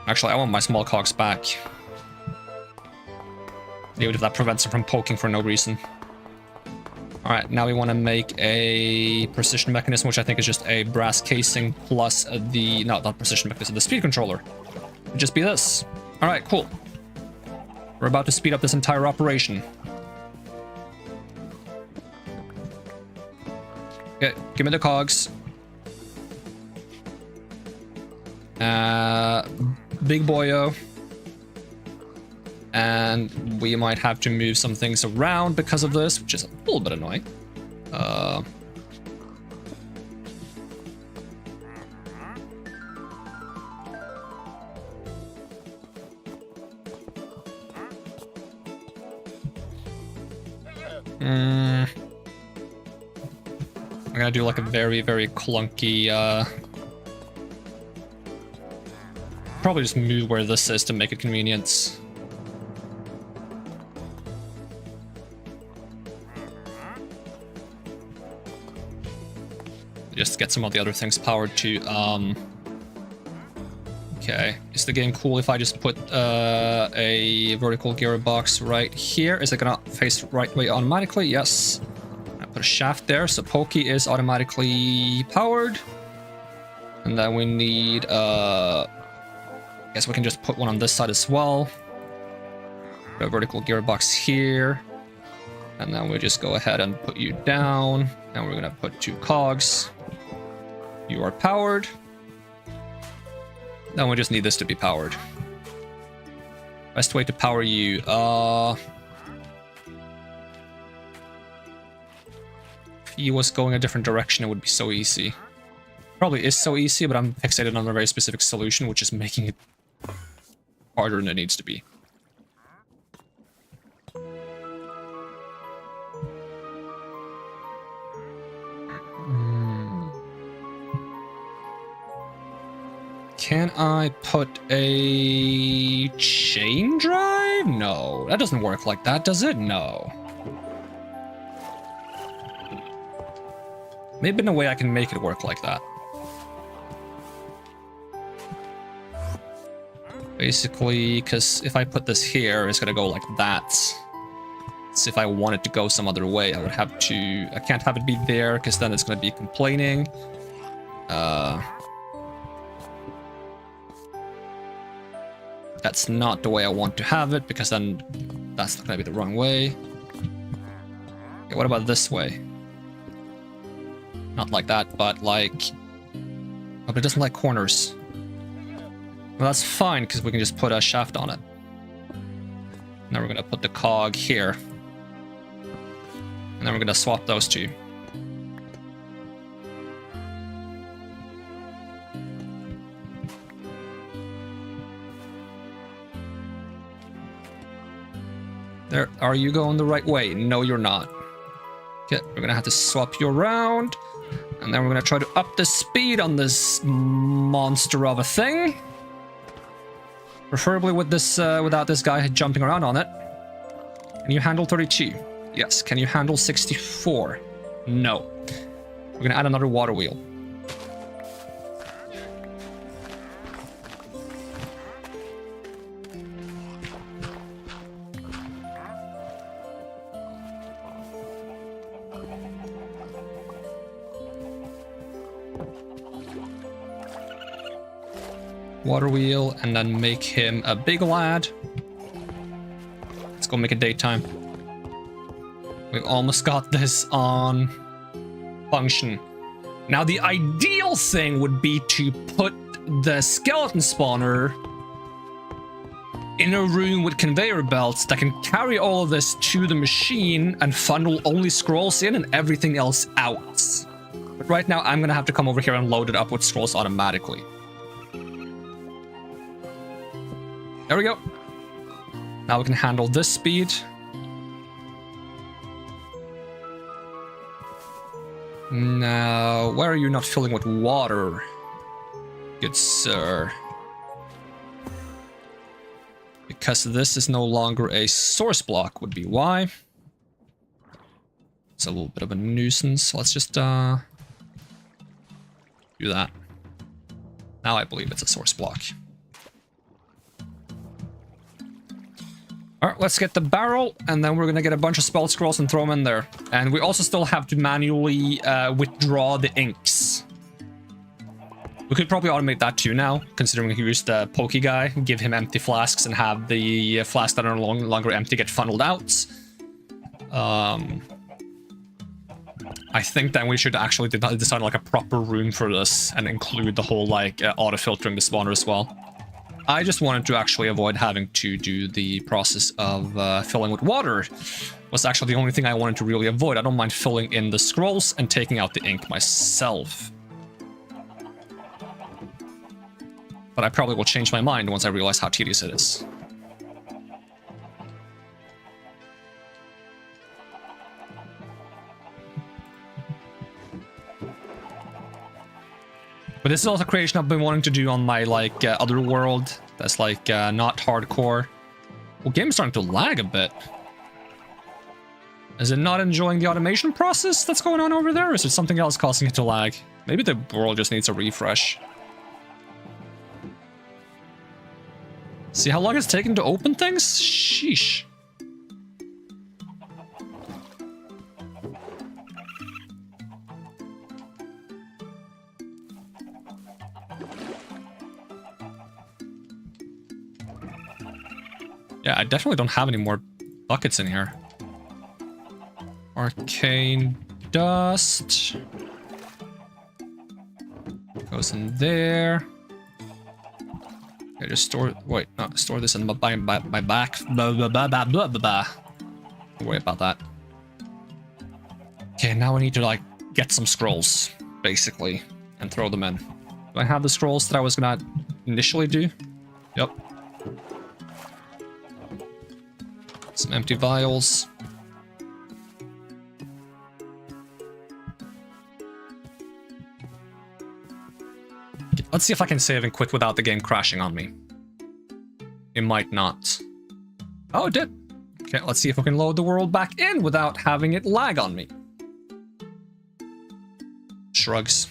Speaker 1: Actually, I want my small cogs back. Even if that prevents them from poking for no reason. Alright, now we want to make a precision mechanism, which I think is just a brass casing plus the... No, not precision mechanism, the speed controller. It'd just be this. Alright, cool. We're about to speed up this entire operation. Okay, give me the cogs. Big boyo. And we might have to move some things around because of this, which is a little bit annoying. I'm gonna do like a very, very clunky, probably just move where this is to make it convenient. Just get some of the other things powered too. Okay, is the game cool if I just put a vertical gearbox right here? Is it gonna face right way automatically? Yes. I put a shaft there, so Pokey is automatically powered. And then we need, I guess we can just put one on this side as well. Put a vertical gearbox here. And then we just go ahead and put you down. And we're gonna put 2 cogs. You are powered. Then we just need this to be powered. Best way to power you, if he was going a different direction, it would be so easy. Probably is so easy, but I'm fixated on a very specific solution, which is making it harder than it needs to be. Can I put a chain drive? No, that doesn't work like that, does it? No. Maybe in a way I can make it work like that. Basically, because if I put this here, it's gonna go like that. So if I want it to go some other way, I would have to... I can't have it be there, because then it's gonna be complaining. That's not the way I want to have it, because then that's not gonna be the wrong way. Okay, what about this way? Not like that, but like... Oh, but it doesn't like corners. Well, that's fine, because we can just put a shaft on it. Now we're gonna put the cog here. And then we're gonna swap those two. There, are you going the right way? No, you're not. Okay, we're gonna have to swap you around. And then we're gonna try to up the speed on this monster of a thing. Preferably with this, without this guy jumping around on it. Can you handle 32? Yes. Can you handle 64? No. We're gonna add another water wheel. Water wheel, and then make him a big lad. Let's go make it daytime. We've almost got this on function. Now the ideal thing would be to put the skeleton spawner in a room with conveyor belts that can carry all of this to the machine and funnel only scrolls in and everything else out. But right now I'm gonna have to come over here and load it up with scrolls automatically. There we go. Now we can handle this speed. Now, why are you not filling with water? Good sir. Because this is no longer a source block would be why. It's a little bit of a nuisance. Let's just do that. Now I believe it's a source block. Alright, let's get the barrel, and then we're gonna get a bunch of spell scrolls and throw them in there. And we also still have to manually withdraw the inks. We could probably automate that too now, considering we can use the pokey guy, give him empty flasks, and have the flasks that are no longer empty get funneled out. I think then we should actually design like a proper room for this, and include the whole like auto-filtering the spawner as well. I just wanted to actually avoid having to do the process of filling with water. Was actually the only thing I wanted to really avoid. I don't mind filling in the scrolls and taking out the ink myself. But I probably will change my mind once I realize how tedious it is. But this is also a creation I've been wanting to do on my, like, other world. That's, like, not hardcore. Well, game's starting to lag a bit. Is it not enjoying the automation process that's going on over there? Or is it something else causing it to lag? Maybe the world just needs a refresh. See how long it's taken to open things? Sheesh. Yeah, I definitely don't have any more buckets in here. Arcane dust. Goes in there. Okay, just store... Wait, not store this in my back. Blah, blah, blah, blah, blah, blah. Don't worry about that. Okay, now I need to, like, get some scrolls, basically, and throw them in. Do I have the scrolls that I was gonna initially do? Yep. Some empty vials. Okay, let's see if I can save and quit without the game crashing on me. It might not. Oh, it did. Okay, let's see if we can load the world back in without having it lag on me. Shrugs.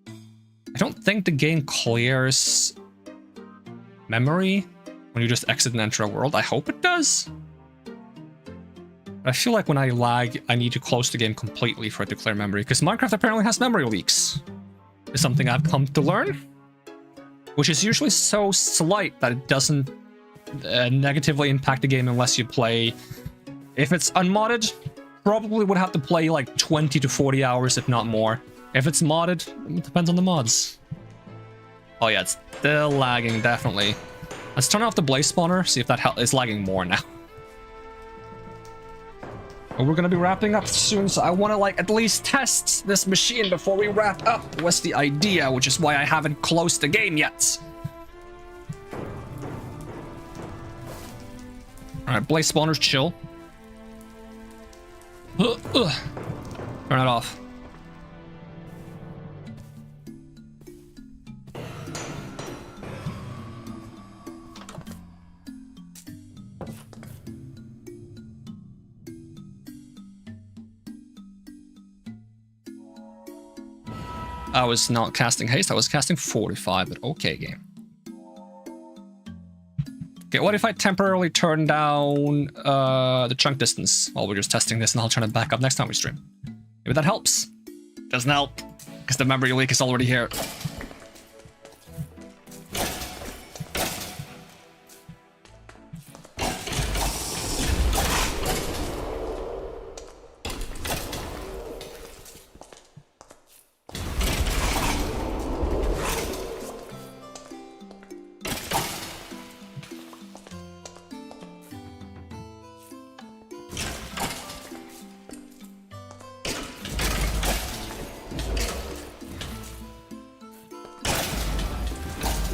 Speaker 1: I don't think the game clears memory when you just exit and enter a world. I hope it does. I feel like when I lag, I need to close the game completely for it to clear memory, because Minecraft apparently has memory leaks. It's something I've come to learn, which is usually so slight that it doesn't negatively impact the game unless you play. If it's unmodded, probably would have to play like 20 to 40 hours, if not more. If it's modded, it depends on the mods. Oh yeah, it's still lagging, definitely. Let's turn off the blaze spawner, see if that is lagging more now. But we're gonna be wrapping up soon, so I want to like at least test this machine before we wrap up. What's the idea, which is why I haven't closed the game yet. Alright, blaze spawners, chill. Turn it off. I was not casting haste, I was casting 45, but okay, game. Okay, what if I temporarily turn down the chunk distance while we're just testing this, and I'll turn it back up next time we stream? Maybe that helps. Doesn't help, because the memory leak is already here.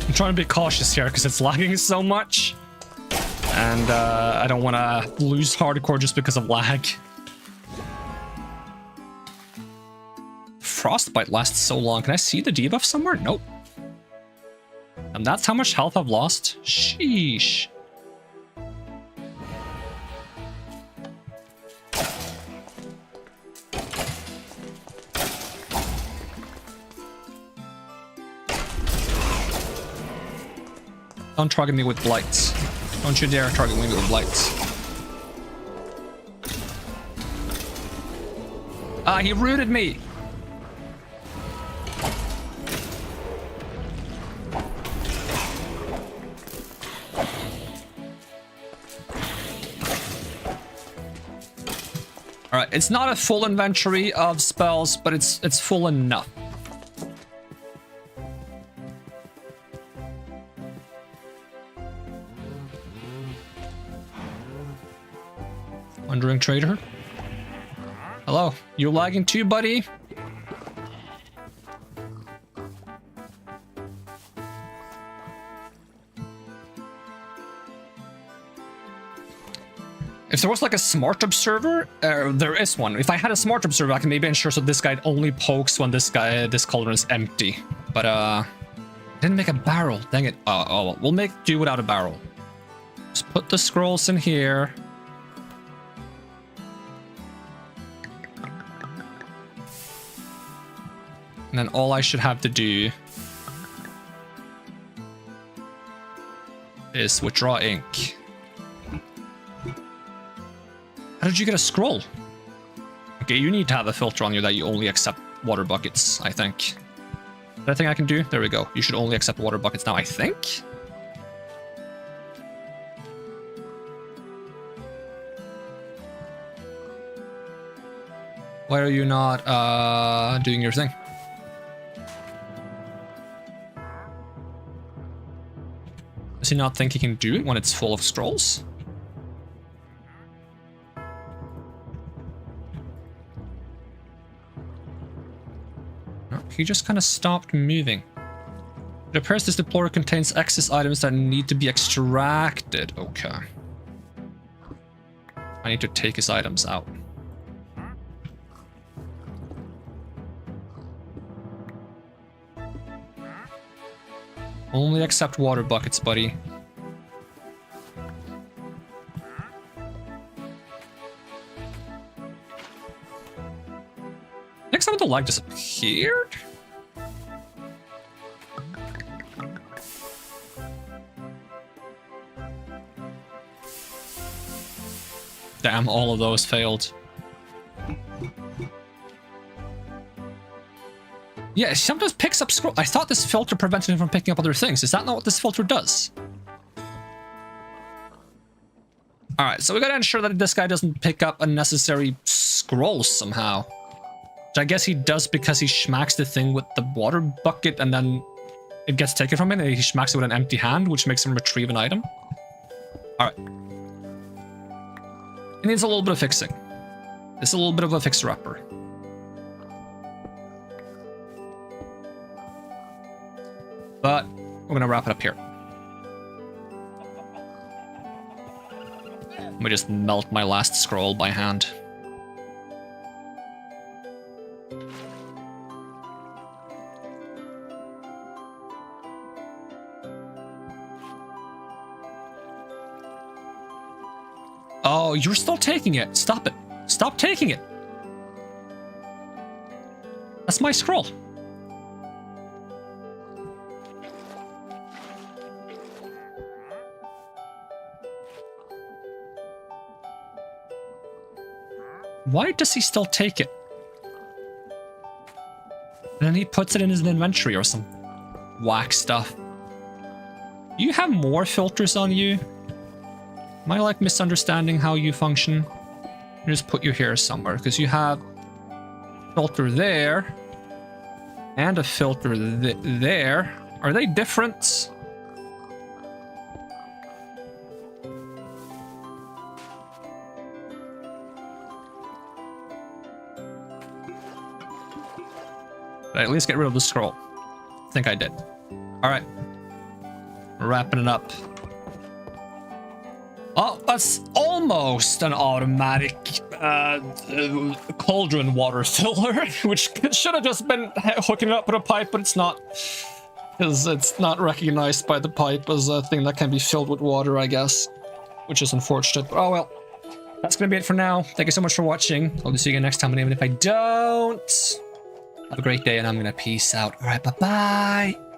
Speaker 1: I'm trying to be cautious here because it's lagging so much, and I don't want to lose hardcore just because of lag. Frostbite lasts so long. Can I see the debuff somewhere? Nope. And that's how much health I've lost? Sheesh. Don't target me with blights. Don't you dare target me with blights. Ah, he rooted me! Alright, it's not a full inventory of spells, but it's full enough. Wandering trader. Hello, you lagging too, buddy? If there was like a smart observer, there is one. If I had a smart observer, I can maybe ensure so this guy only pokes when this cauldron is empty. But didn't make a barrel. Dang it. Oh, we'll make do without a barrel. Just put the scrolls in here. And then all I should have to do is withdraw ink. How did you get a scroll? Okay, you need to have a filter on you that you only accept water buckets, I think. Is that a thing I can do? There we go. You should only accept water buckets now, I think? Why are you not doing your thing? Does he not think he can do it when it's full of scrolls? No, he just kind of stopped moving. It appears this deployer contains excess items that need to be extracted. Okay. I need to take his items out. Only accept water buckets, buddy. Next time the lag disappeared? Damn, all of those failed. Yeah, it sometimes picks up scroll. I thought this filter prevented him from picking up other things. Is that not what this filter does? Alright, so we gotta ensure that this guy doesn't pick up unnecessary scrolls somehow. Which I guess he does because he smacks the thing with the water bucket and then it gets taken from him and he smacks it with an empty hand, which makes him retrieve an item. Alright. It needs a little bit of fixing. It's a little bit of a fixer-upper. But we're gonna wrap it up here. Let me just melt my last scroll by hand. Oh, you're still taking it. Stop it. Stop taking it. That's my scroll. Why does he still take it? And then he puts it in his inventory or some whack stuff. Do you have more filters on you? Am I like misunderstanding how you function? I'll just put you here somewhere because you have a filter there and a filter there. Are they different? Did I at least get rid of the scroll? I think I did. Alright. Wrapping it up. Oh, that's almost an automatic cauldron water filler, which should have just been hooking it up with a pipe, but it's not. Because it's not recognized by the pipe as a thing that can be filled with water, I guess. Which is unfortunate, but oh well. That's gonna be it for now. Thank you so much for watching. Hope to see you again next time, and even if I don't, have a great day, and I'm gonna peace out. Alright, bye-bye.